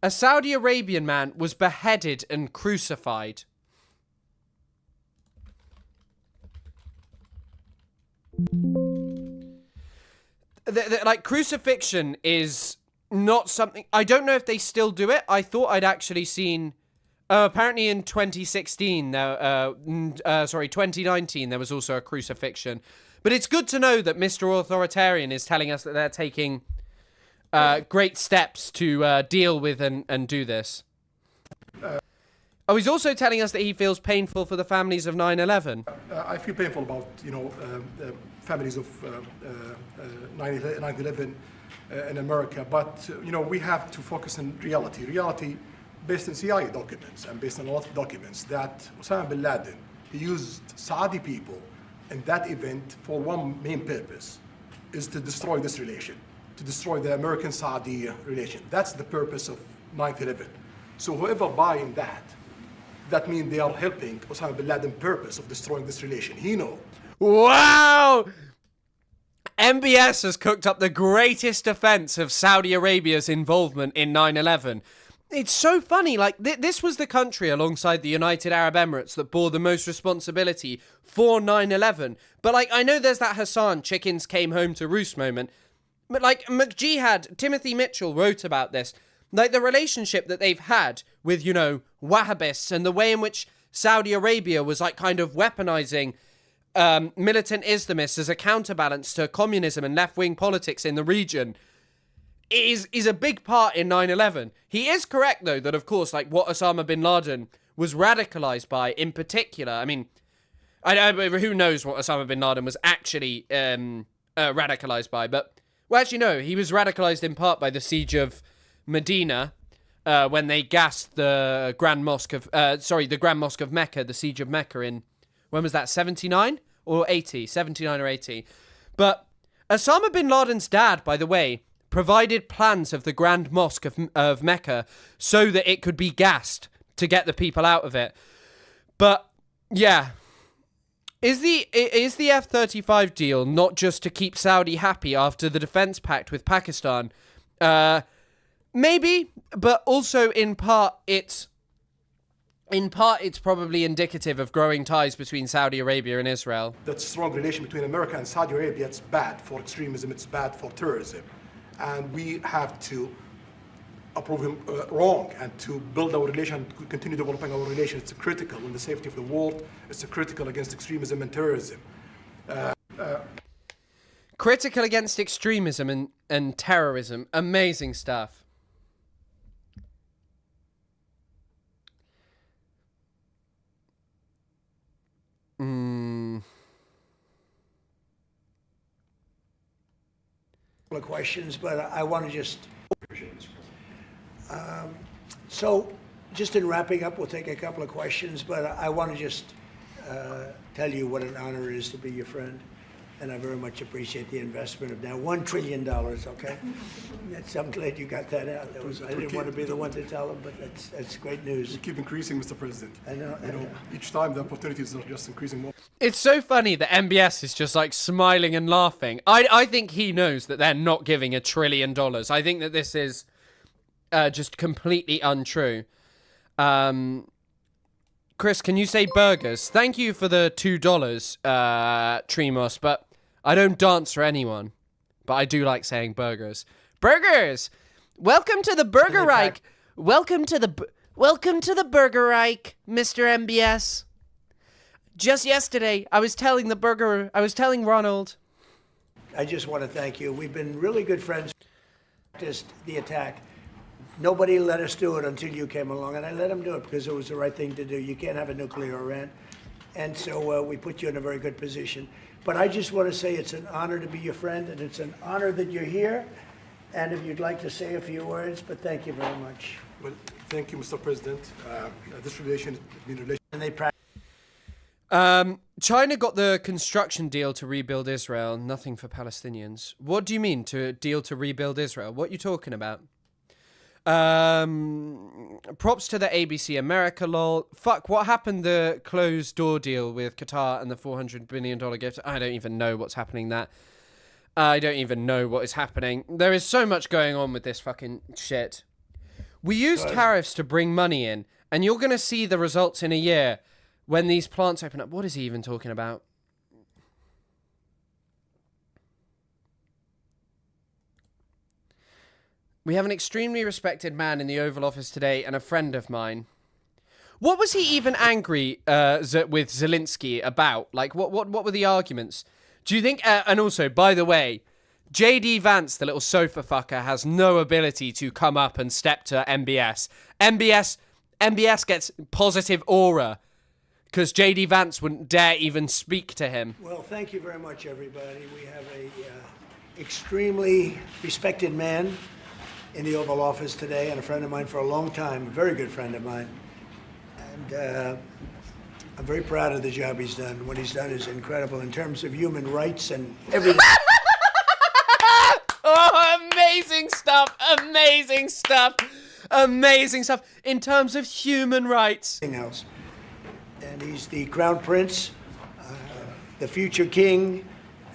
A Saudi Arabian man was beheaded and crucified. Like, crucifixion is not something... I don't know if they still do it. I thought I'd actually seen... apparently in 2016, 2019, there was also a crucifixion. But it's good to know that Mr. Authoritarian is telling us that they're taking great steps to deal with and do this. Oh, he's also telling us that he feels painful for the families of 9/11. I feel painful about, families of 9/11 in America, but, we have to focus on reality. Reality based on CIA documents and based on a lot of documents that Osama bin Laden, he used Saudi people in that event for one main purpose, is to destroy this relation, to destroy the American-Saudi relation. That's the purpose of 9/11. So whoever buying that means they are helping Osama bin Laden's purpose of destroying this relation. He knows. Wow! MBS has cooked up the greatest defense of Saudi Arabia's involvement in 9/11. It's so funny, like, this was the country alongside the United Arab Emirates that bore the most responsibility for 9/11. But, like, I know there's that Hassan chickens came home to roost moment. But, like, McJihad, Timothy Mitchell wrote about this. Like, the relationship that they've had with, Wahhabists and the way in which Saudi Arabia was, like, kind of weaponizing militant Islamists as a counterbalance to communism and left-wing politics in the region is a big part in 9/11. He is correct, though, that, of course, like, what Osama bin Laden was radicalized by in particular. I mean, who knows what Osama bin Laden was actually radicalized by, but, well, actually, no, he was radicalized in part by the siege of Medina, when they gassed the Grand Mosque of Mecca, the siege of Mecca in, when was that, 79 or 80? 79 or 80. But Osama bin Laden's dad, by the way, provided plans of the Grand Mosque of Mecca so that it could be gassed to get the people out of it. But, yeah. Is the F-35 deal not just to keep Saudi happy after the defense pact with Pakistan? Maybe, but also in part it's probably indicative of growing ties between Saudi Arabia and Israel. That strong relation between America and Saudi Arabia, it's bad for extremism, it's bad for terrorism. And we have to approve him wrong and to build our relation, continue developing our relation. It's critical in the safety of the world. It's critical against extremism and terrorism. Critical against extremism and terrorism. Amazing stuff. Questions, but I want to just... So, just in wrapping up, we'll take a couple of questions, but I want to just tell you what an honor it is to be your friend, and I very much appreciate the investment of now $1 trillion, okay? I'm glad you got that out. I didn't want to be the one to tell them, but that's great news. You keep increasing, Mr. President. I know. Each time the opportunities are just increasing more. It's so funny that MBS is just like smiling and laughing. I think he knows that they're not giving $1 trillion. I think that this is just completely untrue. Chris, can you say burgers? Thank you for the $2, Trimos, but I don't dance for anyone. But I do like saying burgers. Burgers! Welcome to the Burger Reich. Welcome to the Burger Reich, Mr. MBS. Just yesterday, I was telling Ronald. I just want to thank you. We've been really good friends. Just the attack. Nobody let us do it until you came along, and I let them do it because it was the right thing to do. You can't have a nuclear Iran. And so we put you in a very good position. But I just want to say it's an honor to be your friend, and it's an honor that you're here. And if you'd like to say a few words, but thank you very much. Well, thank you, Mr. President. This relation, and they China got the construction deal to rebuild Israel, nothing for Palestinians. What do you mean, to deal to rebuild Israel? What are you talking about? Props to the ABC America, lol. Fuck, what happened the closed door deal with Qatar and the $400 billion gift? I don't even know what's happening there. I don't even know what is happening. There is so much going on with this fucking shit. We use tariffs to bring money in, and you're going to see the results in a year when these plants open up. What is he even talking about? We have an extremely respected man in the Oval Office today and a friend of mine. What was he even angry with Zelensky about? Like, what were the arguments? Do you think... and also, by the way, J.D. Vance, the little sofa fucker, has no ability to come up and step to MBS. MBS gets positive aura because J.D. Vance wouldn't dare even speak to him. Well, thank you very much, everybody. We have a extremely respected man in the Oval Office today, and a friend of mine for a long time, a very good friend of mine. And I'm very proud of the job he's done. What he's done is incredible in terms of human rights and everything. Oh, amazing stuff! Amazing stuff! Amazing stuff in terms of human rights. Else. And he's the crown prince, the future king,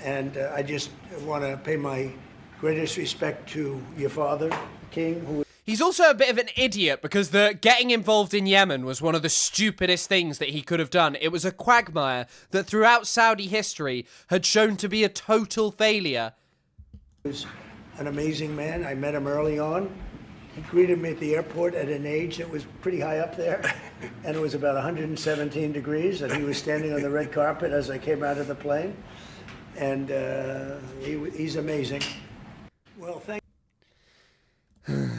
and I just want to pay my greatest respect to your father, King, who... He's also a bit of an idiot because the getting involved in Yemen was one of the stupidest things that he could have done. It was a quagmire that throughout Saudi history had shown to be a total failure. He was an amazing man. I met him early on. He greeted me at the airport at an age that was pretty high up there, and it was about 117 degrees, and he was standing on the red carpet as I came out of the plane, and he's amazing. Well, thank you.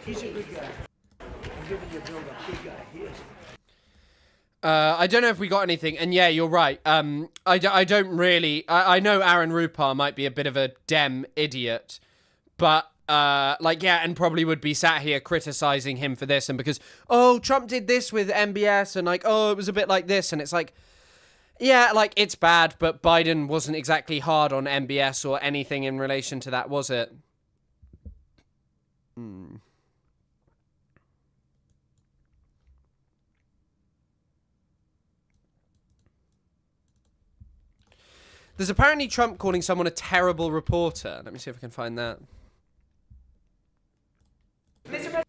He's a good guy. I'm giving you a build up. Big guy. He is. I don't know if we got anything, and yeah, you're right. I don't really... I know Aaron Rupar might be a bit of a Dem idiot, but, and probably would be sat here criticizing him for this, and because, oh, Trump did this with MBS, and oh, it was a bit like this, and it's like, yeah, it's bad, but Biden wasn't exactly hard on MBS or anything in relation to that, was it? There's apparently Trump calling someone a terrible reporter. Let me see if I can find that. Mr. President,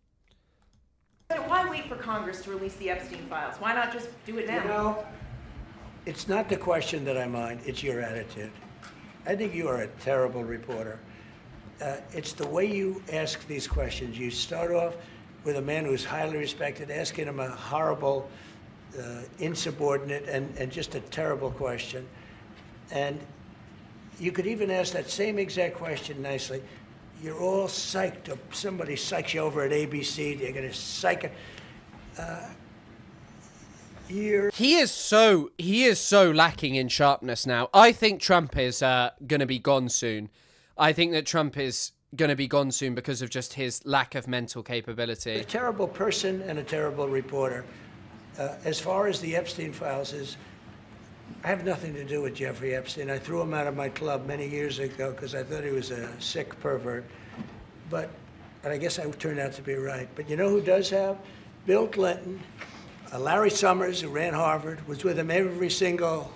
why wait for Congress to release the Epstein files? Why not just do it now? You know, it's not the question that I mind, it's your attitude. I think you are a terrible reporter. It's the way you ask these questions. You start off with a man who's highly respected, asking him a horrible, insubordinate, and just a terrible question. And you could even ask that same exact question nicely. You're all psyched up. Somebody psychs you over at ABC. They're going to psych it. He is so lacking in sharpness now. I think Trump is going to be gone soon. I think that Trump is going to be gone soon because of just his lack of mental capability. A terrible person and a terrible reporter. As far as the Epstein files is, I have nothing to do with Jeffrey Epstein. I threw him out of my club many years ago because I thought he was a sick pervert. And I guess I turned out to be right. But you know who does have? Bill Clinton, Larry Summers, who ran Harvard, was with him every single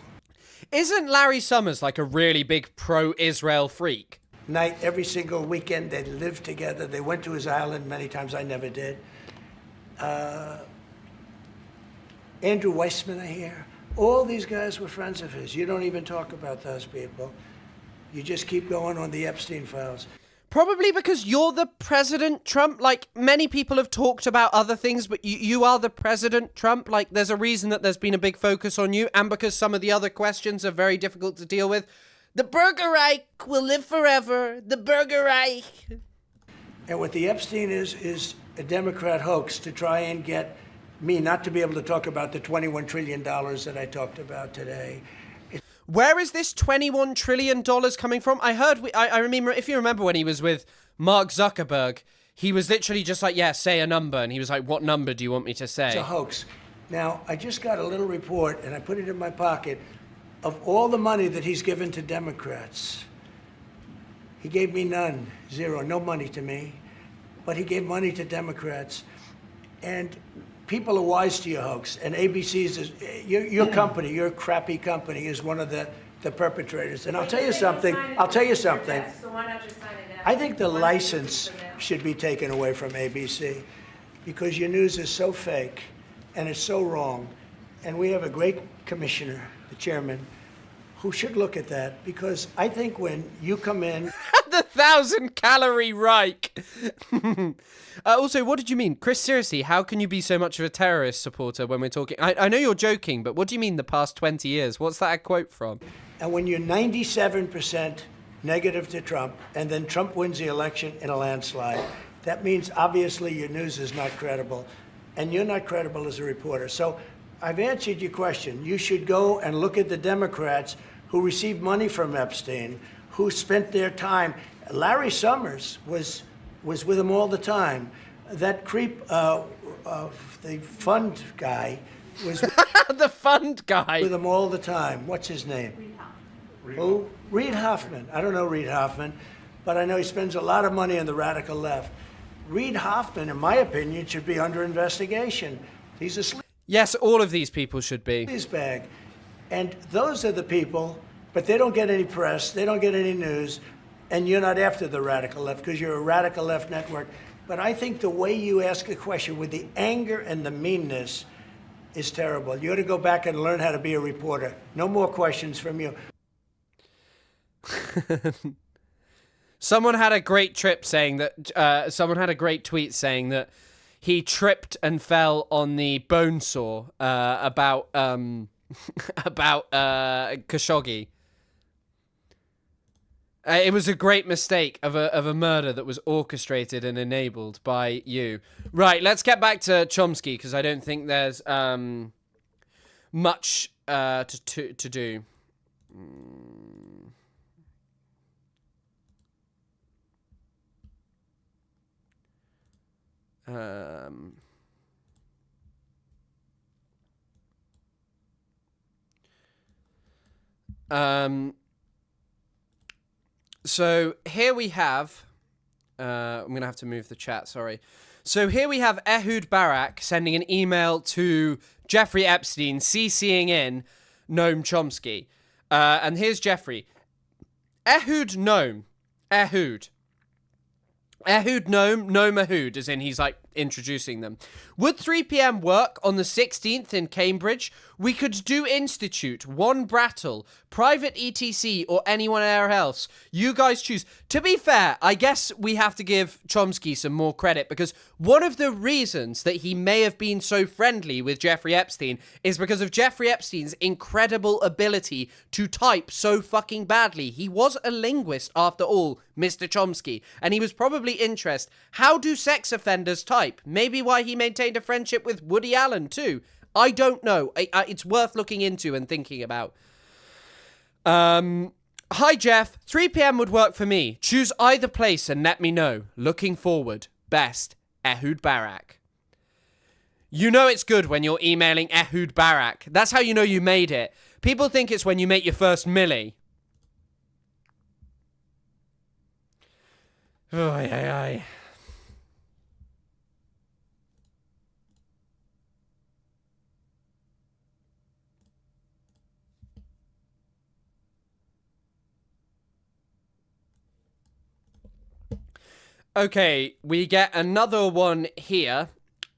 Isn't Larry Summers like a really big pro-Israel freak? night, every single weekend. They lived together. They went to his island many times. I never did. Andrew Weissman, I hear. All these guys were friends of his. You don't even talk about those people. You just keep going on the Epstein files. Probably because you're the President Trump. Like, many people have talked about other things, but you are the President Trump. Like, there's a reason that there's been a big focus on you, and because some of the other questions are very difficult to deal with. The Burger Reich will live forever. The Burger Reich. And what the Epstein is a Democrat hoax to try and get me not to be able to talk about the $21 trillion that I talked about today. Where is this $21 trillion coming from? I heard, I remember, if you remember when he was with Mark Zuckerberg, he was literally just like, yeah, say a number. And he was like, what number do you want me to say? It's a hoax. Now, I just got a little report, and I put it in my pocket, of all the money that he's given to Democrats. He gave me none, zero, no money to me. But he gave money to Democrats. And people are wise to your hoax, and ABC's your company, your crappy company, is one of the perpetrators. And I'll tell you something. So why not just sign it now? I think the license should be taken away from ABC because your news is so fake and it's so wrong. And we have a great commissioner, the chairman, who should look at that, because I think when you come in... The 1,000-calorie Reich. Also, what did you mean? Chris, seriously, how can you be so much of a terrorist supporter when we're talking? I know you're joking, but what do you mean the past 20 years? What's that a quote from? And when you're 97% negative to Trump, and then Trump wins the election in a landslide, that means obviously your news is not credible, and you're not credible as a reporter. So I've answered your question. You should go and look at the Democrats who received money from Epstein, who spent their time. Larry Summers was with him all the time. That creep of the fund guy was the fund guy with him all the time. What's his name? Who? Reid Hoffman. I don't know Reid Hoffman, but I know he spends a lot of money on the radical left. Reid Hoffman, in my opinion, should be under investigation. He's a sleaze Yes, all of these people should be. bag. And those are the people, but they don't get any press, they don't get any news, and you're not after the radical left because you're a radical left network. But I think the way you ask a question with the anger and the meanness is terrible. You ought to go back and learn how to be a reporter. No more questions from you. Someone had a great tweet saying that he tripped and fell on the bone saw about Khashoggi. It was a great mistake of a murder that was orchestrated and enabled by you. Right, let's get back to Chomsky because I don't think there's much to do. So here we have, I'm going to have to move the chat, sorry. So here we have Ehud Barak sending an email to Jeffrey Epstein, CCing in Noam Chomsky. And here's Jeffrey. Ehud Noam. Ehud Noam Ehud, as in he's like introducing them. Would 3 p.m. work on the 16th in Cambridge? We could do Institute, One Brattle, Private ETC, or anyone else. You guys choose. To be fair, I guess we have to give Chomsky some more credit because one of the reasons that he may have been so friendly with Jeffrey Epstein is because of Jeffrey Epstein's incredible ability to type so fucking badly. He was a linguist after all, Mr. Chomsky, and he was probably interested. How do sex offenders type? Maybe why he maintained a friendship with Woody Allen too. I don't know. It's worth looking into and thinking about. Hi, Jeff. 3 p.m. would work for me. Choose either place and let me know. Looking forward. Best, Ehud Barak. You know it's good when you're emailing Ehud Barak. That's how you know you made it. People think it's when you make your first milli. Oh, aye. Okay, we get another one here.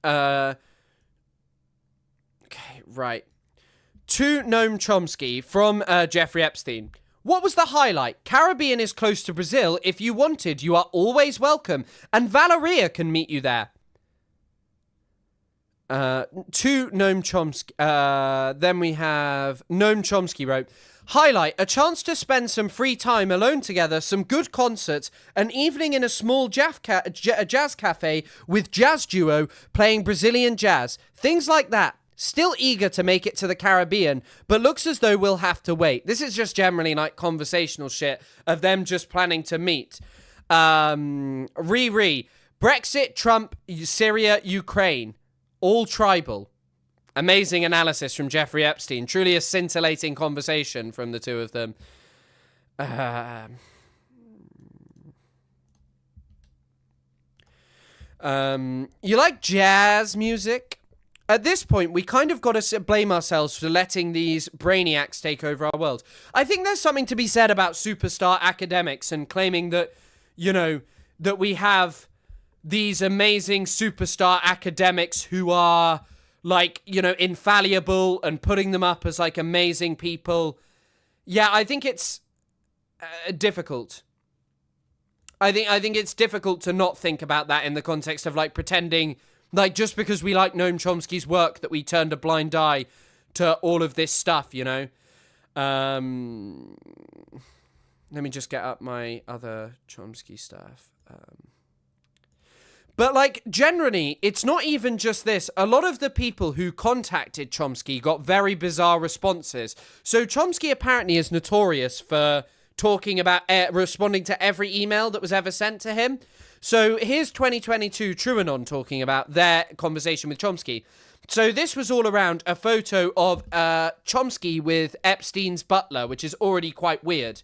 Okay, right. To Noam Chomsky from Jeffrey Epstein. What was the highlight? Caribbean is close to Brazil. If you wanted, you are always welcome. And Valeria can meet you there. To Noam Chomsky. Then we have Noam Chomsky wrote, highlight, a chance to spend some free time alone together, some good concerts, an evening in a small jazz cafe with jazz duo playing Brazilian jazz. Things like that. Still eager to make it to the Caribbean, but looks as though we'll have to wait. This is just generally like conversational shit of them just planning to meet. Brexit, Trump, Syria, Ukraine. All tribal. Amazing analysis from Jeffrey Epstein. Truly a scintillating conversation from the two of them. You like jazz music? At this point, we kind of got to blame ourselves for letting these brainiacs take over our world. I think there's something to be said about superstar academics and claiming that, you know, that we have these amazing superstar academics who are, like, you know, infallible and putting them up as, like, amazing people. Yeah, I think it's difficult. I think it's difficult to not think about that in the context of, like, pretending, like, just because we like Noam Chomsky's work that we turned a blind eye to all of this stuff, you know? Let me just get up my other Chomsky stuff. But, like, generally, it's not even just this. A lot of the people who contacted Chomsky got very bizarre responses. So Chomsky apparently is notorious for talking about responding to every email that was ever sent to him. So here's 2022 TrueAnon talking about their conversation with Chomsky. So this was all around a photo of Chomsky with Epstein's butler, which is already quite weird.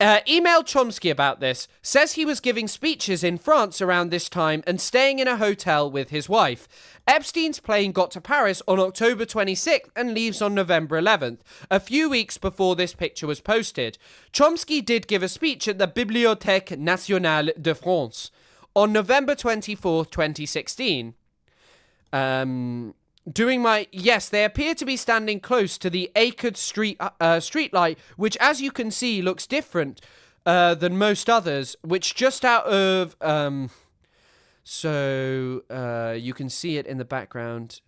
Emailed Chomsky about this, says he was giving speeches in France around this time and staying in a hotel with his wife. Epstein's plane got to Paris on October 26th and leaves on November 11th, a few weeks before this picture was posted. Chomsky did give a speech at the Bibliothèque Nationale de France on November 24th, 2016. Yes, they appear to be standing close to the Acard streetlight, which, as you can see, looks different than most others, which just out of... you can see it in the background.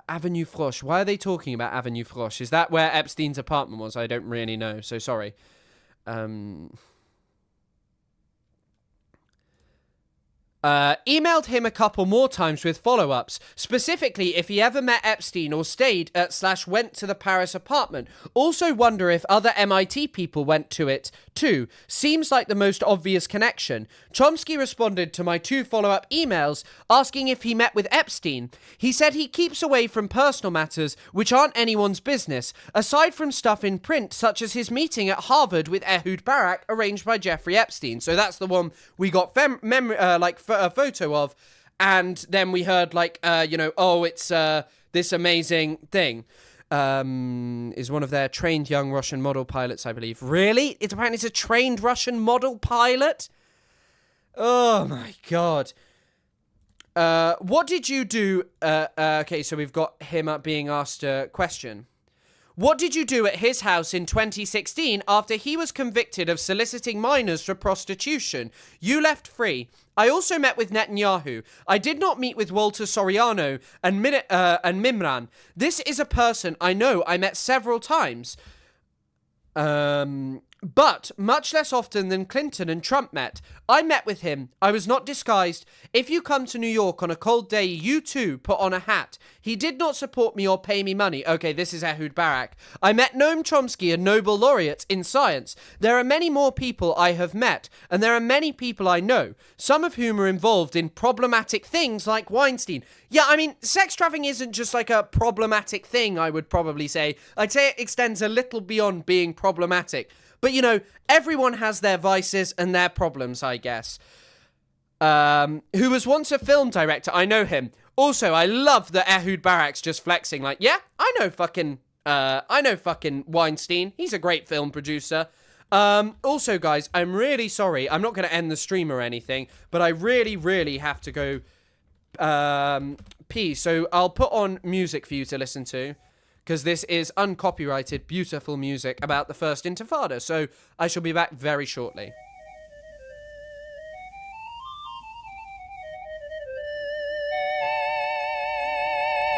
Avenue Froche. Why are they talking about Avenue Froche? Is that where Epstein's apartment was? I don't really know, so sorry. Emailed him a couple more times with follow-ups, specifically if he ever met Epstein or stayed at / went to the Paris apartment. Also wonder if other MIT people went to it too. Seems like the most obvious connection. Chomsky responded to my 2 follow-up emails asking if he met with Epstein. He said he keeps away from personal matters which aren't anyone's business, aside from stuff in print such as his meeting at Harvard with Ehud Barak arranged by Jeffrey Epstein. So that's the one we got a photo of, and then we heard it's this amazing thing. Is one of their trained young Russian model pilots, I believe. Really? Apparently it's a trained Russian model pilot? Oh my god. What did you do? Okay, so we've got him being asked a question. What did you do at his house in 2016 after he was convicted of soliciting minors for prostitution? You left free. I also met with Netanyahu. I did not meet with Walter Soriano and Mimran. This is a person I know I met several times. But much less often than Clinton and Trump met. I met with him. I was not disguised. If you come to New York on a cold day, you too put on a hat. He did not support me or pay me money. Okay, this is Ehud Barak. I met Noam Chomsky, a Nobel laureate in science. There are many more people I have met, and there are many people I know, some of whom are involved in problematic things like Weinstein. Yeah, I mean, sex trafficking isn't just like a problematic thing, I would probably say. I'd say it extends a little beyond being problematic. But, you know, everyone has their vices and their problems, I guess. Who was once a film director. I know him. Also, I love that Ehud Barak's just flexing like, yeah, I know fucking Weinstein. He's a great film producer. Also, guys, I'm really sorry. I'm not going to end the stream or anything, but I really, really have to go pee. So I'll put on music for you to listen to, because this is uncopyrighted, beautiful music about the First Intifada. So I shall be back very shortly.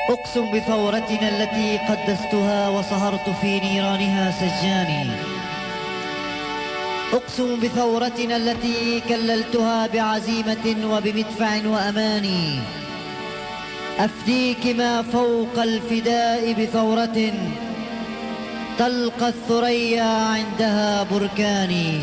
أقسم بثورتنا التي قدستها وسهرت في نيرانها سجاني. أقسم بثورتنا التي كللتها بعزيمة وبمدفع وأماني. أفديك ما فوق الفداء بثورة تلقى الثريا عندها بركاني.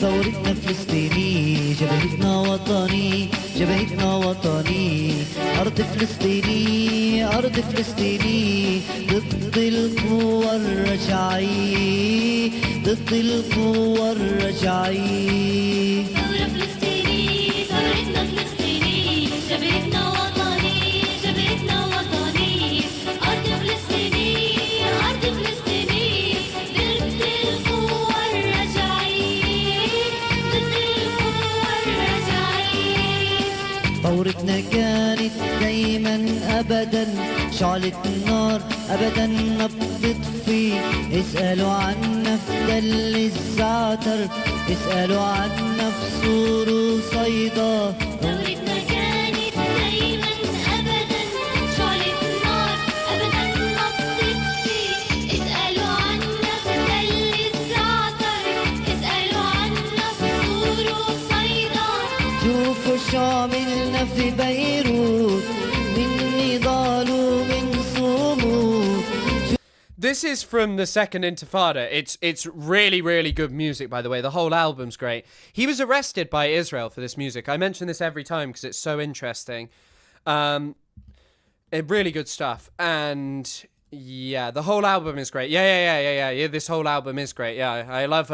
ثورتنا فلسطيني جبهتنا وطني جبهتنا وطني أرض فلسطيني أرض فلسطيني ضد القوى الرجعي ضد القوى الرجعي. ثورة فلسطيني ثورتنا فلسطيني جبهتنا وطني جبهتنا وطني أرض فلسطيني أرض فلسطيني ضد القوى الرجعي ضد القوى الرجعي. ثورتنا كانت دايما أبدا شعلة النار أبدا ما بتطفي. اسألوا عن نفتل الزعتر اسألوا عن نفسور وصيدا. ثورتنا كانت دايما أبدا شعلة النار أبدا ما بتطفي. اسألوا عن نفتل الزعتر اسألوا عن نفسور وصيدا. شوفوا شو عملنا في بيروت من نضال ومن صمود. This is from the Second Intifada. It's really, really good music, by the way. The whole album's great. He was arrested by Israel for this music. I mention this every time because it's so interesting. Really good stuff. And yeah, the whole album is great. Yeah, this whole album is great. Yeah, I love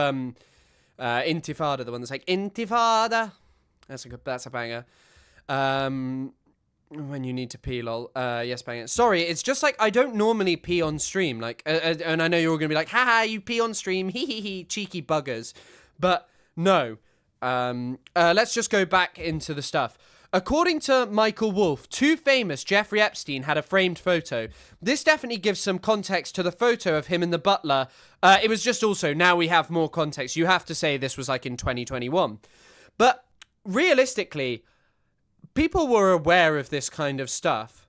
Intifada, the one that's like, Intifada. That's a banger. When you need to pee, lol. Yes, bang it. Sorry, it's just like I don't normally pee on stream. Like, and I know you're all gonna be like, haha, you pee on stream, hee hee hee, cheeky buggers. But no. Let's just go back into the stuff. According to Michael Wolff, too famous Jeffrey Epstein had a framed photo. This definitely gives some context to the photo of him and the butler. It was just also, now we have more context. You have to say this was like in 2021. But realistically, people were aware of this kind of stuff.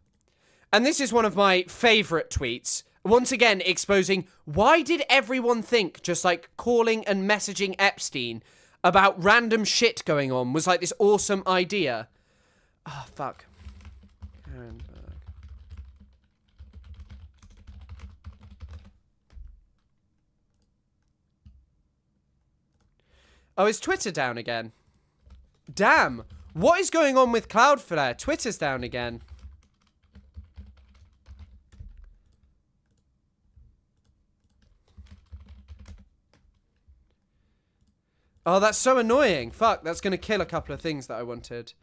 And this is one of my favorite tweets. Once again, exposing why did everyone think just like calling and messaging Epstein about random shit going on was like this awesome idea. Oh, fuck. Oh, is Twitter down again? Damn. What is going on with Cloudflare? Twitter's down again. Oh, that's so annoying. Fuck, that's going to kill a couple of things that I wanted.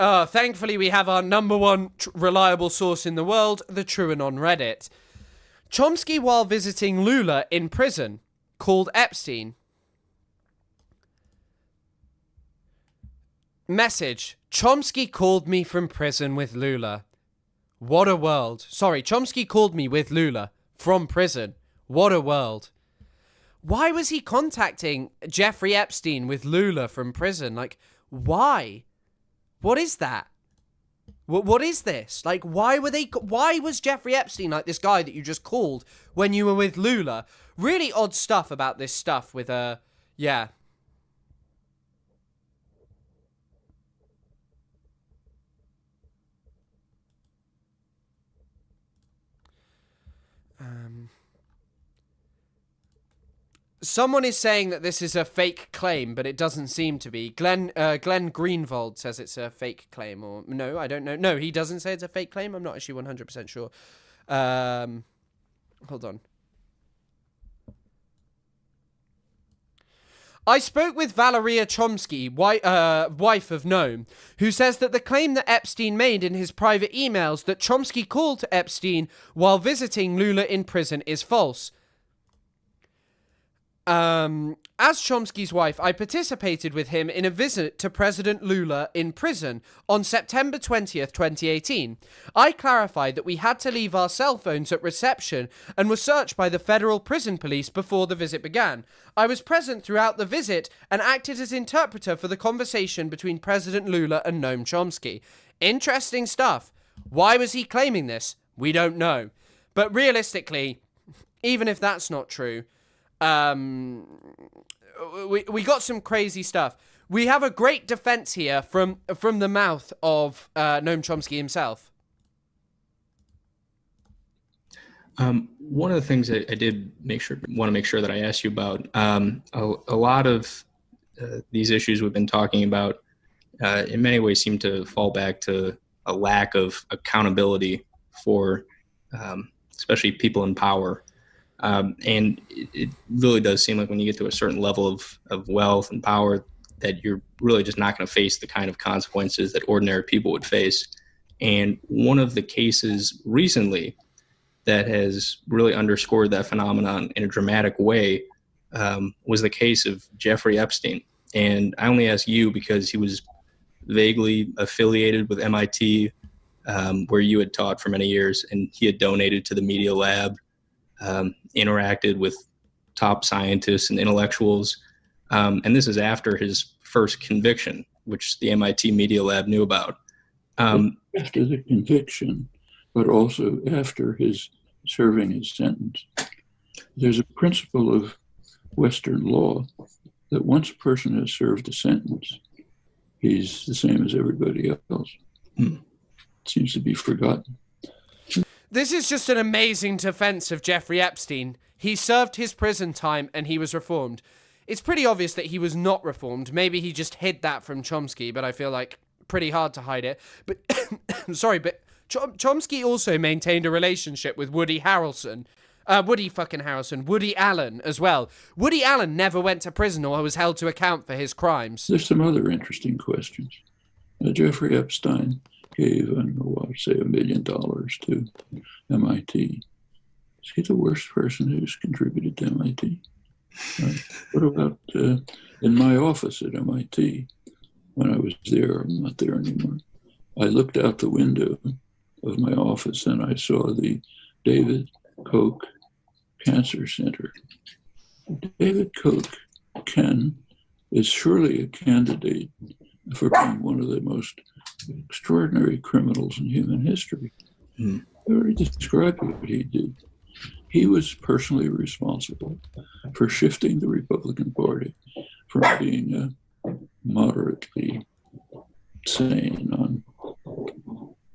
Thankfully, we have our number one reliable source in the world, the TrueAnon Reddit. Chomsky, while visiting Lula in prison, called Epstein. Message. Chomsky called me from prison with Lula. What a world. Sorry, Chomsky called me with Lula from prison. What a world. Why was he contacting Jeffrey Epstein with Lula from prison? Like, why? What is that? What is this? Like, why was Jeffrey Epstein like this guy that you just called when you were with Lula? Really odd stuff about this stuff with, yeah. Someone is saying that this is a fake claim, but it doesn't seem to be. Glenn Greenwald says it's a fake claim, or no, I don't know. No, he doesn't say it's a fake claim. I'm not actually 100% sure. Hold on. I spoke with Valeria Chomsky, wife of Noam, who says that the claim that Epstein made in his private emails that Chomsky called to Epstein while visiting Lula in prison is false. As Chomsky's wife, I participated with him in a visit to President Lula in prison on September 20th, 2018. I clarified that we had to leave our cell phones at reception and were searched by the federal prison police before the visit began. I was present throughout the visit and acted as interpreter for the conversation between President Lula and Noam Chomsky. Interesting stuff. Why was he claiming this? We don't know. But realistically, even if that's not true, we got some crazy stuff. We have a great defense here from the mouth of Noam Chomsky himself. One of the things I did want to make sure that I asked you about, a lot of these issues we've been talking about in many ways seem to fall back to a lack of accountability for especially people in power. And it really does seem like when you get to a certain level of wealth and power that you're really just not going to face the kind of consequences that ordinary people would face. And one of the cases recently that has really underscored that phenomenon in a dramatic way was the case of Jeffrey Epstein. And I only ask you because he was vaguely affiliated with MIT, where you had taught for many years, and he had donated to the Media Lab, interacted with top scientists and intellectuals. And this is after his first conviction, which the MIT Media Lab knew about. After the conviction, but also after his serving his sentence. There's a principle of Western law that once a person has served a sentence, he's the same as everybody else. It seems to be forgotten. This is just an amazing defense of Jeffrey Epstein. He served his prison time and he was reformed. It's pretty obvious that he was not reformed. Maybe he just hid that from Chomsky, but I feel like pretty hard to hide it. But sorry, but Chomsky also maintained a relationship with Woody Allen as well. Woody Allen never went to prison or was held to account for his crimes. There's some other interesting questions. Jeffrey Epstein gave, I don't know what, say $1 million to MIT. Is he the worst person who's contributed to MIT? What about in my office at MIT, when I was there, I'm not there anymore, I looked out the window of my office and I saw the David Koch Cancer Center. David Koch is surely a candidate for being one of the most extraordinary criminals in human history. I already described what he did. He was personally responsible for shifting the Republican Party from being moderately sane on,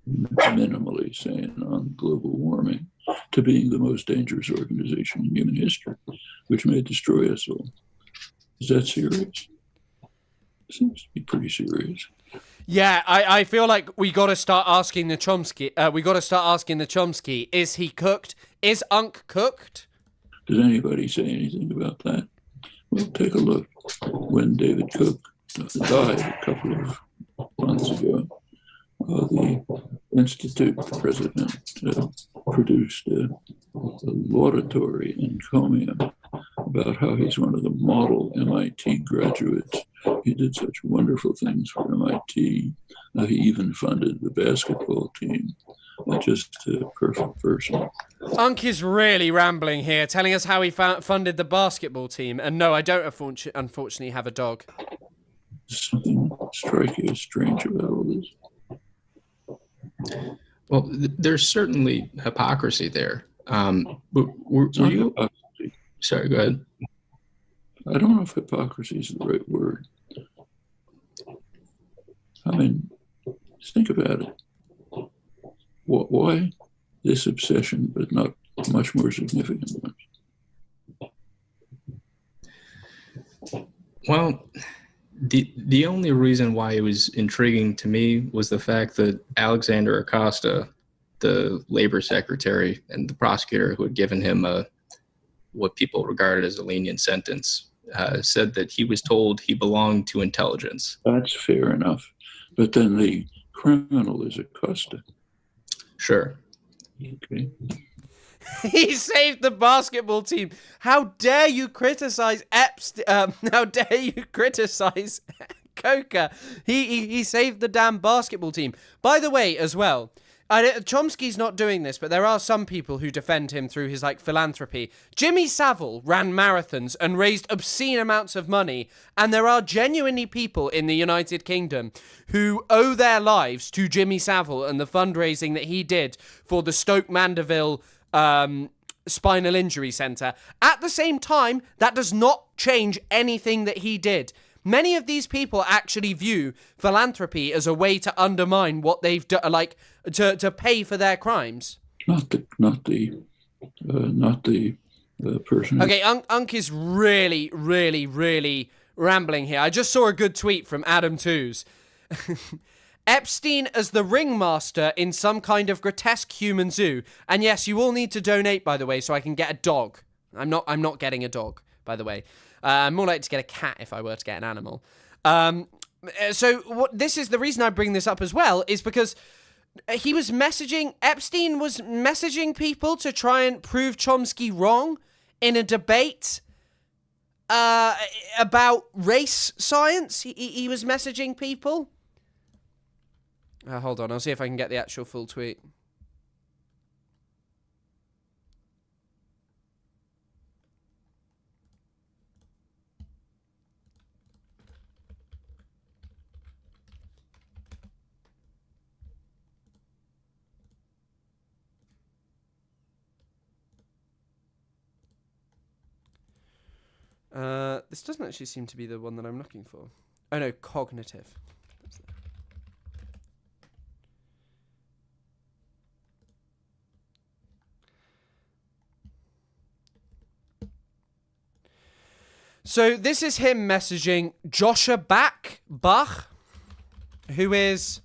minimally sane on global warming, to being the most dangerous organization in human history, which may destroy us all. Is that serious? Seems to be pretty serious. Yeah, I feel like we got to start asking the Chomsky. Is he cooked? Is Unc cooked? Does anybody say anything about that? Well, take a look. When David Koch died a couple of months ago, the Institute president produced a laudatory encomium about how he's one of the model MIT graduates. He did such wonderful things for MIT. He even funded the basketball team. Just a perfect person. Unc is really rambling here, telling us how he funded the basketball team. And no, I don't unfortunately have a dog. Something striking, strange about all this. Well, there's certainly hypocrisy there. But were you? Hypocrisy. Sorry, go ahead. I don't know if hypocrisy is the right word. I mean, think about it. Why this obsession, but not much more significant ones? Well, the only reason why it was intriguing to me was the fact that Alexander Acosta, the labor secretary and the prosecutor who had given him what people regarded as a lenient sentence, said that he was told he belonged to intelligence. That's fair enough. But then the criminal is Acosta. Sure. Okay. He saved the basketball team. How dare you criticize Epstein? How dare you criticize Coca? He saved the damn basketball team. By the way, as well, Chomsky's not doing this, but there are some people who defend him through his philanthropy. Jimmy Savile ran marathons and raised obscene amounts of money, and there are genuinely people in the United Kingdom who owe their lives to Jimmy Savile and the fundraising that he did for the Stoke Mandeville spinal injury centre. At the same time, that does not change anything that he did. Many of these people actually view philanthropy as a way to undermine what they've done, to pay for their crimes. Not the person. Okay, Unk is really, really, really rambling here. I just saw a good tweet from Adam Tooze. Epstein as the ringmaster in some kind of grotesque human zoo. And yes, you all need to donate, by the way, so I can get a dog. I'm not getting a dog, by the way. I'm more likely to get a cat if I were to get an animal. This is the reason I bring this up as well, is because Epstein was messaging people to try and prove Chomsky wrong in a debate about race science. He was messaging people. Hold on, I'll see if I can get the actual full tweet. This doesn't actually seem to be the one that I'm looking for. Oh no, cognitive. So this is him messaging Joshua Bach, who is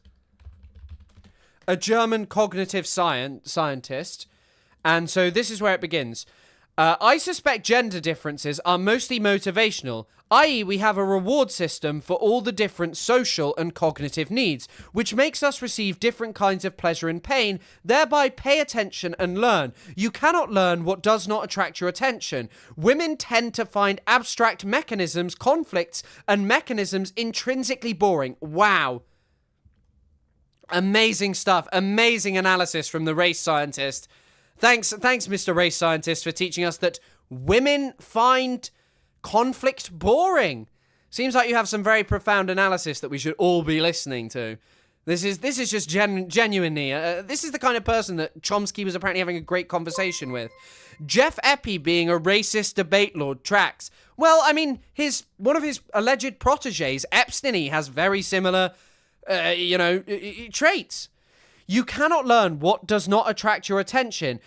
a German cognitive scientist. And so this is where it begins. I suspect gender differences are mostly motivational, i.e. we have a reward system for all the different social and cognitive needs, which makes us receive different kinds of pleasure and pain, thereby pay attention and learn. You cannot learn what does not attract your attention. Women tend to find abstract mechanisms, conflicts, and mechanisms intrinsically boring. Wow. Amazing stuff. Amazing analysis from the race scientist. Thanks, Mr. Race Scientist, for teaching us that women find conflict boring. Seems like you have some very profound analysis that we should all be listening to. This is just genuinely. This is the kind of person that Chomsky was apparently having a great conversation with. Jeff Epi being a racist debate lord tracks. Well, I mean, one of his alleged proteges, Epstein, has very similar, traits. You cannot learn what does not attract your attention.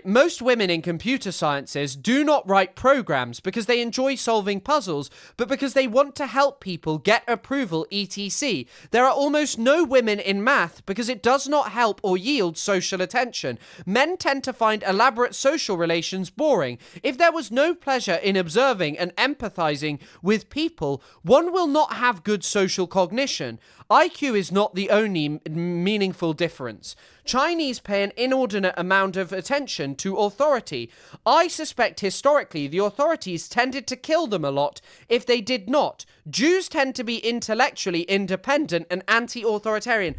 Most women in computer sciences do not write programs because they enjoy solving puzzles, but because they want to help people get approval, etc. There are almost no women in math because it does not help or yield social attention. Men tend to find elaborate social relations boring. If there was no pleasure in observing and empathizing with people, one will not have good social cognition. IQ is not the only meaningful difference. Chinese pay an inordinate amount of attention to authority. I suspect historically the authorities tended to kill them a lot if they did not. Jews tend to be intellectually independent and anti-authoritarian.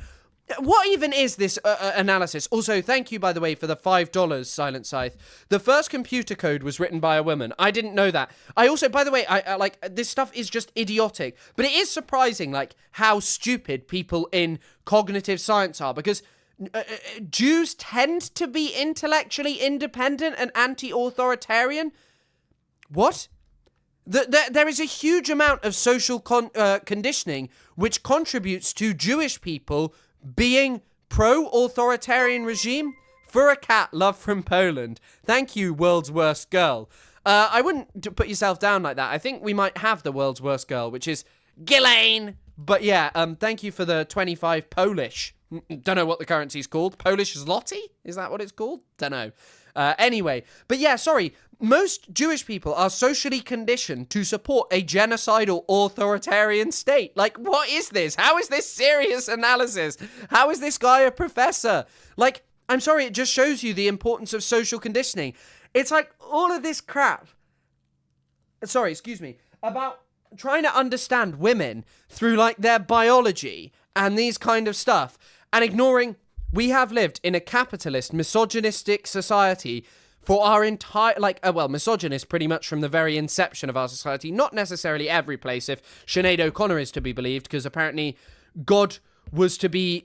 What even is this analysis? Also, thank you, by the way, for the $5, Silent Scythe. The first computer code was written by a woman. I didn't know that. I also, by the way, I this stuff is just idiotic. But it is surprising, how stupid people in cognitive science are. Because Jews tend to be intellectually independent and anti-authoritarian. What? There is a huge amount of social conditioning which contributes to Jewish people being pro-authoritarian regime. For a cat, love from Poland. Thank you, world's worst girl. I wouldn't put yourself down like that. I think we might have the world's worst girl, which is Ghislaine. But yeah, thank you for the 25 Polish. Don't know what the currency's called. Polish zloty? Is that what it's called? Don't know. Anyway, but yeah, sorry. Most Jewish people are socially conditioned to support a genocidal authoritarian state. Like, what is this? How is this serious analysis? How is this guy a professor? Like, I'm sorry, it just shows you the importance of social conditioning. It's like all of this crap. Sorry, excuse me. About trying to understand women through, like, their biology and these kind of stuff, and ignoring we have lived in a capitalist, misogynistic society for our entire, misogynist pretty much from the very inception of our society. Not necessarily every place, if Sinead O'Connor is to be believed, because apparently God was to be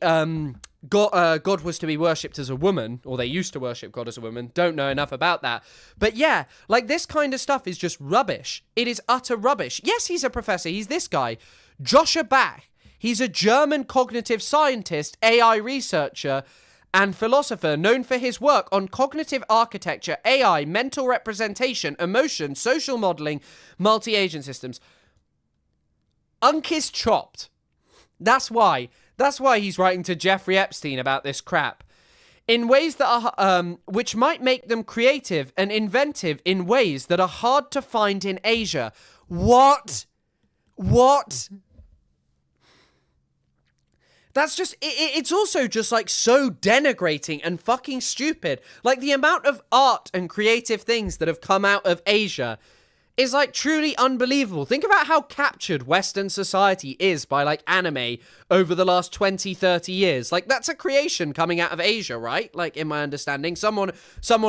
God was to be worshipped as a woman, or they used to worship God as a woman. Don't know enough about that. But yeah, like, this kind of stuff is just rubbish. It is utter rubbish. Yes, he's a professor. He's this guy, Joshua Bach. He's a German cognitive scientist, AI researcher, and philosopher known for his work on cognitive architecture, AI, mental representation, emotion, social modeling, multi-agent systems. Is chopped. That's why he's writing to Jeffrey Epstein about this crap. In ways that are, which might make them creative and inventive in ways that are hard to find in Asia. What? That's just, it's also just, like, so denigrating and fucking stupid. Like, the amount of art and creative things that have come out of Asia is, like, truly unbelievable. Think about how captured Western society is by, like, anime over the last 20, 30 years. Like, that's a creation coming out of Asia, right? Like, in my understanding. Someone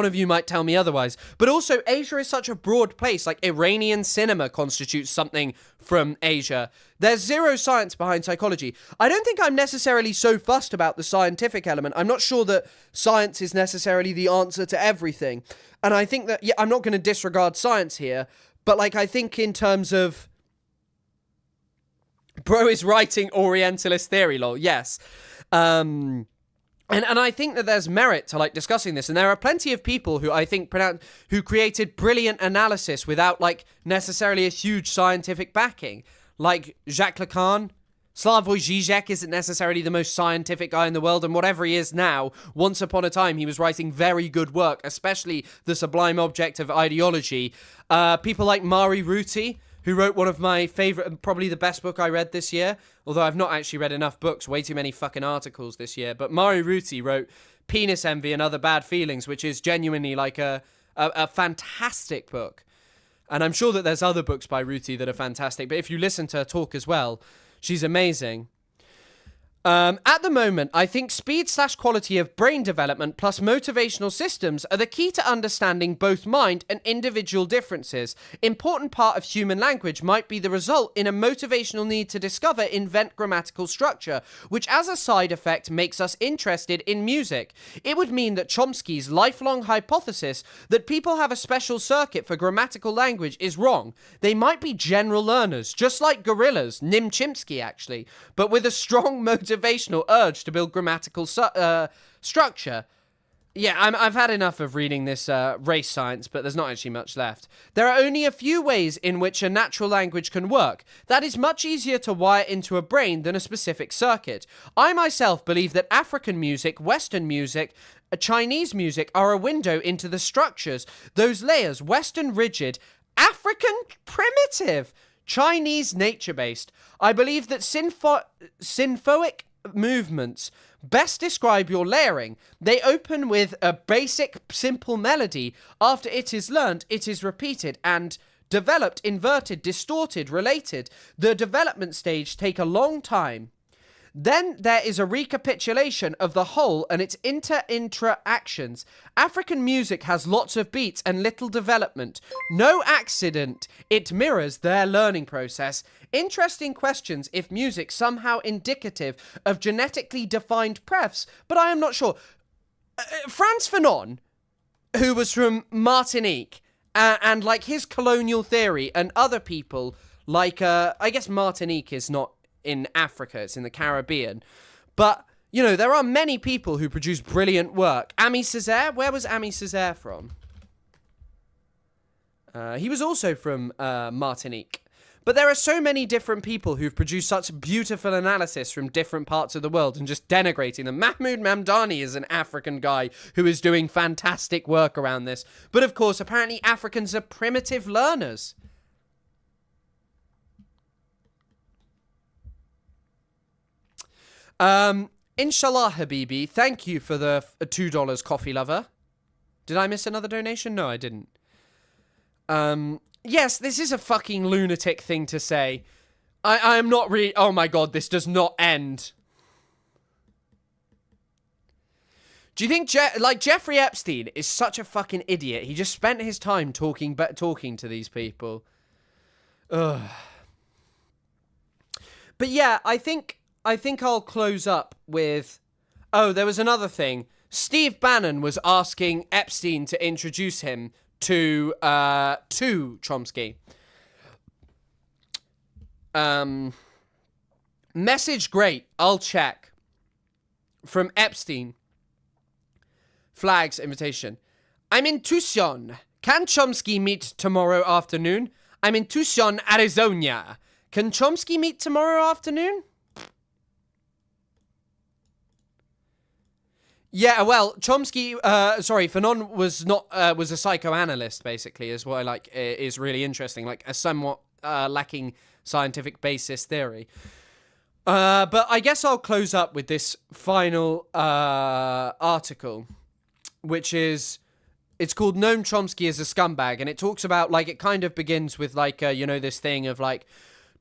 of you might tell me otherwise. But also, Asia is such a broad place. Like, Iranian cinema constitutes something from Asia. There's zero science behind psychology. I don't think I'm necessarily so fussed about the scientific element. I'm not sure that science is necessarily the answer to everything. And I think that, yeah, I'm not going to disregard science here, but, like, I think in terms of... Bro is writing Orientalist theory, lol. Yes. And I think that there's merit to, like, discussing this. And there are plenty of people who I think who created brilliant analysis without, like, necessarily a huge scientific backing. Like Jacques Lacan. Slavoj Žižek isn't necessarily the most scientific guy in the world, and whatever he is now, once upon a time he was writing very good work, especially The Sublime Object of Ideology. People like Mari Ruti, who wrote one of my favorite, probably the best book I read this year, although I've not actually read enough books, way too many fucking articles this year, but Mari Ruti wrote Penis Envy and Other Bad Feelings, which is genuinely like a fantastic book. And I'm sure that there's other books by Ruti that are fantastic, but if you listen to her talk as well, she's amazing. At the moment, I think speed/quality of brain development plus motivational systems are the key to understanding both mind and individual differences. Important part of human language might be the result in a motivational need to discover, invent grammatical structure, which as a side effect makes us interested in music. It would mean that Chomsky's lifelong hypothesis that people have a special circuit for grammatical language is wrong. They might be general learners, just like gorillas, Nim Chimpsky actually, but with a strong motivational urge to build grammatical structure. Yeah, I've had enough of reading this race science, but there's not actually much left. There are only a few ways in which a natural language can work. That is much easier to wire into a brain than a specific circuit. I myself believe that African music, Western music, Chinese music are a window into the structures. Those layers, Western rigid, African primitive, Chinese nature-based. I believe that symphoic movements best describe your layering. They open with a basic, simple melody. After it is learned, it is repeated and developed, inverted, distorted, related. The development stage take a long time. Then there is a recapitulation of the whole and its interactions. African music has lots of beats and little development. No accident. It mirrors their learning process. Interesting questions if music somehow indicative of genetically defined prefs, but I am not sure. Frantz Fanon, who was from Martinique, and like his colonial theory, and other people like, I guess Martinique is not in Africa, it's in the Caribbean. But, you know, there are many people who produce brilliant work. Ami Césaire? Where was Ami Césaire from? He was also from Martinique. But there are so many different people who've produced such beautiful analysis from different parts of the world and just denigrating them. Mahmoud Mamdani is an African guy who is doing fantastic work around this. But of course, apparently Africans are primitive learners. Inshallah, Habibi, thank you for the $2 coffee lover. Did I miss another donation? No, I didn't. Yes, this is a fucking lunatic thing to say. I am not really... Oh my god, this does not end. Do you think Jeffrey Epstein is such a fucking idiot? He just spent his time talking to these people. Ugh. But yeah, I think I'll close up with... Oh, there was another thing. Steve Bannon was asking Epstein to introduce him to Chomsky. Message great. I'll check. From Epstein. Flags invitation. I'm in Tucson. Can Chomsky meet tomorrow afternoon? I'm in Tucson, Arizona. Can Chomsky meet tomorrow afternoon? Yeah, well, Chomsky, Fanon was a psychoanalyst, basically, is what I like, is really interesting, like a somewhat lacking scientific basis theory. But I guess I'll close up with this final article, which is, it's called Noam Chomsky is a Scumbag, and it talks about, like, it kind of begins with, like, this thing of, like,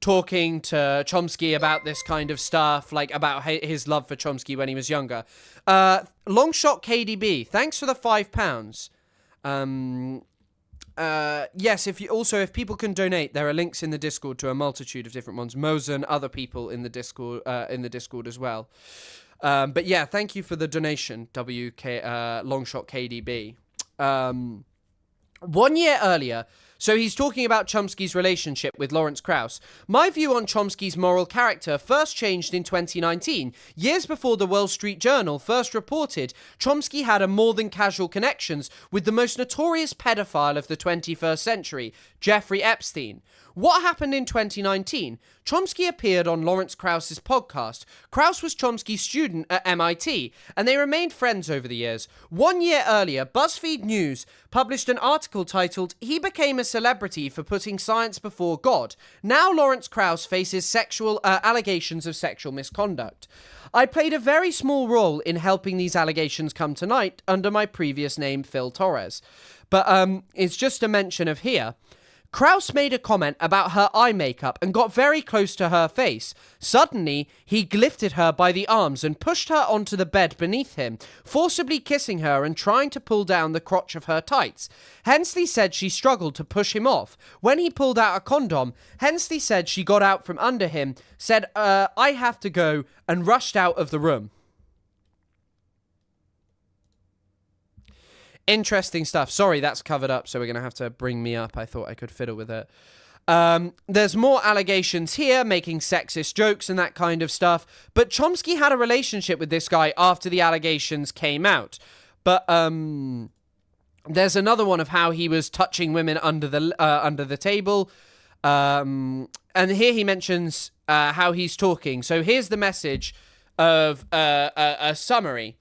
talking to Chomsky about this kind of stuff, like about his love for Chomsky when he was younger. Longshot KDB, thanks for the £5. Yes, if people can donate, there are links in the Discord to a multitude of different ones. Mosen, other people in the Discord as well. But yeah, thank you for the donation, Longshot KDB. 1 year earlier. So he's talking about Chomsky's relationship with Lawrence Krauss. My view on Chomsky's moral character first changed in 2019, years before the Wall Street Journal first reported Chomsky had a more than casual connections with the most notorious pedophile of the 21st century, Jeffrey Epstein. What happened in 2019? Chomsky appeared on Lawrence Krauss's podcast. Krauss was Chomsky's student at MIT, and they remained friends over the years. 1 year earlier, BuzzFeed News published an article titled, "He became a celebrity for putting science before God. Now Lawrence Krauss faces allegations of sexual misconduct. I played a very small role in helping these allegations come to light under my previous name, Phil Torres." But it's just a mention of here. Krauss made a comment about her eye makeup and got very close to her face. Suddenly, he lifted her by the arms and pushed her onto the bed beneath him, forcibly kissing her and trying to pull down the crotch of her tights. Hensley said she struggled to push him off. When he pulled out a condom, Hensley said she got out from under him, said, I have to go, and rushed out of the room. Interesting stuff. Sorry, that's covered up, so we're going to have to bring me up. I thought I could fiddle with it. There's more allegations here, making sexist jokes and that kind of stuff. But Chomsky had a relationship with this guy after the allegations came out. But there's another one of how he was touching women under the table. And here he mentions how he's talking. So here's the message of a summary.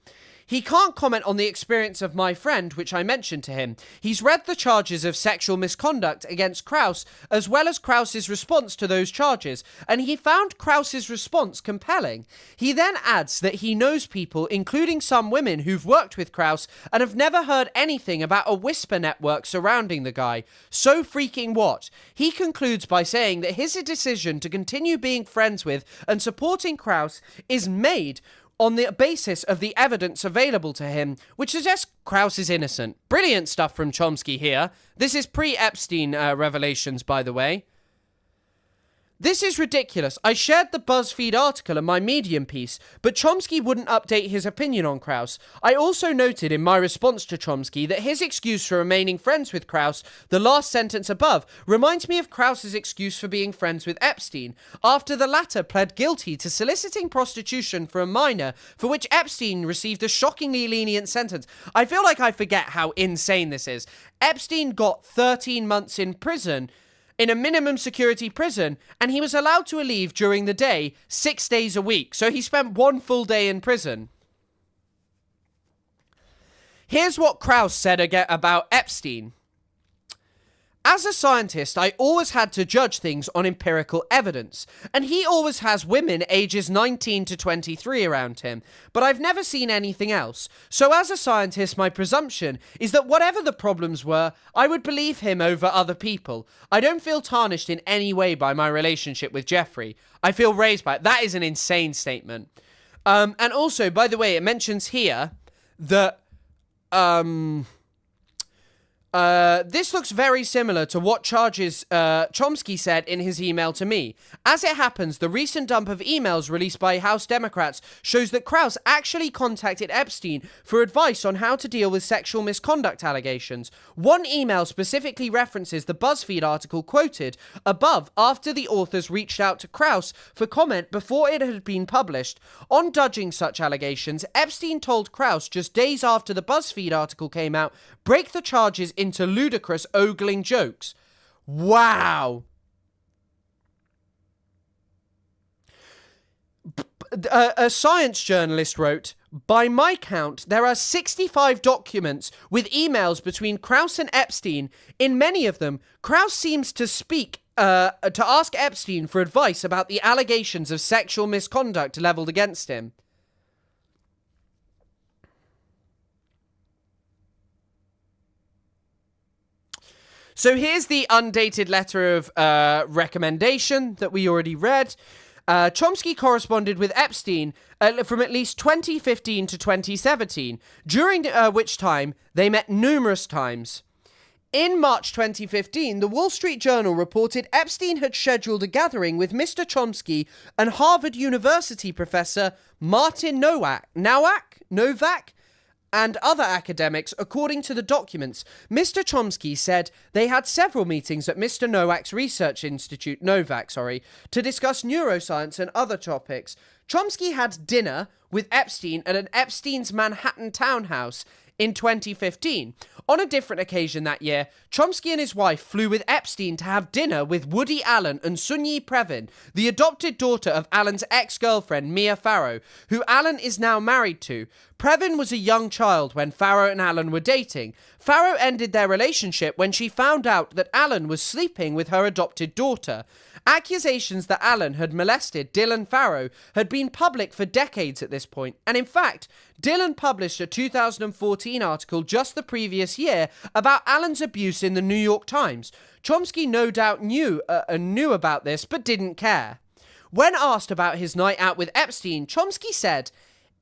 He can't comment on the experience of my friend, which I mentioned to him. He's read the charges of sexual misconduct against Krauss, as well as Krauss's response to those charges, and he found Krauss's response compelling. He then adds that he knows people, including some women who've worked with Krauss, and have never heard anything about a whisper network surrounding the guy. So freaking what? He concludes by saying that his decision to continue being friends with and supporting Krauss is made on the basis of the evidence available to him, which suggests Krauss is innocent. Brilliant stuff from Chomsky here. This is pre-Epstein revelations, by the way. This is ridiculous. I shared the BuzzFeed article in my Medium piece, but Chomsky wouldn't update his opinion on Krauss. I also noted in my response to Chomsky that his excuse for remaining friends with Krauss, the last sentence above, reminds me of Krauss's excuse for being friends with Epstein, after the latter pled guilty to soliciting prostitution for a minor, for which Epstein received a shockingly lenient sentence. I feel like I forget how insane this is. Epstein got 13 months in prison, in a minimum security prison, and he was allowed to leave during the day 6 days a week. So he spent 1 full day in prison. Here's what Krauss said about Epstein. As a scientist, I always had to judge things on empirical evidence, and he always has women ages 19 to 23 around him, but I've never seen anything else. So as a scientist, my presumption is that whatever the problems were, I would believe him over other people. I don't feel tarnished in any way by my relationship with Jeffrey. I feel raised by it. That is an insane statement. And also, by the way, it mentions here that this looks very similar to what charges Chomsky said in his email to me. As it happens, the recent dump of emails released by House Democrats shows that Krauss actually contacted Epstein for advice on how to deal with sexual misconduct allegations. One email specifically references the BuzzFeed article quoted above after the authors reached out to Krauss for comment before it had been published. On dodging such allegations, Epstein told Krauss just days after the BuzzFeed article came out, break the charges into ludicrous ogling jokes. Wow. A science journalist wrote, by my count, there are 65 documents with emails between Krauss and Epstein. In many of them, Krauss seems to ask Epstein for advice about the allegations of sexual misconduct leveled against him. So here's the undated letter of recommendation that we already read. Chomsky corresponded with Epstein from at least 2015 to 2017, during which time they met numerous times. In March 2015, the Wall Street Journal reported Epstein had scheduled a gathering with Mr. Chomsky and Harvard University professor Martin Novak, and other academics. According to the documents, Mr. Chomsky said they had several meetings at Mr. Novak's research institute, to discuss neuroscience and other topics. Chomsky had dinner with Epstein at an Epstein's Manhattan townhouse in 2015. On a different occasion that year, Chomsky and his wife flew with Epstein to have dinner with Woody Allen and Sunyi Previn, the adopted daughter of Allen's ex-girlfriend Mia Farrow, who Allen is now married to. Previn was a young child when Farrow and Allen were dating. Farrow ended their relationship when she found out that Allen was sleeping with her adopted daughter. Accusations that Allen had molested Dylan Farrow had been public for decades at this point, and in fact, Dylan published a 2014 article just the previous year about Allen's abuse in the New York Times. Chomsky no doubt knew about this, but didn't care. When asked about his night out with Epstein, Chomsky said,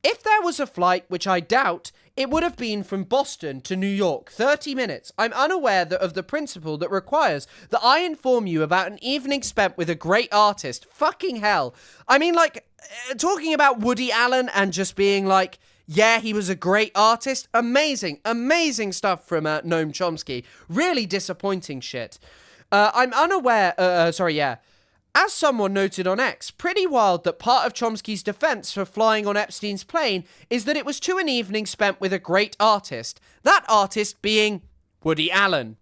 "If there was a flight, which I doubt, it would have been from Boston to New York, 30 minutes. I'm unaware of the principle that requires that I inform you about an evening spent with a great artist." Fucking hell. I mean, like, talking about Woody Allen and just being like, yeah, he was a great artist. Amazing stuff from Noam Chomsky. Really disappointing shit. I'm unaware, As someone noted on X, pretty wild that part of Chomsky's defense for flying on Epstein's plane is that it was to an evening spent with a great artist. That artist being Woody Allen.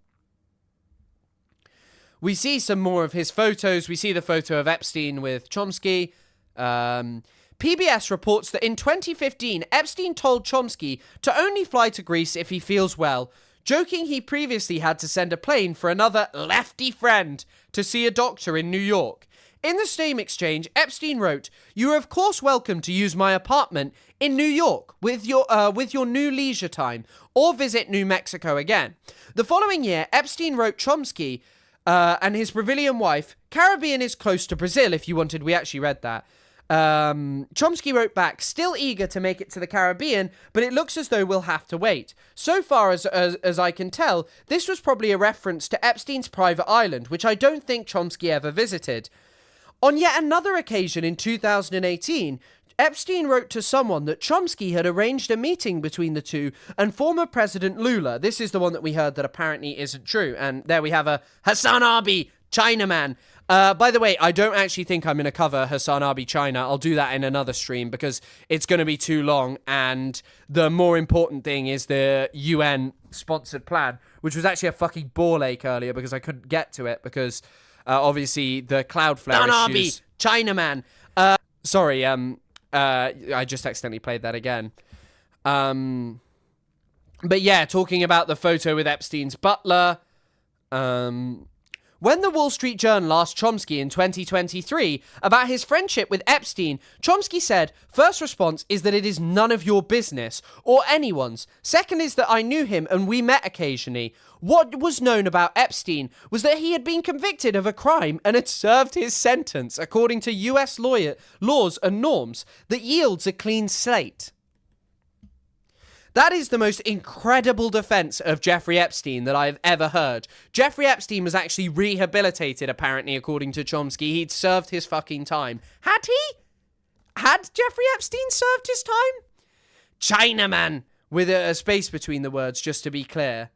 We see some more of his photos. We see the photo of Epstein with Chomsky. PBS reports that in 2015, Epstein told Chomsky to only fly to Greece if he feels well, joking he previously had to send a plane for another lefty friend to see a doctor in New York. In the same exchange, Epstein wrote, "You are of course welcome to use my apartment in New York with your new leisure time, or visit New Mexico again." The following year, Epstein wrote Chomsky and his Brazilian wife, "Caribbean is close to Brazil if you wanted." We actually read that. Chomsky wrote back, "Still eager to make it to the Caribbean, but it looks as though we'll have to wait." So far as I can tell, this was probably a reference to Epstein's private island, which I don't think Chomsky ever visited. On yet another occasion in 2018, Epstein wrote to someone that Chomsky had arranged a meeting between the two and former President Lula. This is the one that we heard that apparently isn't true. And there we have a Hassan Abi, Chinaman. By the way, I don't actually think I'm going to cover Hassan Abi China. I'll do that in another stream because it's going to be too long. And the more important thing is the UN-sponsored plan, which was actually a fucking ball ache earlier because I couldn't get to it because obviously the Cloudflare issues. Chinaman. Sorry, I just accidentally played that again. But yeah, talking about the photo with Epstein's butler. When the Wall Street Journal asked Chomsky in 2023 about his friendship with Epstein, Chomsky said, first response is that it is none of your business, or anyone's. Second is that I knew him and we met occasionally. What was known about Epstein was that he had been convicted of a crime and had served his sentence according to US laws and norms that yields a clean slate. That is the most incredible defense of Jeffrey Epstein that I've ever heard. Jeffrey Epstein was actually rehabilitated, apparently, according to Chomsky. He'd served his fucking time. Had he? Had Jeffrey Epstein served his time? Chinaman, with a space between the words, just to be clear.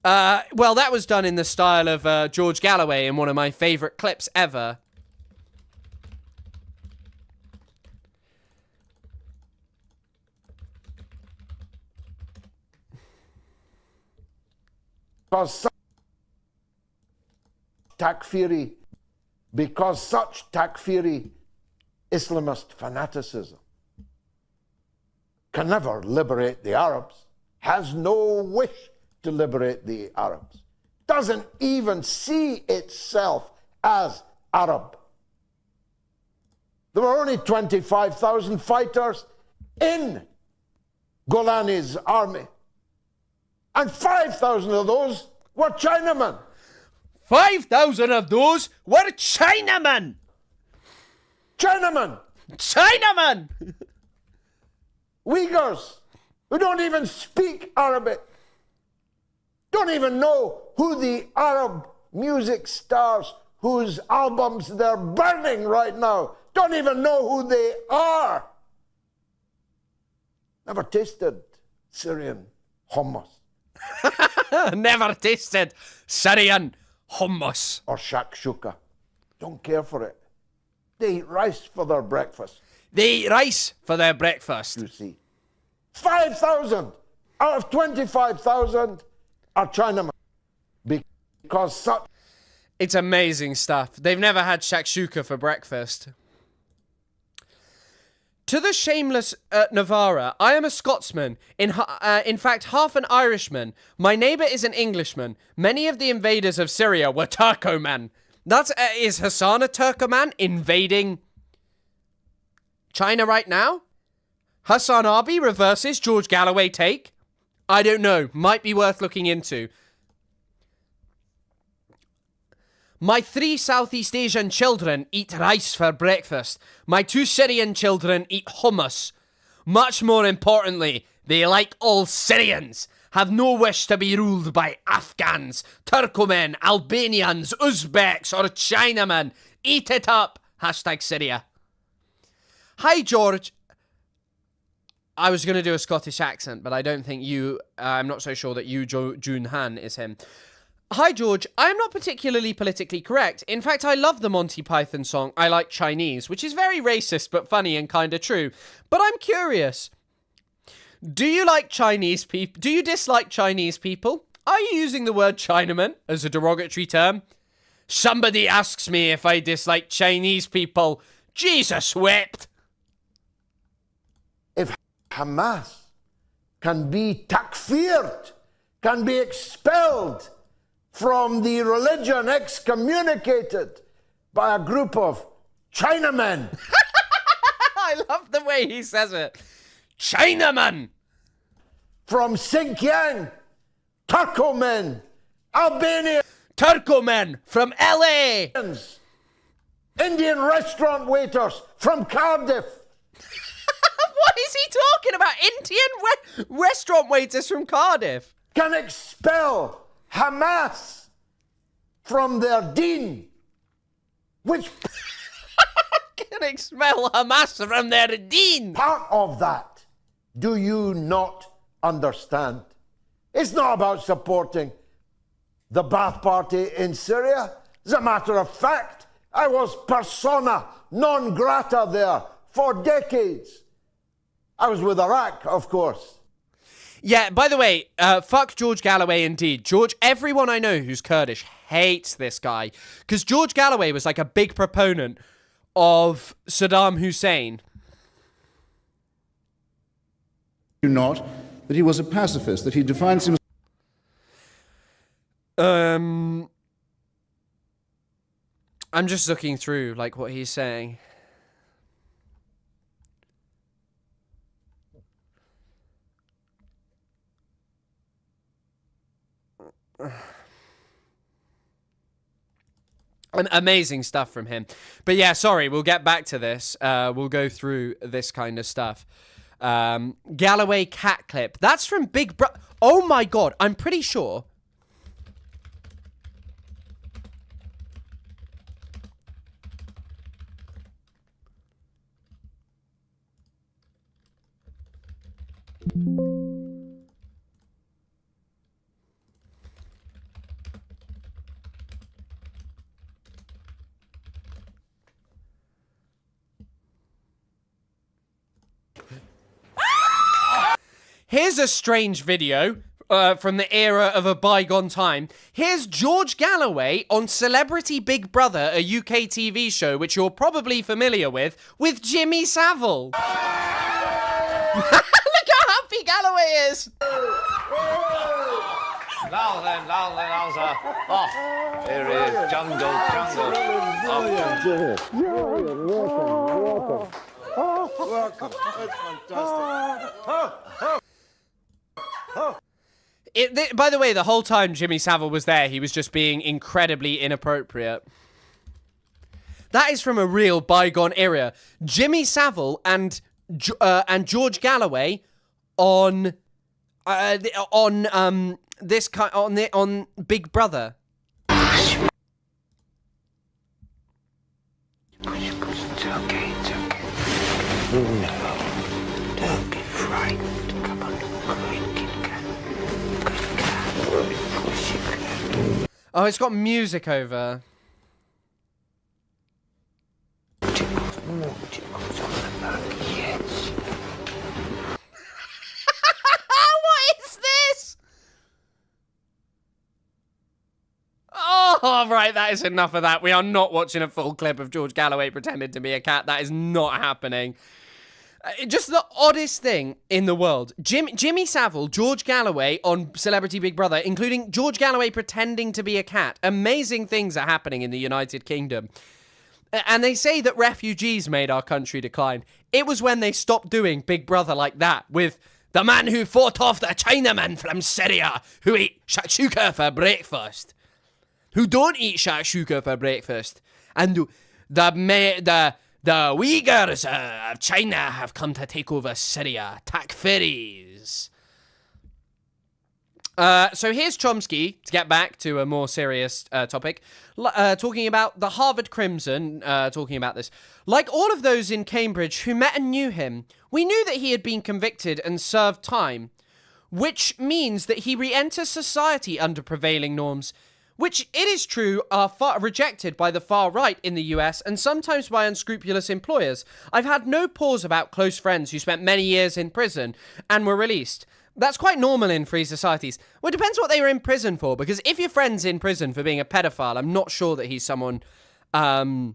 Well, that was done in the style of George Galloway in one of my favourite clips ever. Because such takfiri Islamist fanaticism can never liberate the Arabs, has no wish to liberate the Arabs, doesn't even see itself as Arab. There were only 25,000 fighters in Golani's army. And 5,000 of those were Chinamen. 5,000 of those were Chinamen. Chinamen. Chinamen. Uyghurs who don't even speak Arabic, don't even know who the Arab music stars whose albums they're burning right now, don't even know who they are. Never tasted Syrian hummus. Never tasted Syrian hummus. Or shakshuka. Don't care for it. They eat rice for their breakfast. They eat rice for their breakfast. You see. 5,000 out of 25,000 are Chinamen. Because such... It's amazing stuff. They've never had shakshuka for breakfast. To the shameless Navarra, I am a Scotsman, in fact half an Irishman. My neighbour is an Englishman. Many of the invaders of Syria were Turkoman. Is Hassan a Turkoman invading China right now? Hassan Abi reverses George Galloway take? I don't know. Might be worth looking into. My 3 Southeast Asian children eat rice for breakfast. My 2 Syrian children eat hummus. Much more importantly, they, like all Syrians, have no wish to be ruled by Afghans, Turkmen, Albanians, Uzbeks, or Chinamen. Eat it up. #Syria. Hi, George. I was going to do a Scottish accent, but I don't think I'm not so sure that Jun Han is him. Hi, George. I am not particularly politically correct. In fact, I love the Monty Python song, I Like Chinese, which is very racist but funny and kind of true. But I'm curious. Do you like Chinese people? Do you dislike Chinese people? Are you using the word Chinaman as a derogatory term? Somebody asks me if I dislike Chinese people. Jesus wept. If Hamas can be takfired, can be expelled from the religion, excommunicated by a group of Chinamen. I love the way he says it. Chinaman. From Xinjiang, Turkomen, Albania. Turkomen from LA. Indian restaurant waiters from Cardiff. What is he talking about? Indian restaurant waiters from Cardiff can expel Hamas from their deen. which can smell Hamas from their deen. Part of that, do you not understand? It's not about supporting the Ba'ath Party in Syria. As a matter of fact, I was persona non grata there for decades. I was with Iraq, of course. Yeah, by the way, fuck George Galloway indeed. Everyone I know who's Kurdish hates this guy. Because George Galloway was like a big proponent of Saddam Hussein. Not that he was a pacifist, that he defines himself. I'm just looking through like what he's saying. Amazing stuff from him. But yeah, sorry, we'll get back to this. We'll go through this kind of stuff. Galloway cat clip. That's from Big Brother. Oh my God, I'm pretty sure. Here's a strange video from the era of a bygone time. Here's George Galloway on Celebrity Big Brother, a UK TV show which you're probably familiar with Jimmy Savile. Look how happy Galloway is. Now then, Louser. Oh, here he is. Jungle. Welcome. That's fantastic. By the way, the whole time Jimmy Savile was there, he was just being incredibly inappropriate. That is from a real bygone era. Jimmy Savile and George Galloway on Big Brother. It's okay. No, don't be frightened. Come on, Oh, it's got music over. What is this? Oh, right, that is enough of that. We are not watching a full clip of George Galloway pretending to be a cat. That is not happening. Just the oddest thing in the world. Jimmy Savile, George Galloway on Celebrity Big Brother, including George Galloway pretending to be a cat. Amazing things are happening in the United Kingdom. And they say that refugees made our country decline. It was when they stopped doing Big Brother like that, with the man who fought off the Chinaman from Syria, who ate shakshuka for breakfast. Who don't eat shakshuka for breakfast. And the Uyghurs of China have come to take over Syria. Takfiris. So here's Chomsky, to get back to a more serious topic, talking about the Harvard Crimson, talking about this. Like all of those in Cambridge who met and knew him, we knew that he had been convicted and served time, which means that he re-enters society under prevailing norms, which, it is true, are rejected by the far right in the US and sometimes by unscrupulous employers. I've had no pause about close friends who spent many years in prison and were released. That's quite normal in free societies. Well, it depends what they were in prison for, because if your friend's in prison for being a pedophile, I'm not sure that he's someone that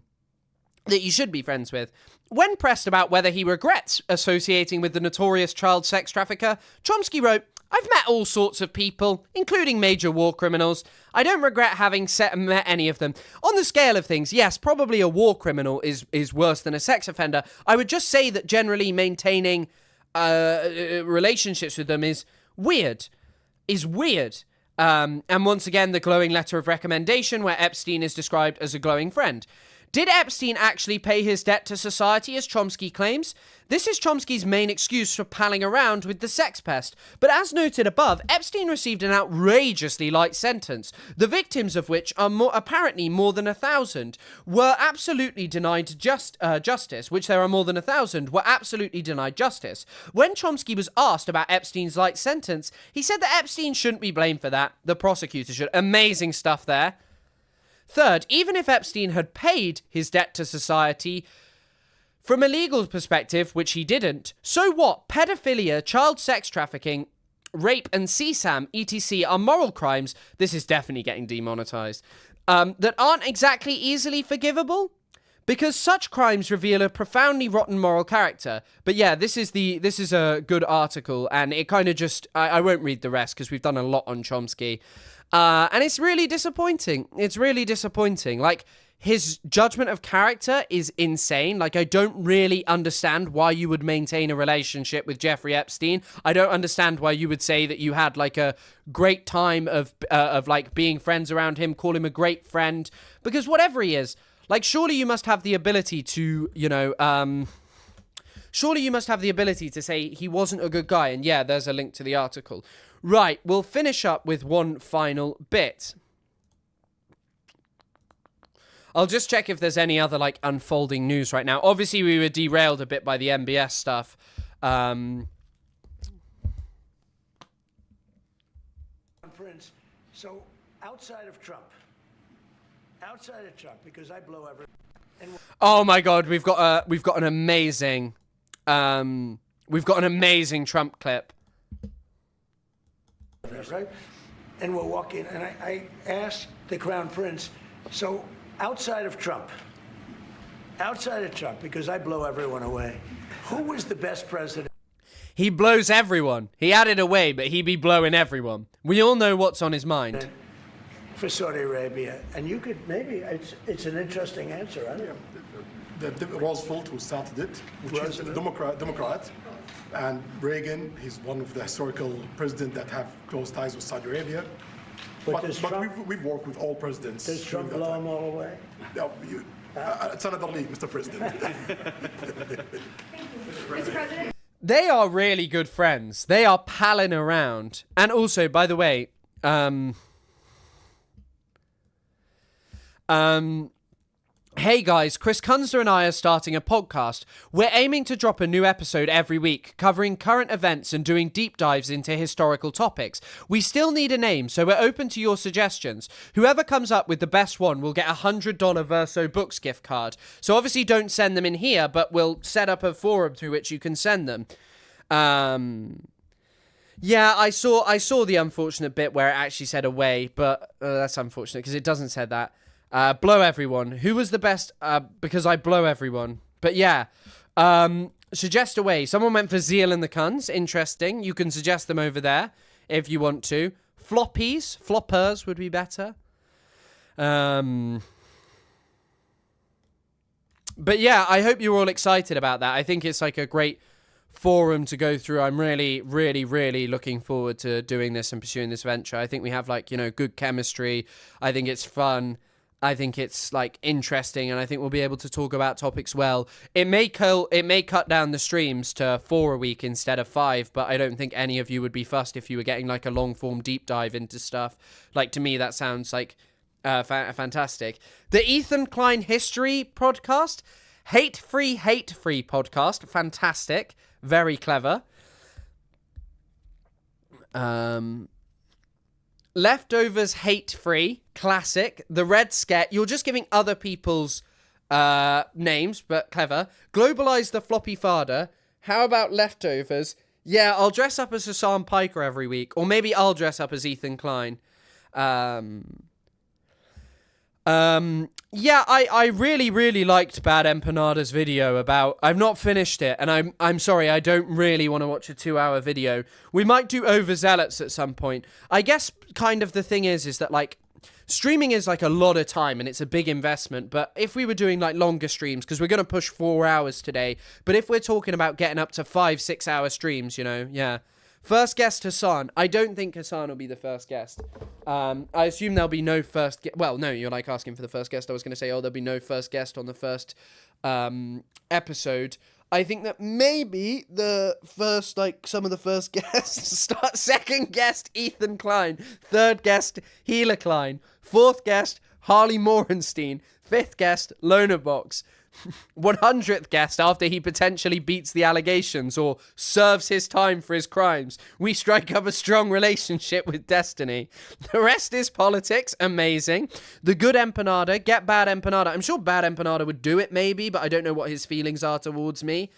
you should be friends with. When pressed about whether he regrets associating with the notorious child sex trafficker, Chomsky wrote, I've met all sorts of people, including major war criminals. I don't regret having met any of them. On the scale of things, yes, probably a war criminal is worse than a sex offender. I would just say that generally maintaining relationships with them is weird. And once again, the glowing letter of recommendation where Epstein is described as a glowing friend. Did Epstein actually pay his debt to society, as Chomsky claims? This is Chomsky's main excuse for palling around with the sex pest. But as noted above, Epstein received an outrageously light sentence, the victims of which are apparently more than 1,000, were absolutely denied justice, which there are more than 1,000, were absolutely denied justice. When Chomsky was asked about Epstein's light sentence, he said that Epstein shouldn't be blamed for that. The prosecutor should. Amazing stuff there. Third, even if Epstein had paid his debt to society, from a legal perspective, which he didn't, so what? Pedophilia, child sex trafficking, rape, and CSAM, etc. are moral crimes. This is definitely getting demonetized. That aren't exactly easily forgivable, because such crimes reveal a profoundly rotten moral character. But yeah, this is a good article, and it kind of just I won't read the rest because we've done a lot on Chomsky, and it's really disappointing. It's really disappointing. Like, his judgment of character is insane. Like, I don't really understand why you would maintain a relationship with Jeffrey Epstein. I don't understand why you would say that you had like a great time of like being friends around him, call him a great friend, because whatever he is, like, surely you must have the ability to, surely you must have the ability to say he wasn't a good guy. And yeah, there's a link to the article. Right, we'll finish up with one final bit. I'll just check if there's any other, like, unfolding news right now. Obviously, we were derailed a bit by the MBS stuff. Prince, so outside of Trump, because I blow every... Oh my God, we've got an amazing Trump clip. Right? And we're walking, and I asked the Crown Prince, so outside of Trump, because I blow everyone away, who was the best president? He blows everyone. He added away, but he be blowing everyone. We all know what's on his mind. For Saudi Arabia, and you could maybe, it's an interesting answer, I don't know. Roosevelt, who started it, which is a Democrat, and Reagan, he's one of the historical presidents that have close ties with Saudi Arabia. But we've worked with all presidents. Does Trump blow them all away? No, it's another league, Mr. President. Mr. President? They are really good friends. They are palling around. And also, by the way, hey guys, Chris Kunzler and I are starting a podcast. We're aiming to drop a new episode every week, covering current events and doing deep dives into historical topics. We still need a name, so we're open to your suggestions. Whoever comes up with the best one will get a $100 Verso Books gift card. So obviously don't send them in here, but we'll set up a forum through which you can send them. Yeah, I saw the unfortunate bit where it actually said away, but that's unfortunate because it doesn't say that. Blow everyone. Who was the best? Because I blow everyone. But yeah, suggest away. Someone went for Zeal and the Cuns. Interesting. You can suggest them over there if you want to. Floppers would be better. But yeah, I hope you're all excited about that. I think it's like a great forum to go through. I'm really, really, really looking forward to doing this and pursuing this venture. I think we have like, good chemistry. I think it's fun. I think it's like interesting, and I think we'll be able to talk about topics well. It may cut down the streams to 4 a week instead of 5, but I don't think any of you would be fussed if you were getting like a long form deep dive into stuff. Like, to me, that sounds like fantastic. The Ethan Klein History podcast, hate-free podcast, fantastic, very clever. Leftovers hate-free, classic. The Red Scare, you're just giving other people's names, but clever. Globalize the floppy farder. How about Leftovers? Yeah, I'll dress up as Hassan Piker every week, or maybe I'll dress up as Ethan Klein. Yeah, I really, really liked Bad Empanada's video about... I've not finished it, and I'm sorry, I don't really want to watch a 2-hour video. We might do Overzealots at some point. I guess kind of the thing is that, like, streaming is, like, a lot of time, and it's a big investment, but if we were doing, like, longer streams, because we're going to push 4 hours today, but if we're talking about getting up to 5-6 hour streams, yeah, First guest, Hassan. I don't think Hassan will be the first guest. I assume there'll be no first guest. Well, no, you're like asking for the first guest. I was going to say, there'll be no first guest on the first episode. I think that maybe the first, some of the first guests start. Second guest, Ethan Klein. Third guest, Hila Klein. Fourth guest, Harley Morenstein. Fifth guest, Lonerbox. 100th guest after he potentially beats the allegations or serves his time for his crimes. We strike up a strong relationship with destiny. The rest is politics. Amazing. The good empanada. Get bad empanada. I'm sure bad empanada would do it maybe, but I don't know what his feelings are towards me.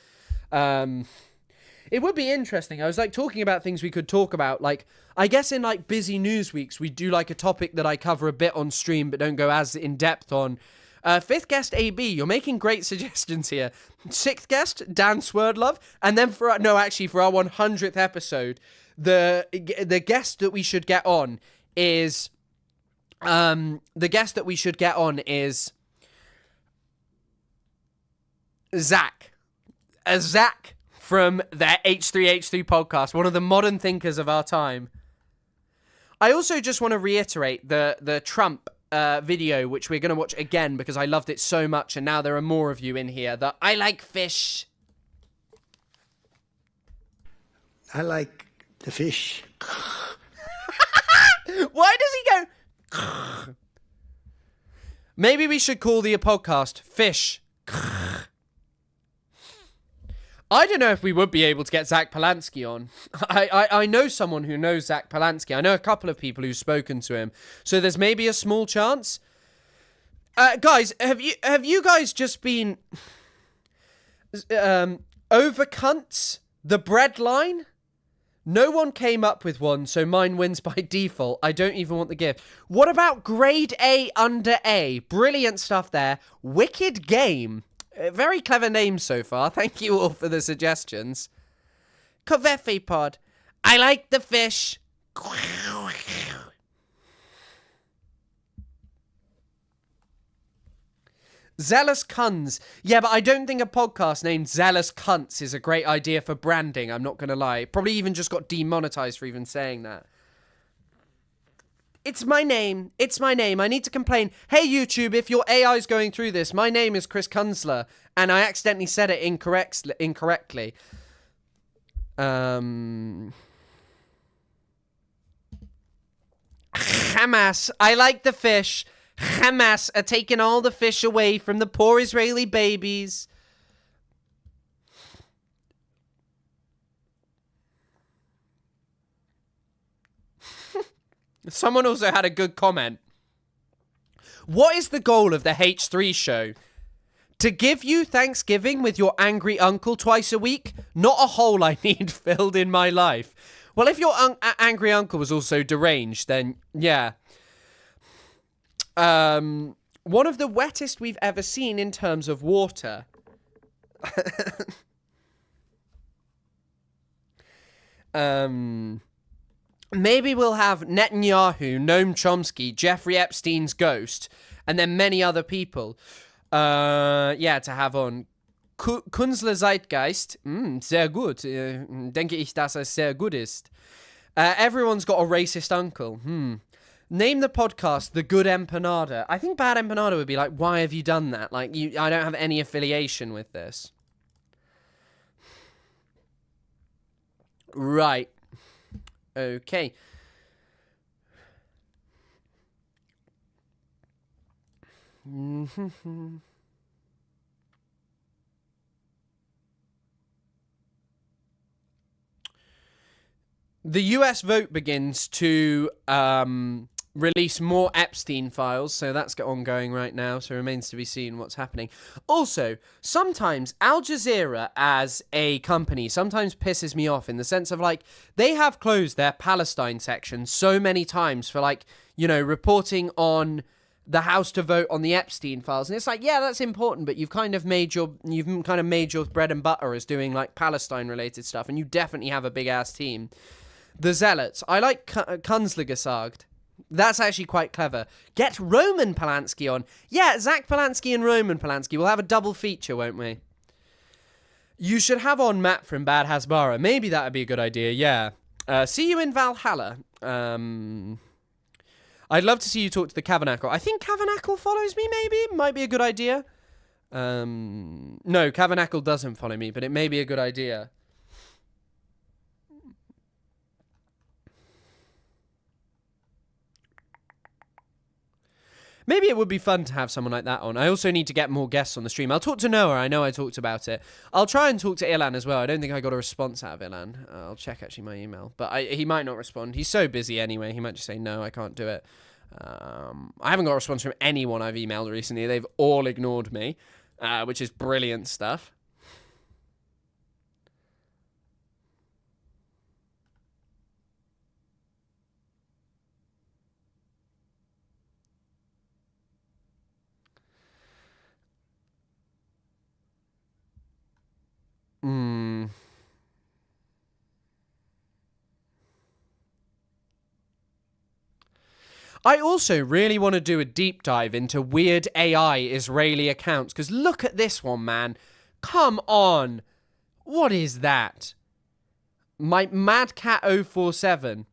It would be interesting. I was talking about things we could talk about. I guess in busy news weeks, we do a topic that I cover a bit on stream, but don't go as in depth on. Fifth guest, AB, you're making great suggestions here. Sixth guest, Dan Swerdlove. And then for our 100th episode, the guest that we should get on is... Zach. Zach from the H3H3 podcast, one of the modern thinkers of our time. I also just want to reiterate the Trump video, which we're going to watch again because I loved it so much, and now there are more of you in here that I like fish. I like the fish. Why does he go? Maybe we should call the podcast Fish. I don't know if we would be able to get Zach Polanski on. I know someone who knows Zach Polanski. I know a couple of people who've spoken to him. So there's maybe a small chance. Guys, have you guys just been over cunts the bread line? No one came up with one, so mine wins by default. I don't even want the gift. What about grade A under A? Brilliant stuff there. Wicked game. Very clever names so far. Thank you all for the suggestions. Kovefi pod. I like the fish. Zealous Cunts. Yeah, but I don't think a podcast named Zealous Cunts is a great idea for branding. I'm not going to lie. Probably even just got demonetized for even saying that. It's my name. It's my name. I need to complain. Hey, YouTube, if your AI's going through this, my name is Chris Kunzler, and I accidentally said it incorrectly. Hamas. I like the fish. Hamas are taking all the fish away from the poor Israeli babies. Someone also had a good comment. What is the goal of the H3 show? To give you Thanksgiving with your angry uncle twice a week? Not a hole I need filled in my life. Well, if your angry uncle was also deranged, then yeah. One of the wettest we've ever seen in terms of water. Maybe we'll have Netanyahu, Noam Chomsky, Jeffrey Epstein's ghost, and then many other people. To have on. Kunstler Zeitgeist. Sehr gut. Denke ich, dass es sehr gut ist. Everyone's got a racist uncle. Name the podcast The Good Empanada. I think Bad Empanada would be like, why have you done that? I don't have any affiliation with this. Right. Okay. The US vote begins to release more Epstein files, so that's ongoing right now, so it remains to be seen what's happening. Also, sometimes Al Jazeera as a company sometimes pisses me off in the sense of, they have closed their Palestine section so many times for, reporting on the House to vote on the Epstein files, and it's yeah, that's important, but you've kind of made your bread and butter as doing, Palestine-related stuff, and you definitely have a big-ass team. The Zealots. I like Kunzler gesagt. That's actually quite clever. Get Roman Polanski on. Yeah, Zach Polanski and Roman Polanski. We'll have a double feature, won't we? You should have on Matt from Bad Hasbara. Maybe that would be a good idea, yeah. See you in Valhalla. I'd love to see you talk to the Tabernacle. I think Tabernacle follows me, maybe? It might be a good idea. No, Tabernacle doesn't follow me, but it may be a good idea. Maybe it would be fun to have someone like that on. I also need to get more guests on the stream. I'll talk to Noah. I know I talked about it. I'll try and talk to Ilan as well. I don't think I got a response out of Ilan. I'll check actually my email. But he might not respond. He's so busy anyway. He might just say, no, I can't do it. I haven't got a response from anyone I've emailed recently. They've all ignored me, which is brilliant stuff. I also really want to do a deep dive into weird AI Israeli accounts, because look at this one, man. Come on. What is that? My Madcat 047.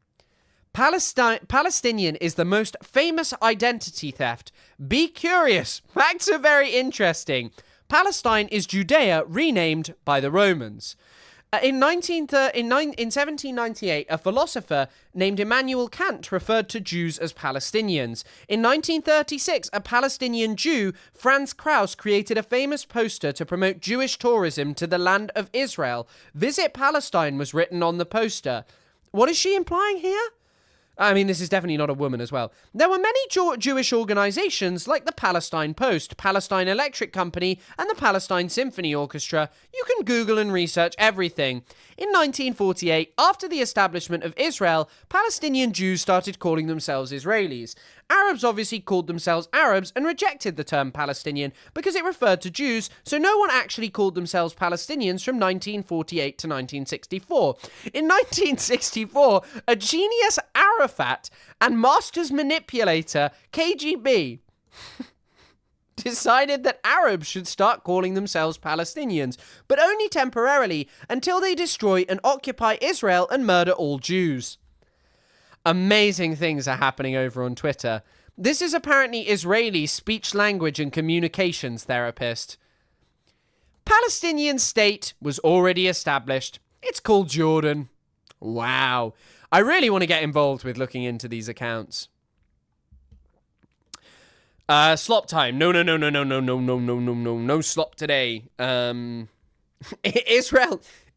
Palestinian is the most famous identity theft. Be curious. Facts are very interesting. Palestine is Judea renamed by the Romans. In 1798, a philosopher named Immanuel Kant referred to Jews as Palestinians. In 1936, a Palestinian Jew, Franz Krauss, created a famous poster to promote Jewish tourism to the land of Israel. Visit Palestine was written on the poster. What is she implying here? I mean, this is definitely not a woman as well. There were many Jewish organizations like the Palestine Post, Palestine Electric Company, and the Palestine Symphony Orchestra. You can Google and research everything. In 1948, after the establishment of Israel, Palestinian Jews started calling themselves Israelis. Arabs obviously called themselves Arabs and rejected the term Palestinian because it referred to Jews, so no one actually called themselves Palestinians from 1948 to 1964. In 1964, a genius Arafat and master's manipulator KGB decided that Arabs should start calling themselves Palestinians, but only temporarily until they destroy and occupy Israel and murder all Jews. Amazing things are happening over on Twitter. This is apparently Israeli speech, language, and communications therapist. Palestinian state was already established. It's called Jordan. Wow. I really want to get involved with looking into these accounts. Slop time. No slop today.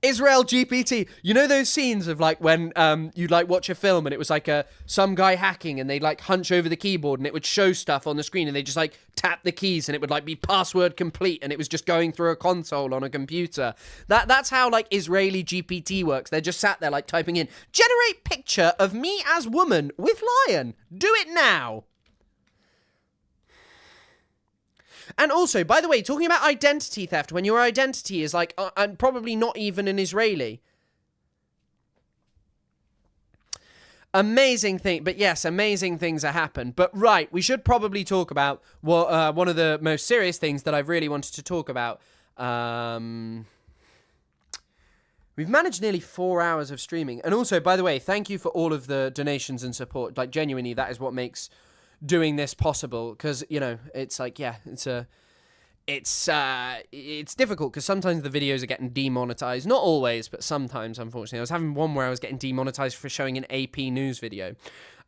Israel GPT. You know those scenes of like when you'd like watch a film and it was like some guy hacking and they'd like hunch over the keyboard and it would show stuff on the screen and they just like tap the keys and it would like be password complete and it was just going through a console on a computer. That's how like Israeli GPT works. They're just sat there like typing in, generate picture of me as woman with lion. Do it now. And also, by the way, talking about identity theft, when your identity is like, and probably not even an Israeli. Amazing thing, but yes, amazing things have happened. But right, we should probably talk about what one of the most serious things that I've really wanted to talk about. We've managed nearly 4 hours of streaming. And also, by the way, thank you for all of the donations and support. Like, genuinely, that is what makes doing this possible, because you know it's like, yeah, it's difficult because sometimes the videos are getting demonetized, not always, but sometimes, unfortunately. I was having one where I was getting demonetized for showing an AP news video.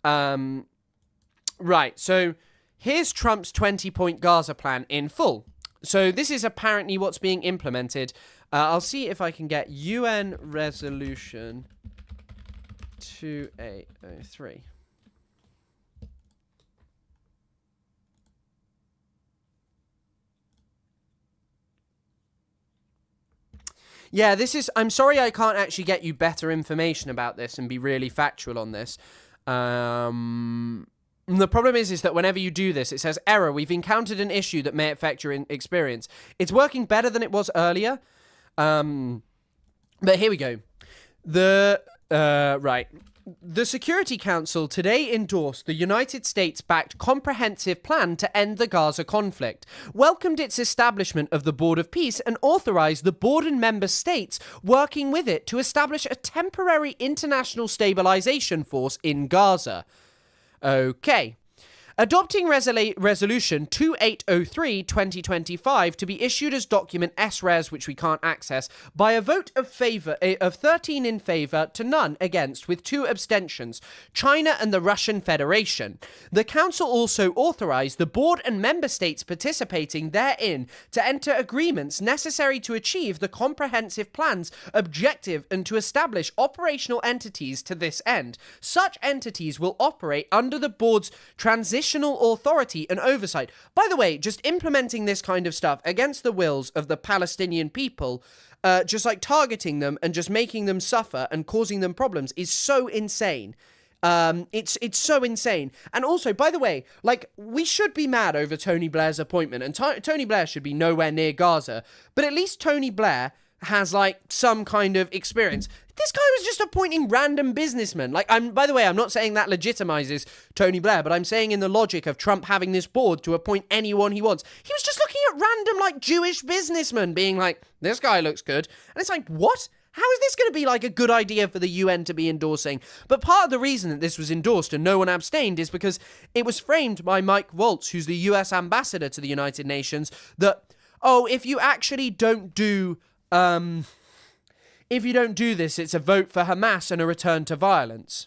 Right, so here's Trump's 20-point Gaza plan in full. So this is apparently what's being implemented. I'll see if I can get UN resolution 2803. Yeah, this is... I'm sorry I can't actually get you better information about this and be really factual on this. The problem is that whenever you do this, it says, error, we've encountered an issue that may affect your experience. It's working better than it was earlier. But here we go. Right. The Security Council today endorsed the United States-backed comprehensive plan to end the Gaza conflict, welcomed its establishment of the Board of Peace, and authorized the board and member states working with it to establish a temporary international stabilization force in Gaza. Okay. Adopting Resolution 2803/2025 to be issued as document SRES, which we can't access, by a vote of 13 in favour to none against, with 2 abstentions, China and the Russian Federation. The Council also authorised the board and member states participating therein to enter agreements necessary to achieve the comprehensive plan's objective and to establish operational entities to this end. Such entities will operate under the board's transitional authority and oversight. By the way, just implementing this kind of stuff against the wills of the Palestinian people, just like targeting them and just making them suffer and causing them problems is so insane. It's so insane. And also, by the way, like, we should be mad over Tony Blair's appointment, and Tony Blair should be nowhere near Gaza, but at least Tony Blair has, like, some kind of experience. This guy was just appointing random businessmen. Like, by the way, I'm not saying that legitimizes Tony Blair, but I'm saying in the logic of Trump having this board to appoint anyone he wants. He was just looking at random, like, Jewish businessmen being like, this guy looks good. And it's like, what? How is this going to be, like, a good idea for the UN to be endorsing? But part of the reason that this was endorsed and no one abstained is because it was framed by Mike Waltz, who's the US ambassador to the United Nations, that, oh, if you actually don't do... if you don't do this, it's a vote for Hamas and a return to violence.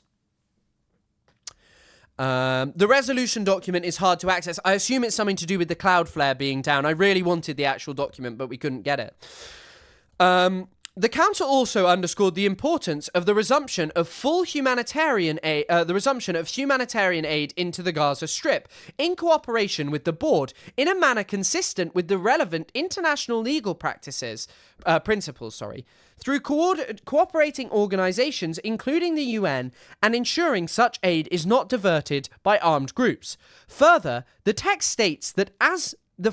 The resolution document is hard to access. I assume it's something to do with the Cloudflare being down. I really wanted the actual document, but we couldn't get it. The Council also underscored the importance of the resumption of humanitarian aid into the Gaza Strip, in cooperation with the board, in a manner consistent with the relevant international legal principles, through cooperating organizations, including the UN, and ensuring such aid is not diverted by armed groups. Further, the text states that as the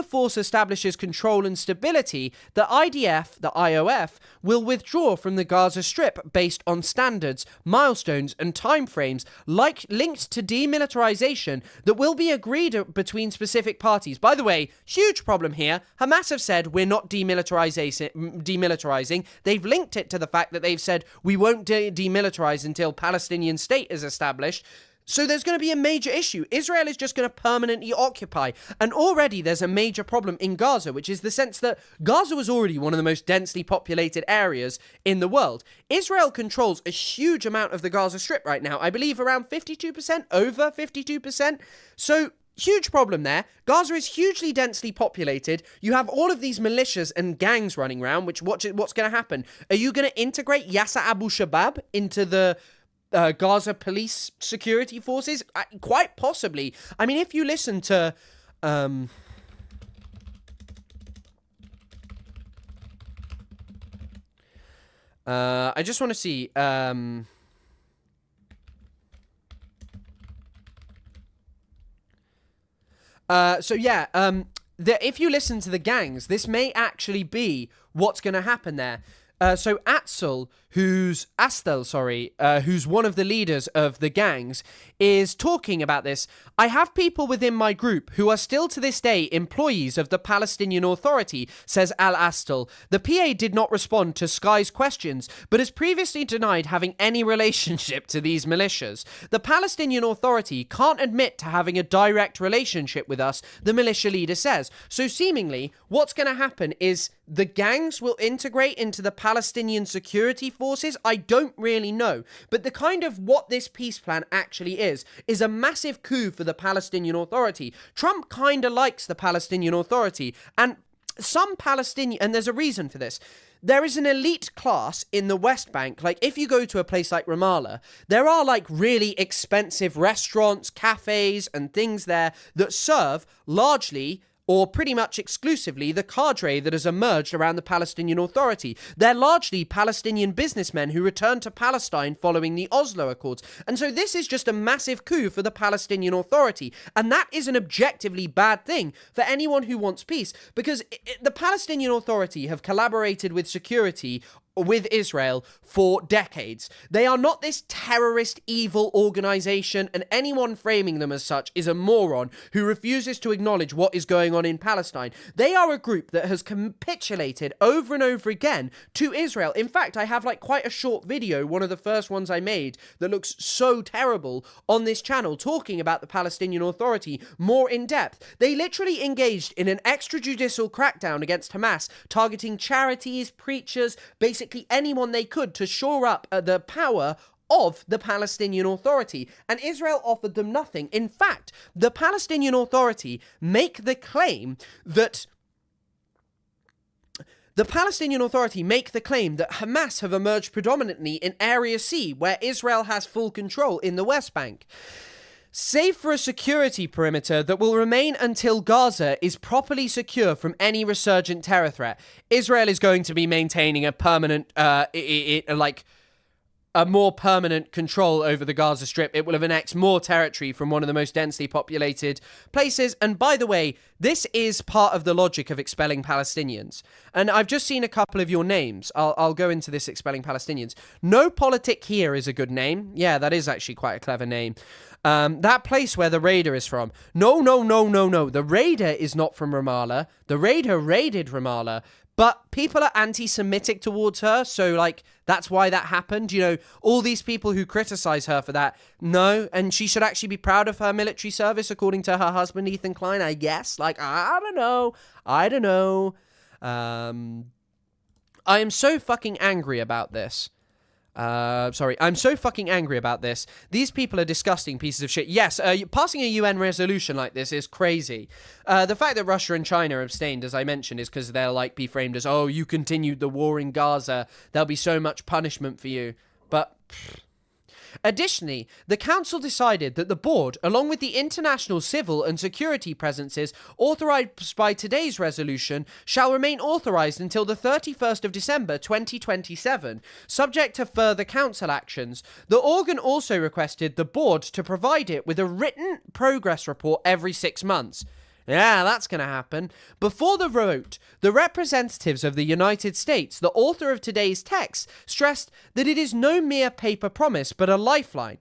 force establishes control and stability, the IOF, will withdraw from the Gaza Strip based on standards, milestones, and timeframes linked to demilitarization that will be agreed between specific parties. By the way, huge problem here. Hamas have said we're not demilitarizing. They've linked it to the fact that they've said we won't demilitarize until Palestinian state is established. So there's going to be a major issue. Israel is just going to permanently occupy. And already there's a major problem in Gaza, which is the sense that Gaza was already one of the most densely populated areas in the world. Israel controls a huge amount of the Gaza Strip right now. I believe around 52%, over 52%. So huge problem there. Gaza is hugely densely populated. You have all of these militias and gangs running around, what's going to happen? Are you going to integrate Yasser Abu Shabab into the Gaza police security forces? Quite possibly. I mean, if you listen to I just want to see if you listen to the gangs, this may actually be what's going to happen there. So Astel, who's one of the leaders of the gangs, is talking about this. I have people within my group who are still to this day employees of the Palestinian Authority, says Astel. The PA did not respond to Sky's questions, but has previously denied having any relationship to these militias. The Palestinian Authority can't admit to having a direct relationship with us, the militia leader says. So seemingly, what's going to happen is the gangs will integrate into the Palestinian security forces. I don't really know, but the kind of what this peace plan actually is a massive coup for the Palestinian Authority. Trump kind of likes the Palestinian Authority, and there's a reason for this. There is an elite class in the West Bank. Like, if you go to a place like Ramallah, there are, like, really expensive restaurants, cafes, and things there that serve largely, or pretty much exclusively, the cadre that has emerged around the Palestinian Authority. They're largely Palestinian businessmen who returned to Palestine following the Oslo Accords. And so this is just a massive coup for the Palestinian Authority. And that is an objectively bad thing for anyone who wants peace, because the Palestinian Authority have collaborated with security with Israel for decades. They are not this terrorist, evil organization, and anyone framing them as such is a moron who refuses to acknowledge what is going on in Palestine. They are a group that has capitulated over and over again to Israel. In fact, I have like quite a short video, one of the first ones I made, that looks so terrible on this channel, talking about the Palestinian Authority more in depth. They literally engaged in an extrajudicial crackdown against Hamas, targeting charities, preachers, basically anyone they could to shore up the power of the Palestinian Authority, and Israel offered them nothing. In fact, the Palestinian Authority make the claim that Hamas have emerged predominantly in Area C, where Israel has full control in the West Bank. Save for a security perimeter that will remain until Gaza is properly secure from any resurgent terror threat, Israel is going to be maintaining a permanent, a more permanent control over the Gaza Strip. It will have annexed more territory from one of the most densely populated places. And by the way, this is part of the logic of expelling Palestinians. And I've just seen a couple of your names. I'll go into this expelling Palestinians. No Politic Here is a good name. Yeah, that is actually quite a clever name. That place where the raider is from. No. The raider is not from Ramallah. The raider raided Ramallah. But people are anti-Semitic towards her, so, like, that's why that happened. You know, all these people who criticize her for that, no, and she should actually be proud of her military service, according to her husband, Ethan Klein, I guess. Like, I don't know. I am so fucking angry about this. I'm so fucking angry about this. These people are disgusting pieces of shit. Yes, passing a UN resolution like this is crazy. The fact that Russia and China abstained, as I mentioned, is because they'll like be framed as, oh, you continued the war in Gaza, there'll be so much punishment for you. But additionally, the council decided that the board, along with the international civil and security presences authorized by today's resolution, shall remain authorized until the 31st of December 2027, subject to further council actions. The organ also requested the board to provide it with a written progress report every 6 months. Yeah, that's going to happen. Before the vote, the representatives of the United States, the author of today's text, stressed that it is no mere paper promise, but a lifeline.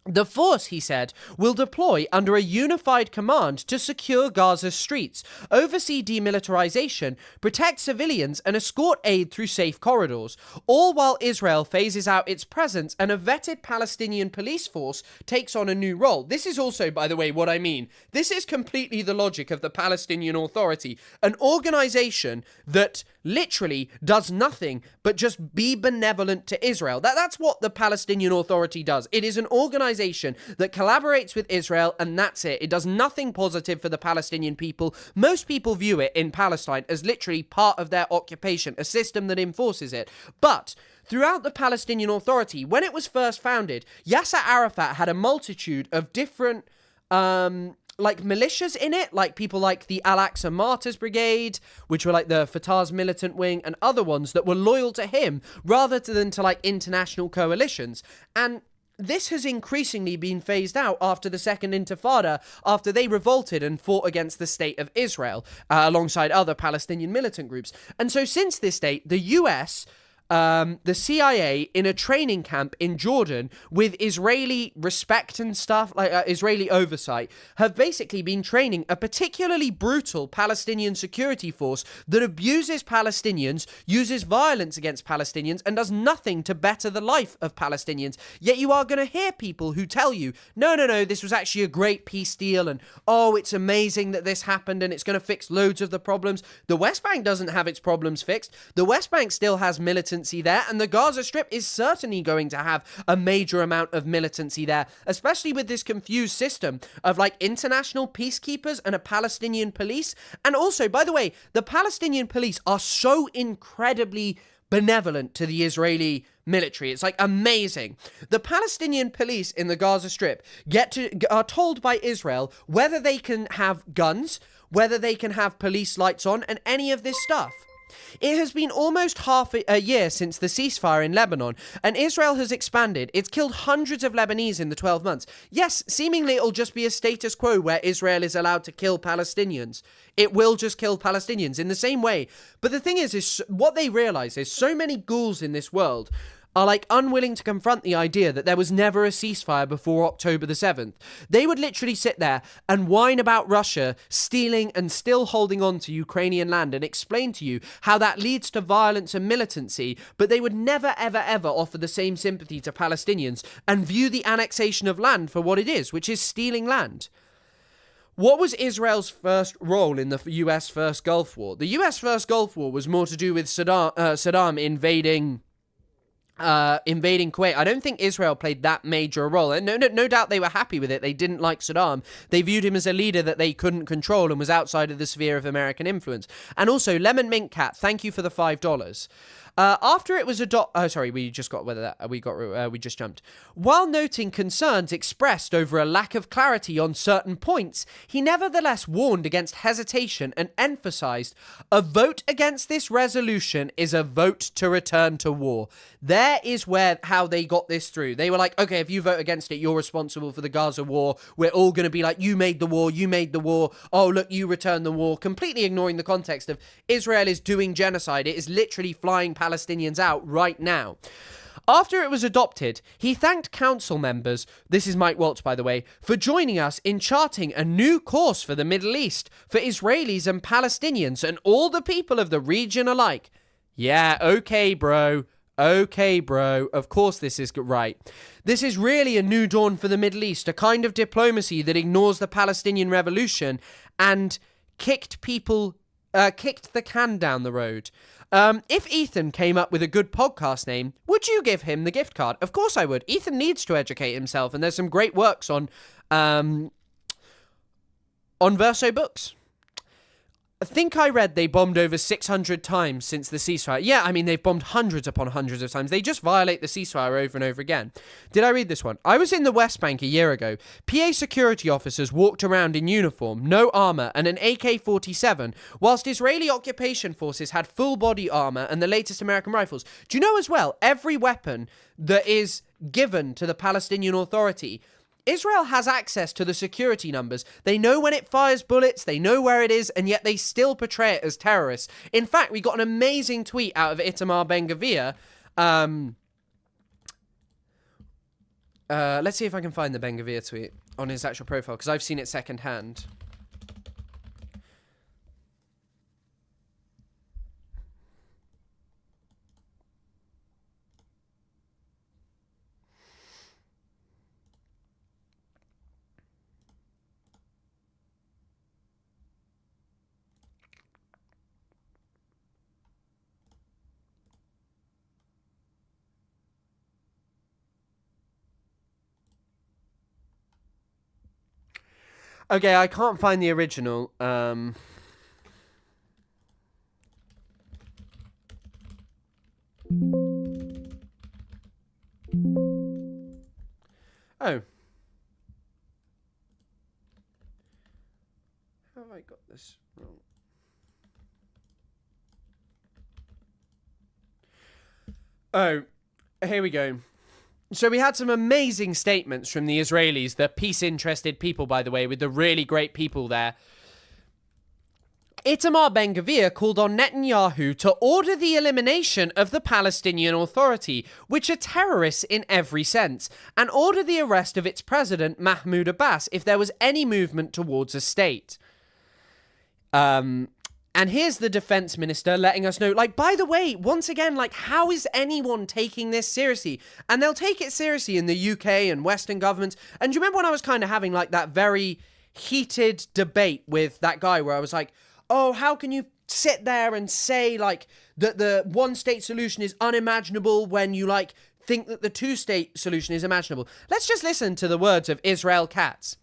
The force, he said, will deploy under a unified command to secure Gaza's streets, oversee demilitarization, protect civilians, and escort aid through safe corridors, all while Israel phases out its presence and a vetted Palestinian police force takes on a new role. This is also, by the way, what I mean. This is completely the logic of the Palestinian Authority, an organization that literally does nothing but just be benevolent to Israel. That's what the Palestinian Authority does. It is an organization that collaborates with Israel, and that's it. It does nothing positive for the Palestinian people. Most people view it in Palestine as literally part of their occupation, a system that enforces it. But throughout the Palestinian Authority, when it was first founded, Yasser Arafat had a multitude of different militias in it, like people like the Al-Aqsa Martyrs Brigade, which were like the Fatah's militant wing, and other ones that were loyal to him rather than to like international coalitions. And this has increasingly been phased out after the Second Intifada, after they revolted and fought against the state of Israel alongside other Palestinian militant groups. And so since this date, the US, the CIA, in a training camp in Jordan with Israeli respect and stuff, like Israeli oversight, have basically been training a particularly brutal Palestinian security force that abuses Palestinians, uses violence against Palestinians, and does nothing to better the life of Palestinians. Yet you are going to hear people who tell you, no, this was actually a great peace deal, and oh, it's amazing that this happened, and it's going to fix loads of the problems. The West Bank doesn't have its problems fixed. The West Bank still has militancy there, and the Gaza Strip is certainly going to have a major amount of militancy there, especially with this confused system of like international peacekeepers and a Palestinian police. And also, by the way, the Palestinian police are so incredibly benevolent to the Israeli military. It's like amazing. The Palestinian police in the Gaza Strip are told by Israel whether they can have guns, whether they can have police lights on, and any of this stuff. It has been almost half a year since the ceasefire in Lebanon, and Israel has expanded. It's killed hundreds of Lebanese in the 12 months. Yes, seemingly it'll just be a status quo where Israel is allowed to kill Palestinians. It will just kill Palestinians in the same way. But the thing is what they realize is so many ghouls in this world are like unwilling to confront the idea that there was never a ceasefire before October the 7th. They would literally sit there and whine about Russia stealing and still holding on to Ukrainian land and explain to you how that leads to violence and militancy, but they would never, ever, ever offer the same sympathy to Palestinians and view the annexation of land for what it is, which is stealing land. What was Israel's first role in the US First Gulf War? The US First Gulf War was more to do with Saddam invading Kuwait. I don't think Israel played that major a role. And no doubt they were happy with it. They didn't like Saddam. They viewed him as a leader that they couldn't control and was outside of the sphere of American influence. And also, Lemon Mint Cat, thank you for the $5. After it was we just jumped. While noting concerns expressed over a lack of clarity on certain points, he nevertheless warned against hesitation and emphasized, a vote against this resolution is a vote to return to war. There is how they got this through. They were like, okay, if you vote against it, you're responsible for the Gaza war. We're all going to be like, you made the war. Oh, look, you returned the war. Completely ignoring the context of Israel is doing genocide. It is literally flying Palestinians out right now. After it was adopted, he thanked council members, this is Mike Waltz by the way, for joining us in charting a new course for the Middle East, for Israelis and Palestinians and all the people of the region alike. Yeah, okay, bro. Of course this is right. This is really a new dawn for the Middle East, a kind of diplomacy that ignores the Palestinian revolution and kicked the can down the road. If Ethan came up with a good podcast name, would you give him the gift card? Of course I would. Ethan needs to educate himself, and there's some great works on Verso Books. I think I read they bombed over 600 times since the ceasefire. Yeah, I mean, they've bombed hundreds upon hundreds of times. They just violate the ceasefire over and over again. Did I read this one? I was in the West Bank a year ago. PA security officers walked around in uniform, no armor, and an AK-47, whilst Israeli occupation forces had full body armor and the latest American rifles. Do you know as well, every weapon that is given to the Palestinian Authority, Israel has access to the security numbers. They know when it fires bullets, they know where it is, and yet they still portray it as terrorists. In fact, we got an amazing tweet out of Itamar Ben-Gvir. Let's see if I can find the Ben-Gvir tweet on his actual profile, because I've seen it secondhand. Okay, I can't find the original. Oh. How have I got this wrong? Oh, here we go. So we had some amazing statements from the Israelis, the peace-interested people, by the way, with the really great people there. Itamar Ben-Gvir called on Netanyahu to order the elimination of the Palestinian Authority, which are terrorists in every sense, and order the arrest of its president, Mahmoud Abbas, if there was any movement towards a state. And here's the defense minister letting us know, like, by the way, once again, like, how is anyone taking this seriously? And they'll take it seriously in the UK and Western governments. And do you remember when I was kind of having, like, that very heated debate with that guy where I was like, oh, how can you sit there and say, like, that the one-state solution is unimaginable when you, like, think that the two-state solution is imaginable? Let's just listen to the words of Israel Katz.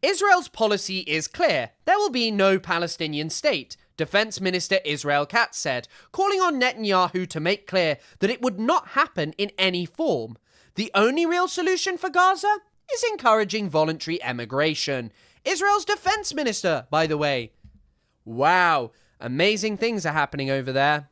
Israel's policy is clear. There will be no Palestinian state, Defense Minister Israel Katz said, calling on Netanyahu to make clear that it would not happen in any form. The only real solution for Gaza is encouraging voluntary emigration. Israel's defense minister, by the way. Wow. Amazing things are happening over there.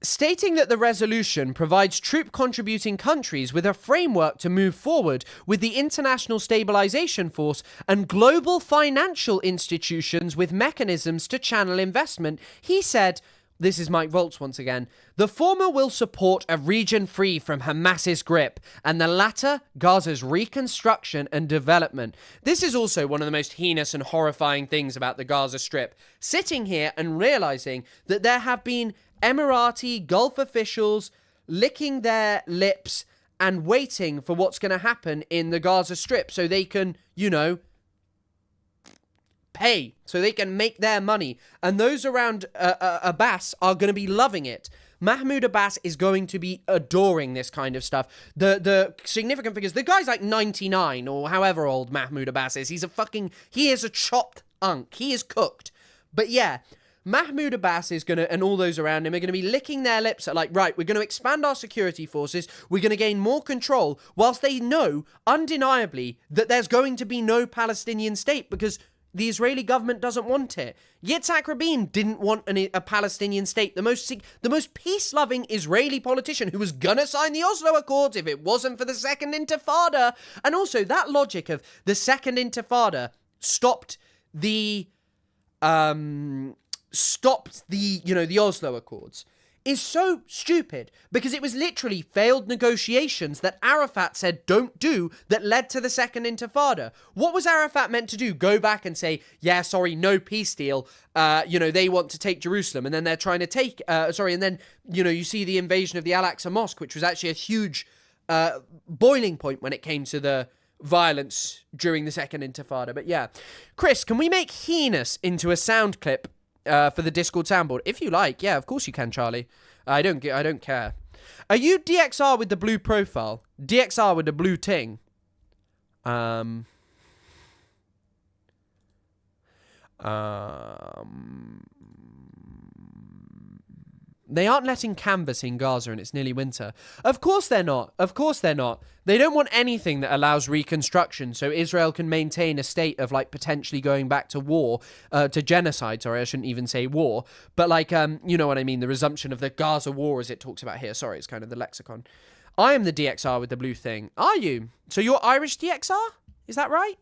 Stating that the resolution provides troop-contributing countries with a framework to move forward with the International Stabilization Force and global financial institutions with mechanisms to channel investment, he said, this is Mike Voltz once again, the former will support a region free from Hamas's grip, and the latter, Gaza's reconstruction and development. This is also one of the most heinous and horrifying things about the Gaza Strip. Sitting here and realizing that there have been Emirati Gulf officials licking their lips and waiting for what's going to happen in the Gaza Strip so they can, pay, so they can make their money. And those around Abbas are going to be loving it. Mahmoud Abbas is going to be adoring this kind of stuff. The significant figures, the guy's like 99 or however old Mahmoud Abbas is. He is a chopped unk. He is cooked. But yeah, Mahmoud Abbas is going to, and all those around him are going to be licking their lips at like, right, we're going to expand our security forces, we're going to gain more control, whilst they know undeniably that there's going to be no Palestinian state because the Israeli government doesn't want it. Yitzhak Rabin didn't want a Palestinian state. The most peace-loving Israeli politician who was gonna sign the Oslo Accords if it wasn't for the Second Intifada. And also that logic of the Second Intifada stopped the Oslo Accords is so stupid because it was literally failed negotiations that Arafat said don't do that led to the Second Intifada. What was Arafat meant to do? Go back and say, yeah, sorry, no peace deal. They want to take Jerusalem and then they're trying to take, and then, you see the invasion of the Al-Aqsa Mosque, which was actually a huge boiling point when it came to the violence during the Second Intifada. But yeah, Chris, can we make heinous into a sound clip for the Discord soundboard? If you like, yeah, of course you can, Charlie. I don't care. Are you DXR with the blue profile? DXR with the blue ting? They aren't letting canvas in Gaza and it's nearly winter. Of course they're not. Of course they're not. They don't want anything that allows reconstruction so Israel can maintain a state of like potentially going back to war, to genocide. Sorry, I shouldn't even say war. But like, you know what I mean? The resumption of the Gaza war as it talks about here. Sorry, it's kind of the lexicon. I am the DXR with the blue thing. Are you? So you're Irish DXR? Is that right?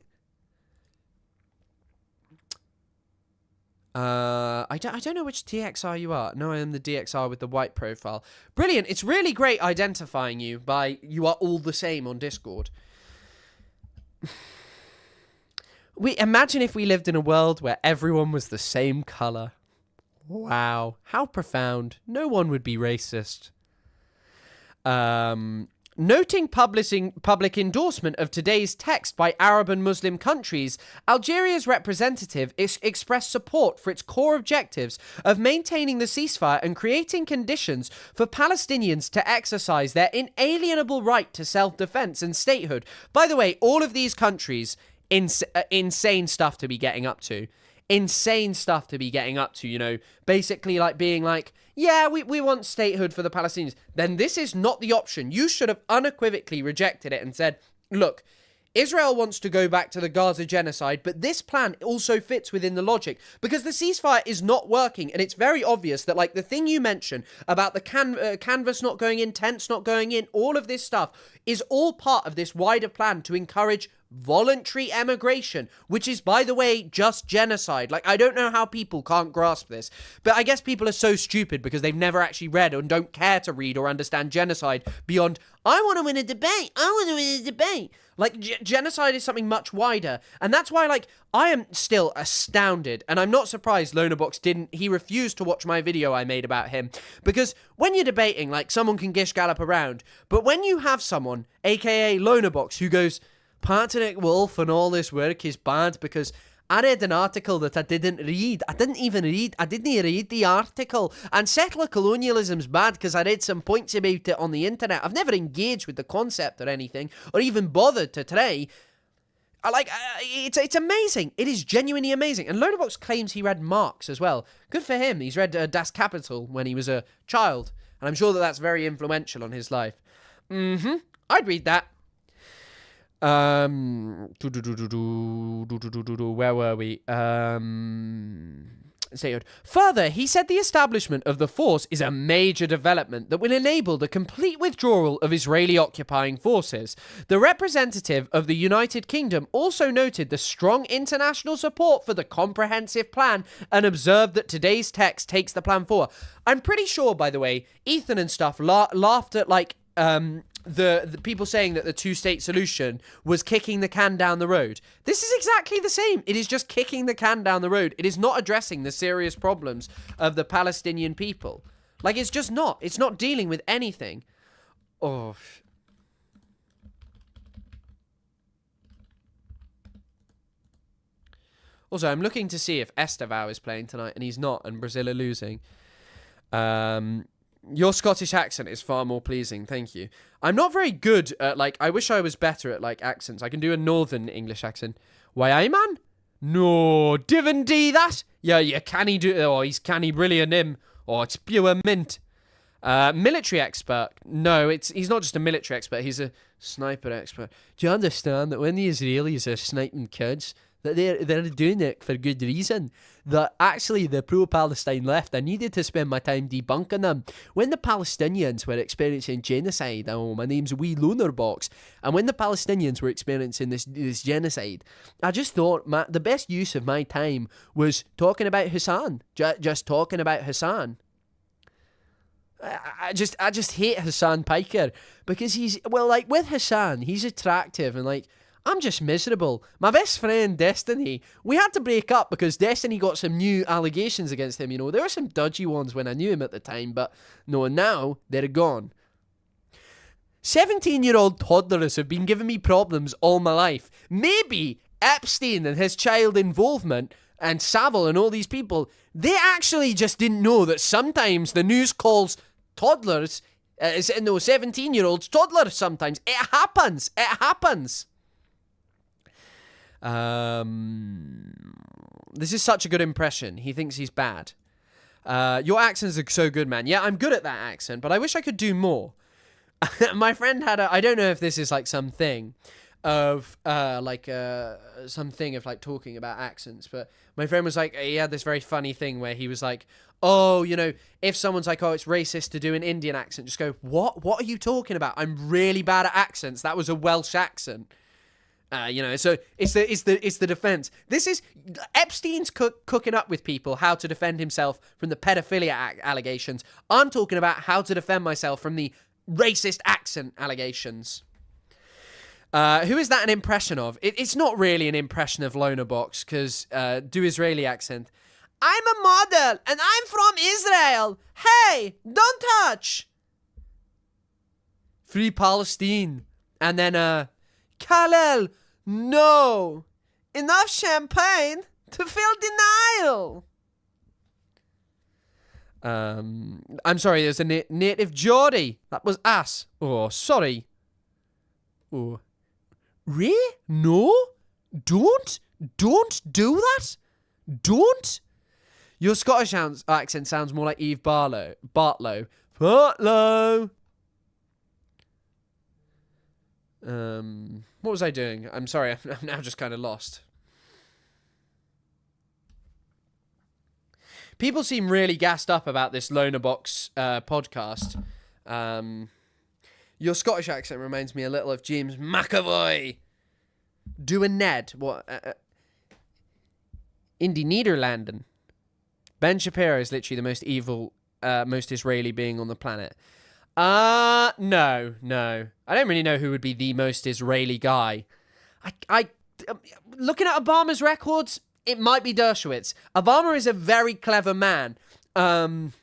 I don't know which DXR you are. No, I am the DXR with the white profile. Brilliant. It's really great identifying you by you are all the same on Discord. Imagine if we lived in a world where everyone was the same color. Wow. How profound. No one would be racist. Noting public endorsement of today's text by Arab and Muslim countries, Algeria's representative expressed support for its core objectives of maintaining the ceasefire and creating conditions for Palestinians to exercise their inalienable right to self-defense and statehood. By the way, all of these countries, insane stuff to be getting up to. Insane stuff to be getting up to, basically like being like, yeah, we want statehood for the Palestinians. Then this is not the option. You should have unequivocally rejected it and said, look, Israel wants to go back to the Gaza genocide, but this plan also fits within the logic because the ceasefire is not working. And it's very obvious that like the thing you mentioned about the canvas not going in, tents not going in, all of this stuff is all part of this wider plan to encourage voluntary emigration, which is, by the way, just genocide. Like, I don't know how people can't grasp this, but I guess people are so stupid because they've never actually read and don't care to read or understand genocide beyond, I want to win a debate. I want to win a debate. Like, genocide is something much wider. And that's why, like, I am still astounded. And I'm not surprised Lonerbox he refused to watch my video I made about him. Because when you're debating, like, someone can gish gallop around. But when you have someone, aka Lonerbox, who goes, Patrick Wolf and all this work is bad because I read an article that I didn't read. I didn't even read the article. And settler colonialism's bad because I read some points about it on the internet. I've never engaged with the concept or anything, or even bothered to try. It's amazing. It is genuinely amazing. And Lonerbox claims he read Marx as well. Good for him. He's read Das Kapital when he was a child. And I'm sure that that's very influential on his life. I'd read that. Where were we? Further, he said the establishment of the force is a major development that will enable the complete withdrawal of Israeli occupying forces. The representative of the United Kingdom also noted the strong international support for the comprehensive plan and observed that today's text takes the plan forward. I'm pretty sure, by the way, Ethan and stuff laughed at the people saying that the two-state solution was kicking the can down the road. This is exactly the same. It is just kicking the can down the road. It is not addressing the serious problems of the Palestinian people. Like, it's just not. It's not dealing with anything. Oh. Also, I'm looking to see if Estevao is playing tonight, and he's not, and Brazil are losing. Your Scottish accent is far more pleasing, thank you. I'm not very good at, I wish I was better at, accents. I can do a northern English accent. Why, aye, man? No, divin D that? Yeah, you canny do, oh, he's canny brilliant, him. Oh, it's pure mint. Military expert. No, he's not just a military expert, he's a sniper expert. Do you understand that when the Israelis are sniping kids, that they're doing it for good reason? That actually the pro-Palestine left, I needed to spend my time debunking them. When the Palestinians were experiencing genocide, oh, my name's Wee Loner Box, and when the Palestinians were experiencing this genocide, I just thought the best use of my time was talking about Hassan. Just talking about Hassan. I just hate Hassan Piker because he's, with Hassan, he's attractive and I'm just miserable. My best friend, Destiny, we had to break up because Destiny got some new allegations against him, There were some dodgy ones when I knew him at the time, but no, now they're gone. 17-year-old toddlers have been giving me problems all my life. Maybe Epstein and his child involvement and Savile and all these people, they actually just didn't know that sometimes the news calls toddlers, 17-year-olds toddlers sometimes. It happens. It happens. This is such a good impression. He thinks he's bad. Your accents are so good, man. Yeah, I'm good at that accent, but I wish I could do more. My friend had I don't know if this is something of something of talking about accents, but my friend was he had this very funny thing where he was oh, if someone's oh, it's racist to do an Indian accent, just go, what are you talking about? I'm really bad at accents. That was a Welsh accent. So it's the defense. This is Epstein's cooking up with people how to defend himself from the pedophilia allegations. I'm talking about how to defend myself from the racist accent allegations. Who is that an impression of? It's not really an impression of Loner Box because do Israeli accent. I'm a model and I'm from Israel. Hey, don't touch. Free Palestine. And then Khalil, no. Enough champagne to fill denial. I'm sorry, there's a native Geordie. That was ass. Oh, sorry. Oh. Ray? No? Don't do that. Don't. Your Scottish accent sounds more like Eve Bartlow. What was I doing? I'm sorry, I'm now just kind of lost. People seem really gassed up about this Loner Box podcast. Your Scottish accent reminds me a little of James McAvoy. Doing Ned. What? Indie Nederlanden. Ben Shapiro is literally the most evil, most Israeli being on the planet. No. I don't really know who would be the most Israeli guy. I looking at Obama's records, it might be Dershowitz. Obama is a very clever man. Obama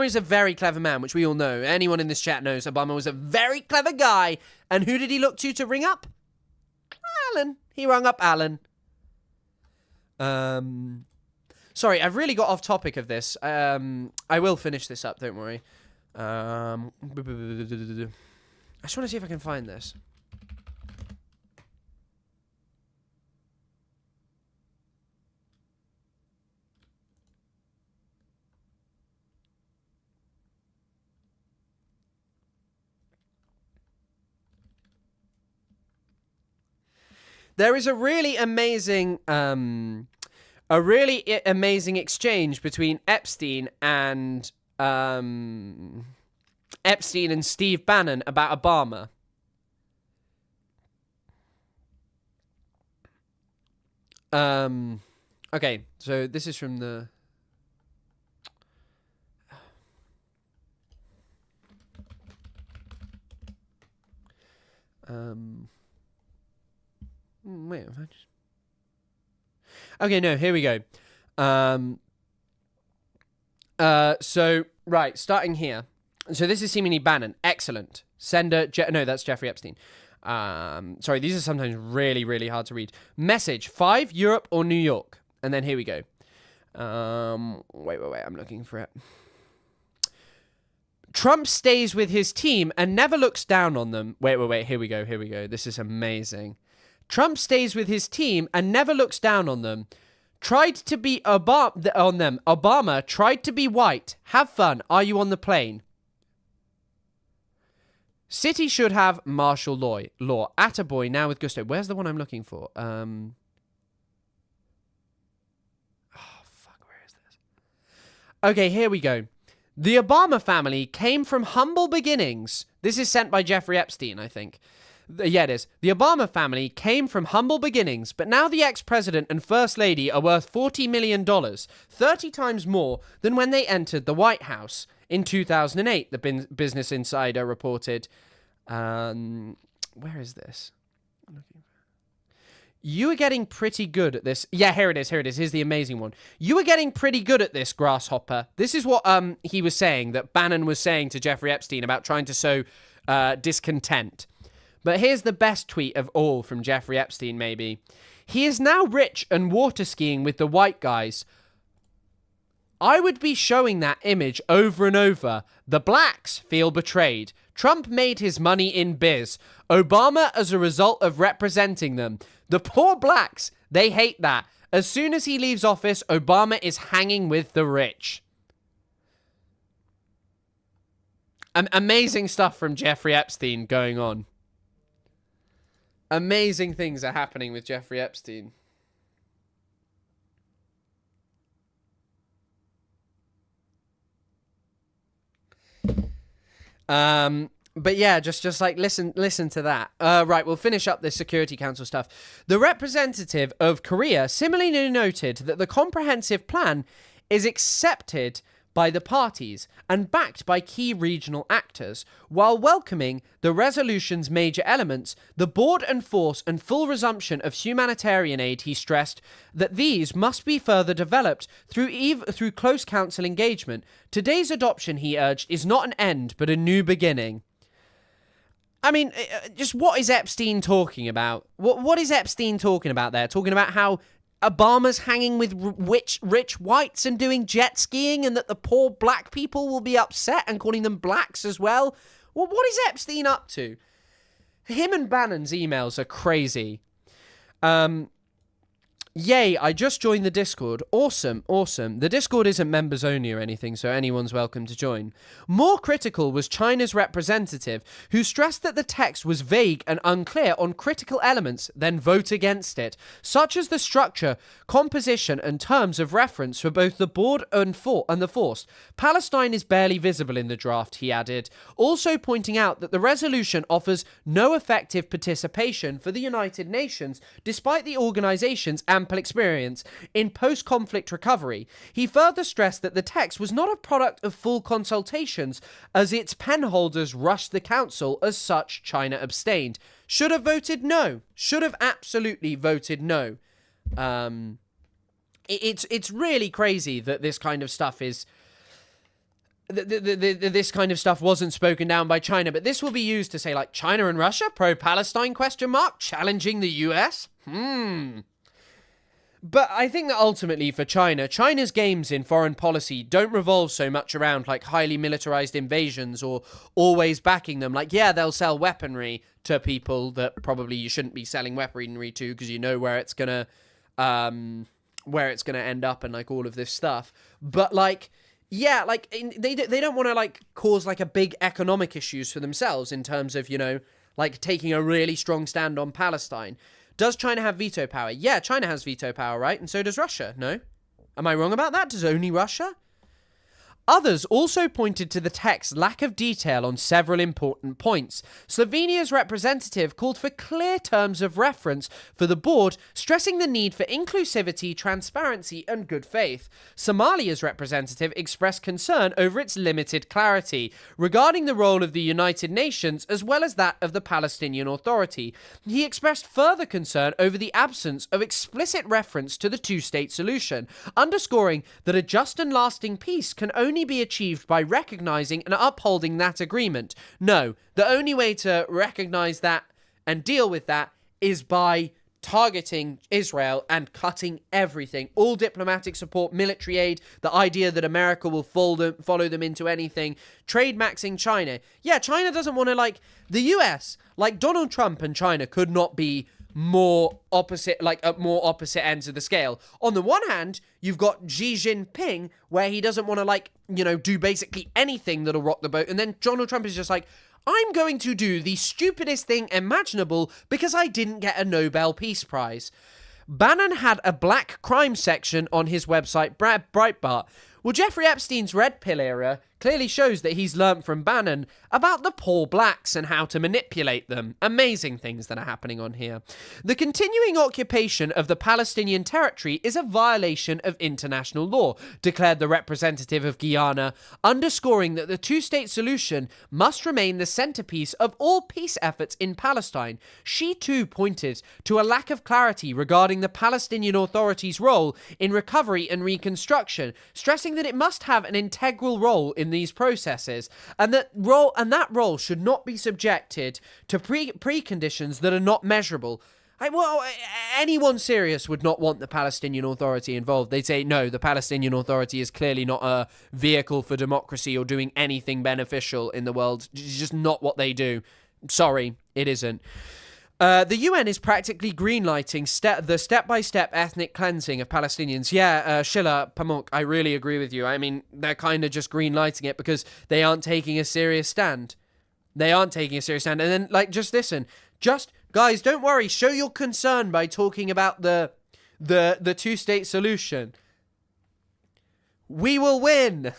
is a very clever man, which we all know. Anyone in this chat knows Obama was a very clever guy. And who did he look to ring up? Alan. He rung up Alan. Sorry, I've really got off topic of this. I will finish this up, don't worry. I just want to see if I can find this. There is a really amazing exchange between Epstein and Steve Bannon about Obama. Okay, so this is from the wait, have I just... Okay, no, here we go. So right, starting here. So this is seemingly Bannon. Excellent. Sender, no, that's Jeffrey Epstein. Sorry, these are sometimes really, really hard to read. Message 5, Europe or New York? And then here we go. Wait, I'm looking for it. Trump stays with his team and never looks down on them. Wait, here we go. This is amazing. Trump stays with his team and never looks down on them. Tried to be Obama tried to be white. Have fun. Are you on the plane? City should have martial law. Attaboy now with gusto. Where's the one I'm looking for? Where is this? Okay, here we go. The Obama family came from humble beginnings. This is sent by Jeffrey Epstein, I think. Yeah, it is. The Obama family came from humble beginnings, but now the ex-president and first lady are worth $40 million, 30 times more than when they entered the White House in 2008, the Business Insider reported. Where is this? You are getting pretty good at this. Yeah, here it is. Here's the amazing one. You are getting pretty good at this, grasshopper. This is what he was saying, that Bannon was saying to Jeffrey Epstein about trying to sow discontent. But here's the best tweet of all from Jeffrey Epstein, maybe. He is now rich and water skiing with the white guys. I would be showing that image over and over. The blacks feel betrayed. Trump made his money in biz. Obama as a result of representing them. The poor blacks, they hate that. As soon as he leaves office, Obama is hanging with the rich. Amazing stuff from Jeffrey Epstein going on. Amazing things are happening with Jeffrey Epstein. But yeah, just like listen to that. Right, we'll finish up this Security Council stuff. The representative of Korea similarly noted that the comprehensive plan is accepted by the parties and backed by key regional actors. While welcoming the resolution's major elements, the board and force and full resumption of humanitarian aid, he stressed that these must be further developed through close council engagement. Today's adoption, he urged, is not an end, but a new beginning. I mean, just what is Epstein talking about? What is Epstein talking about there? Talking about how Obama's hanging with rich whites and doing jet skiing, and that the poor black people will be upset and calling them blacks as well. Well, what is Epstein up to? Him and Bannon's emails are crazy. Yay, I just joined the Discord. Awesome. The Discord isn't members only or anything, so anyone's welcome to join. More critical was China's representative, who stressed that the text was vague and unclear on critical elements, then vote against it, such as the structure, composition, and terms of reference for both the board and the force. Palestine is barely visible in the draft, he added, also pointing out that the resolution offers no effective participation for the United Nations, despite the organization's ample experience in post-conflict recovery. He further stressed that the text was not a product of full consultations, as its penholders rushed the council. As such, China abstained. Should have voted no. Should have absolutely voted no. It's really crazy that this kind of stuff is... This kind of stuff wasn't spoken down by China, but this will be used to say, like, China and Russia, pro-Palestine, ? Challenging the US? But I think that ultimately for China's games in foreign policy don't revolve so much around like highly militarized invasions or always backing them. Like, yeah, they'll sell weaponry to people that probably you shouldn't be selling weaponry to because you know where it's gonna end up and like all of this stuff. But like, yeah, like they don't want to like cause like a big economic issues for themselves in terms of, you know, like taking a really strong stand on Palestine. Does China have veto power? Yeah, China has veto power, right? And so does Russia, no? Am I wrong about that? Does only Russia? Others also pointed to the text's lack of detail on several important points. Slovenia's representative called for clear terms of reference for the board, stressing the need for inclusivity, transparency, and good faith. Somalia's representative expressed concern over its limited clarity regarding the role of the United Nations as well as that of the Palestinian Authority. He expressed further concern over the absence of explicit reference to the two-state solution, underscoring that a just and lasting peace can only be achieved by recognizing and upholding that agreement. No, the only way to recognize that and deal with that is by targeting Israel and cutting everything. All diplomatic support, military aid, the idea that America will follow them into anything, trade maxing China. Yeah, China doesn't want to, like, the US, like Donald Trump and China could not be more opposite, like at more opposite ends of the scale. On the one hand, you've got Xi Jinping, where he doesn't want to, like, you know, do basically anything that'll rock the boat. And then Donald Trump is just like, I'm going to do the stupidest thing imaginable because I didn't get a Nobel Peace Prize. Bannon had a black crime section on his website, Breitbart. Well, Jeffrey Epstein's red pill era clearly shows that he's learnt from Bannon about the poor blacks and how to manipulate them. Amazing things that are happening on here. The continuing occupation of the Palestinian territory is a violation of international law, declared the representative of Guyana, underscoring that the two-state solution must remain the centerpiece of all peace efforts in Palestine. She too pointed to a lack of clarity regarding the Palestinian Authority's role in recovery and reconstruction, stressing that it must have an integral role in these processes, and that role should not be subjected to preconditions that are not measurable. Anyone serious would not want the Palestinian Authority involved. They'd say, no, the Palestinian Authority is clearly not a vehicle for democracy or doing anything beneficial in the world. It's just not what they do. Sorry, it isn't. The UN is practically greenlighting the step-by-step ethnic cleansing of Palestinians. Yeah, Shilla, Pamuk, I really agree with you. I mean, they're kind of just greenlighting it because they aren't taking a serious stand. They aren't taking a serious stand. And then, like, just listen. Just, guys, don't worry. Show your concern by talking about the two-state solution. We will win.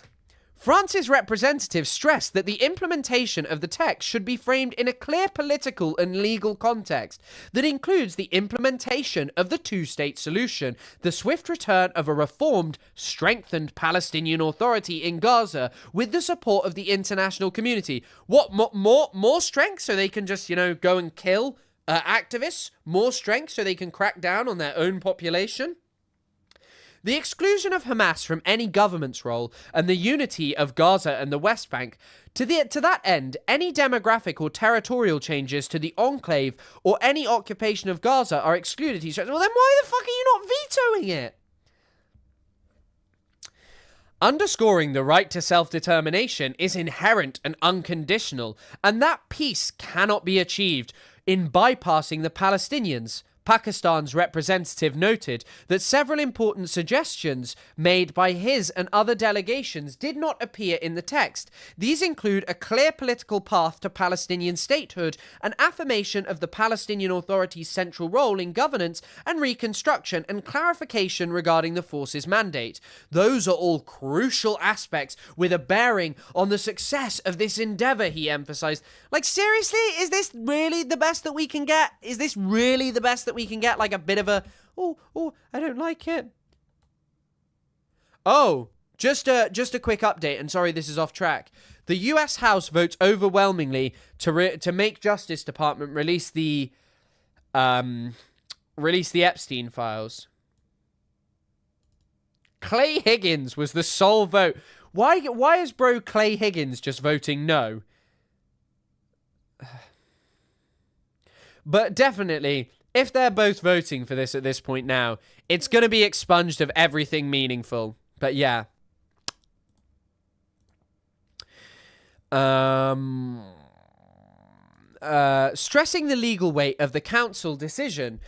France's representative stressed that the implementation of the text should be framed in a clear political and legal context that includes the implementation of the two-state solution, the swift return of a reformed, strengthened Palestinian Authority in Gaza with the support of the international community. What, more strength so they can just, you know, go and kill activists? More strength so they can crack down on their own population? The exclusion of Hamas from any government's role and the unity of Gaza and the West Bank. To that end, any demographic or territorial changes to the enclave or any occupation of Gaza are excluded, he says. Well, then why the fuck are you not vetoing it? Underscoring the right to self-determination is inherent and unconditional, and that peace cannot be achieved in bypassing the Palestinians. Pakistan's representative noted that several important suggestions made by his and other delegations did not appear in the text. These include a clear political path to Palestinian statehood, an affirmation of the Palestinian Authority's central role in governance and reconstruction, and clarification regarding the force's mandate. Those are all crucial aspects with a bearing on the success of this endeavor, he emphasized. Like, seriously? Is this really the best that we can get? Is this really the best that we can get? Like a bit of a, oh, I don't like it. Oh, just a quick update, and sorry this is off track. The US House votes overwhelmingly to make Justice Department release the Epstein files. Clay Higgins was the sole vote. Why is bro Clay Higgins just voting no? But definitely, if they're both voting for this at this point now, it's going to be expunged of everything meaningful. But yeah. Stressing the legal weight of the council decision,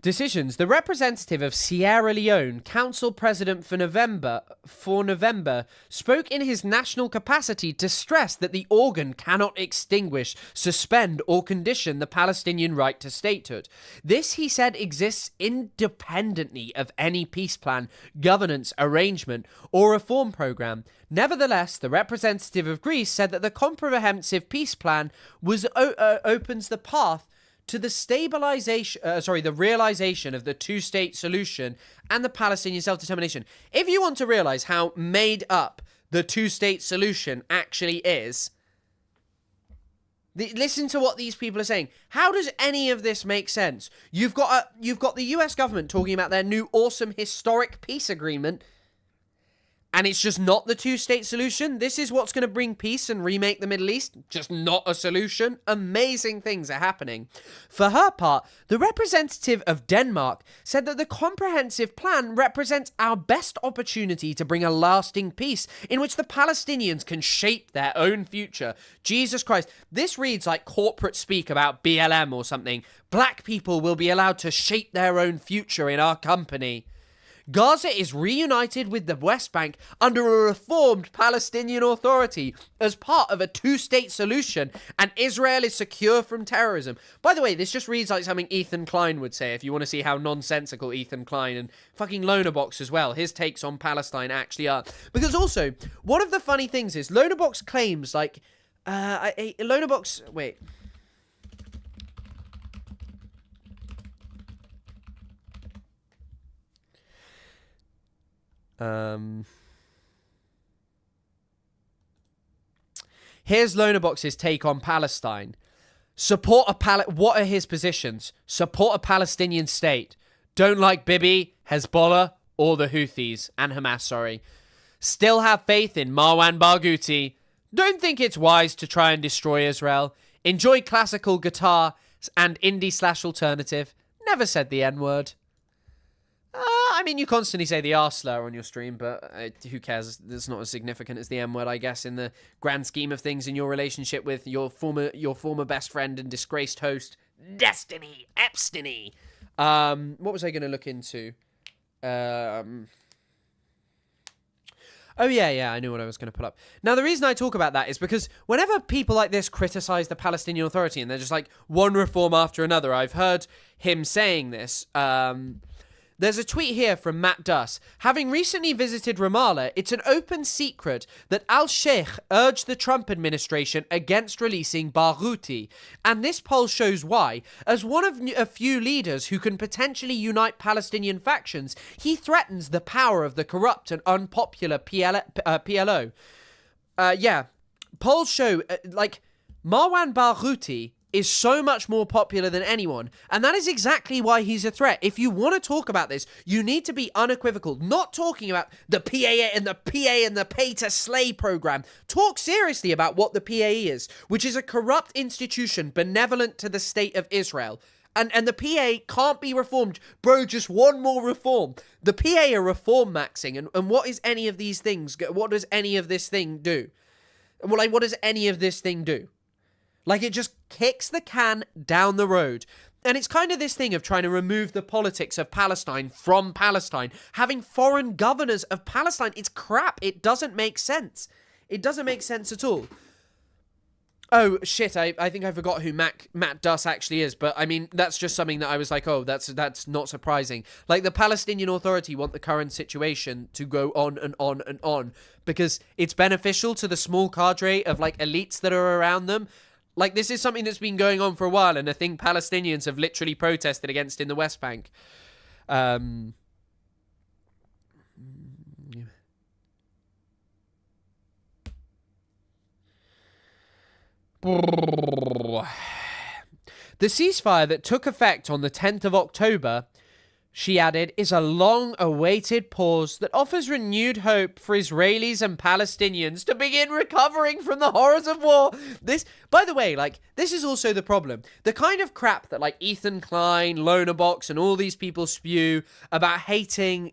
Decisions. The representative of Sierra Leone, council president for November, spoke in his national capacity to stress that the organ cannot extinguish, suspend, or condition the Palestinian right to statehood. This, he said, exists independently of any peace plan, governance, arrangement, or reform program. Nevertheless, the representative of Greece said that the comprehensive peace plan opens the path to the realization of the two-state solution and the Palestinian self-determination. If you want to realize how made up the two-state solution actually is, listen to what these people are saying. How does any of this make sense? You've got the US government talking about their new awesome historic peace agreement, and it's just not the two-state solution. This is what's going to bring peace and remake the Middle East. Just not a solution. Amazing things are happening. For her part, the representative of Denmark said that the comprehensive plan represents our best opportunity to bring a lasting peace in which the Palestinians can shape their own future. Jesus Christ. This reads like corporate speak about BLM or something. Black people will be allowed to shape their own future in our company. Gaza is reunited with the West Bank under a reformed Palestinian Authority as part of a two-state solution, and Israel is secure from terrorism. By the way, this just reads like something Ethan Klein would say, if you want to see how nonsensical Ethan Klein and fucking Lonerbox as well, his takes on Palestine actually are. Because also, one of the funny things is, Lonerbox claims, like, Lonerbox, wait... Here's Lonerbox's take on Palestine. What are his positions? Support a Palestinian state. Don't like Bibi, Hezbollah, or the Houthis. And Hamas, sorry. Still have faith in Marwan Barghouti. Don't think it's wise to try and destroy Israel. Enjoy classical guitar and indie/alternative. Never said the N-word. I mean, you constantly say the R slur on your stream, but who cares? It's not as significant as the M word, I guess, in the grand scheme of things in your relationship with your former best friend and disgraced host, Destiny Epstein. What was I going to look into? Oh, yeah, I knew what I was going to put up. Now, the reason I talk about that is because whenever people like this criticize the Palestinian Authority and they're just like one reform after another, I've heard him saying this, there's a tweet here from Matt Duss. Having recently visited Ramallah, it's an open secret that al-Sheikh urged the Trump administration against releasing Barghouti. And this poll shows why. As one of a few leaders who can potentially unite Palestinian factions, he threatens the power of the corrupt and unpopular PLO. Polls show, Marwan Barghouti is so much more popular than anyone, and that is exactly why he's a threat. If you want to talk about this, you need to be unequivocal, not talking about the PA and the pay to slay program. Talk seriously about what the PA is, which is a corrupt institution benevolent to the state of Israel. And the PA can't be reformed. Bro, just one more reform. The PA are reform maxing, and what is any of these things? What does any of this thing do? Well, what does any of this thing do? It just kicks the can down the road. And it's kind of this thing of trying to remove the politics of Palestine from Palestine. Having foreign governors of Palestine, it's crap. It doesn't make sense. It doesn't make sense at all. Oh, shit, I think I forgot who Matt Duss actually is. But, I mean, that's just something that I was like, oh, that's not surprising. The Palestinian Authority want the current situation to go on and on and on. Because it's beneficial to the small cadre of, elites that are around them. This is something that's been going on for a while, and I think Palestinians have literally protested against in the West Bank. The ceasefire that took effect on the 10th of October, she added, is a long-awaited pause that offers renewed hope for Israelis and Palestinians to begin recovering from the horrors of war. This, by the way, this is also the problem. The kind of crap that, Ethan Klein, Lonerbox, and all these people spew about hating,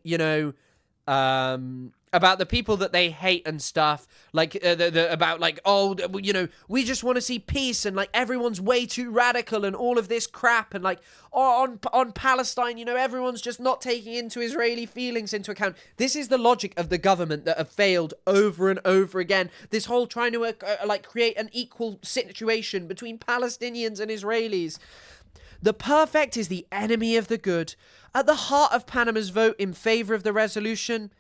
about the people that they hate and stuff, like about like, oh, you know, we just want to see peace, and like everyone's way too radical and all of this crap, and like on Palestine, you know, everyone's just not taking into Israeli feelings into account. This is the logic of the government that have failed over and over again. This whole trying to like create an equal situation between Palestinians and Israelis. The perfect is the enemy of the good. At the heart of Panama's vote in favor of the resolution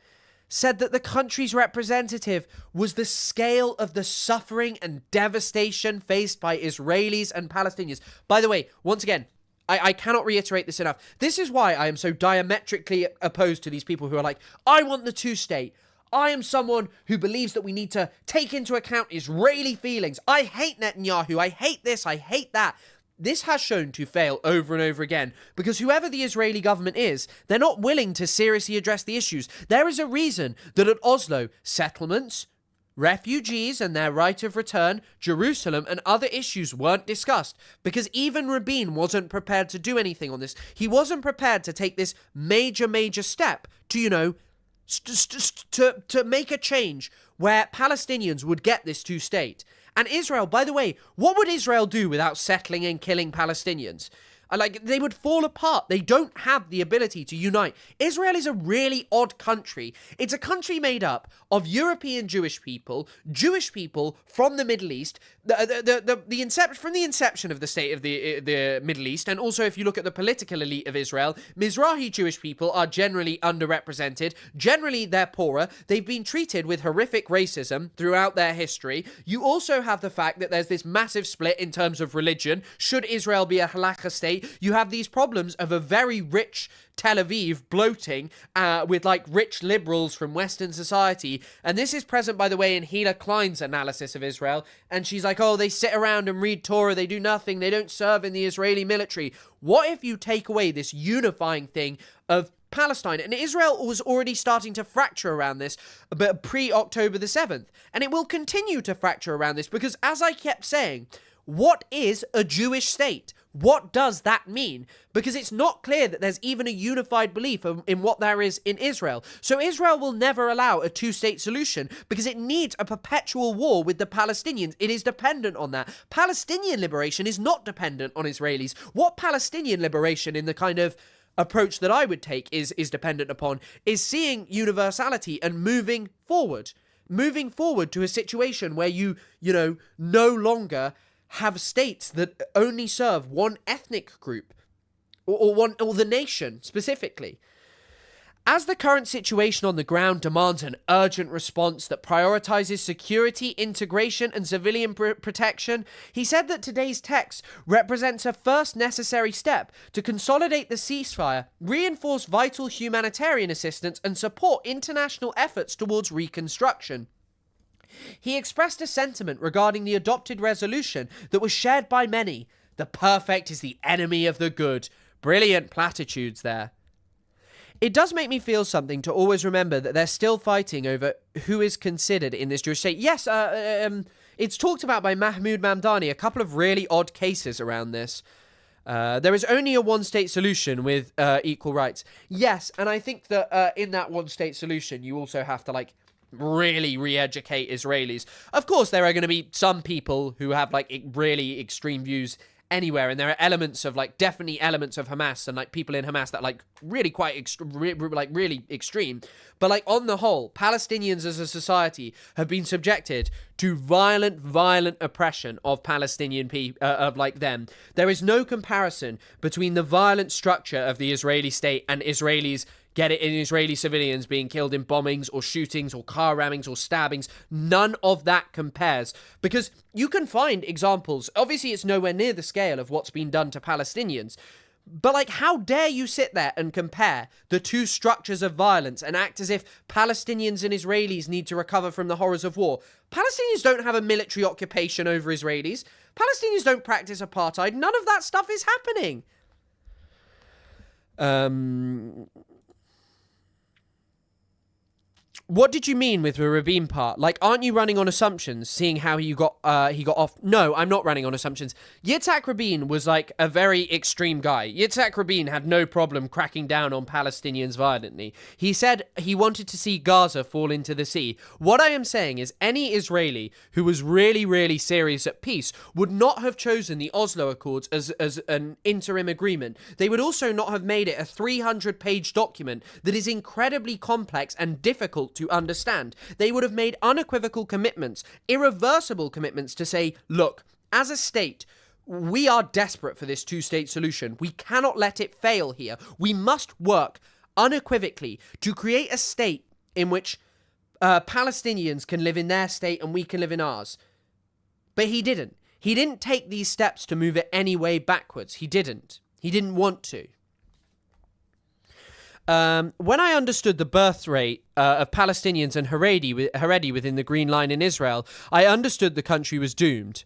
said that the country's representative was the scale of the suffering and devastation faced by Israelis and Palestinians. By the way, once again, I cannot reiterate this enough. This is why I am so diametrically opposed to these people who are like, I want the two-state. I am someone who believes that we need to take into account Israeli feelings. I hate Netanyahu. I hate this. I hate that. This has shown to fail over and over again because whoever the Israeli government is, they're not willing to seriously address the issues. There is a reason that at Oslo, settlements, refugees and their right of return, Jerusalem and other issues weren't discussed because even Rabin wasn't prepared to do anything on this. He wasn't prepared to take this major step to, you know, to make a change where Palestinians would get this two-state. And Israel, by the way, what would Israel do without settling and killing Palestinians? Like, they would fall apart. They don't have the ability to unite. Israel is a really odd country. It's a country made up of European Jewish people from the Middle East, from the inception of the state of the Middle East, and also if you look at the political elite of Israel, Mizrahi Jewish people are generally underrepresented. Generally, they're poorer. They've been treated with horrific racism throughout their history. You also have the fact that there's this massive split in terms of religion. Should Israel be a halakha state? You have these problems of a very rich Tel Aviv bloating with like rich liberals from Western society. And this is present, by the way, in Hila Klein's analysis of Israel. And she's like, oh, they sit around and read Torah. They do nothing. They don't serve in the Israeli military. What if you take away this unifying thing of Palestine? And Israel was already starting to fracture around this, but pre-October the 7th. And it will continue to fracture around this because, as I kept saying, what is a Jewish state? What does that mean? Because it's not clear that there's even a unified belief in what there is in Israel. So Israel will never allow a two-state solution because it needs a perpetual war with the Palestinians. It is dependent on that. Palestinian liberation is not dependent on Israelis. What Palestinian liberation in the kind of approach that I would take is dependent upon is seeing universality and moving forward to a situation where you know, no longer have states that only serve one ethnic group or the nation specifically. As the current situation on the ground demands an urgent response that prioritizes security, integration, and civilian protection, he said that today's text represents a first necessary step to consolidate the ceasefire, reinforce vital humanitarian assistance, and support international efforts towards reconstruction. He expressed a sentiment regarding the adopted resolution that was shared by many. The perfect is the enemy of the good. Brilliant platitudes there. It does make me feel something to always remember that they're still fighting over who is considered in this Jewish state. Yes, it's talked about by Mahmoud Mamdani, a couple of really odd cases around this. There is only a one-state solution with equal rights. Yes, and I think that in that one-state solution, you also have to, like, really re-educate Israelis. Of course, there are going to be some people who have, like, really extreme views anywhere, and there are elements of, like, definitely elements of Hamas and, like, people in Hamas that, like, really quite really extreme. But, like, on the whole, Palestinians as a society have been subjected to violent oppression of Palestinian people, of, like, them. There is no comparison between the violent structure of the Israeli state and Israelis in Israeli civilians being killed in bombings or shootings or car rammings or stabbings. None of that compares. Because you can find examples. Obviously, it's nowhere near the scale of what's been done to Palestinians. But, like, how dare you sit there and compare the two structures of violence and act as if Palestinians and Israelis need to recover from the horrors of war? Palestinians don't have a military occupation over Israelis. Palestinians don't practice apartheid. None of that stuff is happening. What did you mean with the Rabin part? Like, aren't you running on assumptions, seeing how he got off? No, I'm not running on assumptions. Yitzhak Rabin was like a very extreme guy. Yitzhak Rabin had no problem cracking down on Palestinians violently. He said he wanted to see Gaza fall into the sea. What I am saying is any Israeli who was really, really serious at peace would not have chosen the Oslo Accords as an interim agreement. They would also not have made it a 300-page document that is incredibly complex and difficult to understand. They would have made unequivocal commitments, irreversible commitments to say, look, as a state, we are desperate for this two-state solution. We cannot let it fail here. We must work unequivocally to create a state in which Palestinians can live in their state and we can live in ours. But he didn't. He didn't take these steps to move it any way backwards. He didn't. He didn't want to. When I understood the birth rate of Palestinians and Haredi within the Green Line in Israel, I understood the country was doomed.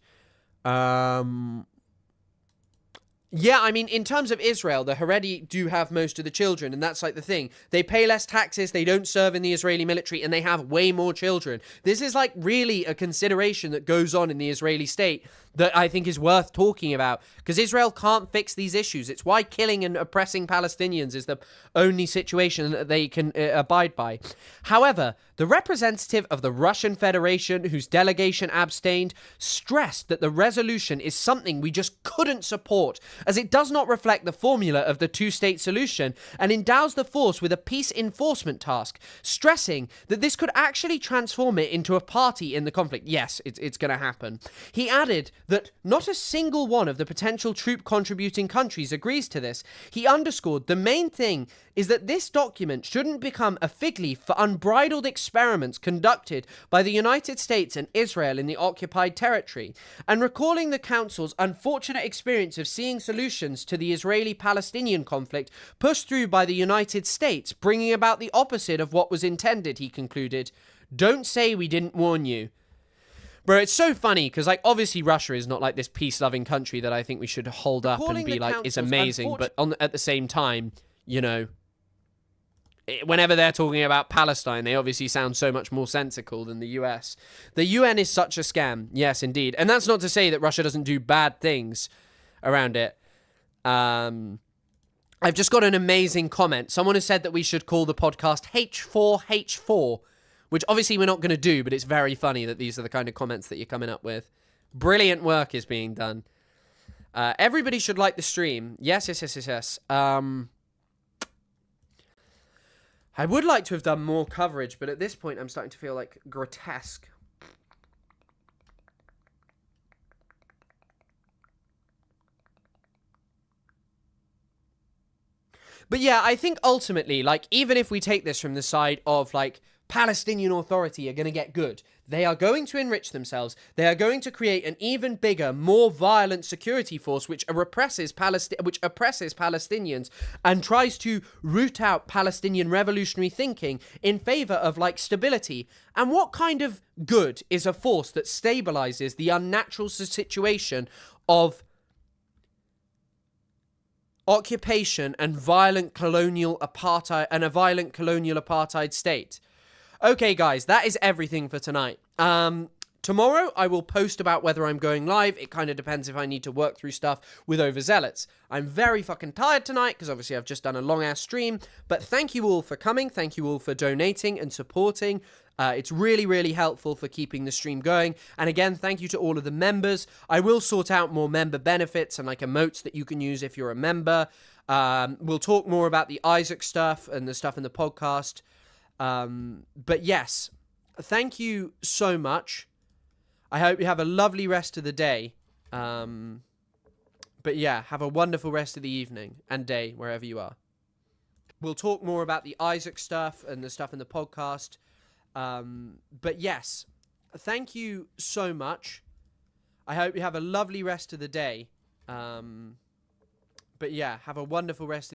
Yeah, I mean, in terms of Israel, the Haredi do have most of the children, and that's like the thing. They pay less taxes, they don't serve in the Israeli military, and they have way more children. This is like really a consideration that goes on in the Israeli state that I think is worth talking about, because Israel can't fix these issues. It's why killing and oppressing Palestinians is the only situation that they can abide by. However, the representative of the Russian Federation, whose delegation abstained, stressed that the resolution is something we just couldn't support, as it does not reflect the formula of the two-state solution and endows the force with a peace enforcement task, stressing that this could actually transform it into a party in the conflict. Yes, it's going to happen. He added that not a single one of the potential troop-contributing countries agrees to this. He underscored the main thing is that this document shouldn't become a fig leaf for unbridled experiments conducted by the United States and Israel in the occupied territory, and recalling the Council's unfortunate experience of seeing solutions to the Israeli-Palestinian conflict pushed through by the United States, bringing about the opposite of what was intended, he concluded. Don't say we didn't warn you. Bro, it's so funny, because, like, obviously Russia is not, like, this peace-loving country that I think we should hold up and be like, is amazing, but at the same time, you know, whenever they're talking about Palestine, they obviously sound so much more sensical than the US. The UN is such a scam, yes, indeed. And that's not to say that Russia doesn't do bad things around it. I've just got an amazing comment. Someone has said that we should call the podcast H4H4, which obviously we're not going to do, but it's very funny that these are the kind of comments that you're coming up with. Brilliant work is being done. Everybody should like the stream. Yes. I would like to have done more coverage, but at this point I'm starting to feel like grotesque. But yeah, I think ultimately, like, even if we take this from the side of, like, Palestinian Authority are going to get good, they are going to enrich themselves, they are going to create an even bigger, more violent security force which oppresses Palestinians and tries to root out Palestinian revolutionary thinking in favor of, like, stability. And what kind of good is a force that stabilizes the unnatural situation of occupation and violent colonial apartheid and a violent colonial apartheid state? Okay, guys, that is everything for tonight. Tomorrow, I will post about whether I'm going live. It kind of depends if I need to work through stuff with overzealots. I'm very fucking tired tonight because obviously I've just done a long-ass stream. But thank you all for coming. Thank you all for donating and supporting. It's really, really helpful for keeping the stream going. And again, thank you to all of the members. I will sort out more member benefits and, like, emotes that you can use if you're a member. We'll talk more about the Isaac stuff and the stuff in the podcast. But yes, thank you so much. I hope you have a lovely rest of the day. But yeah, have a wonderful rest of the evening and day wherever you are. We'll talk more about the Isaac stuff and the stuff in the podcast. But yes, thank you so much. I hope you have a lovely rest of the day. But yeah, have a wonderful rest of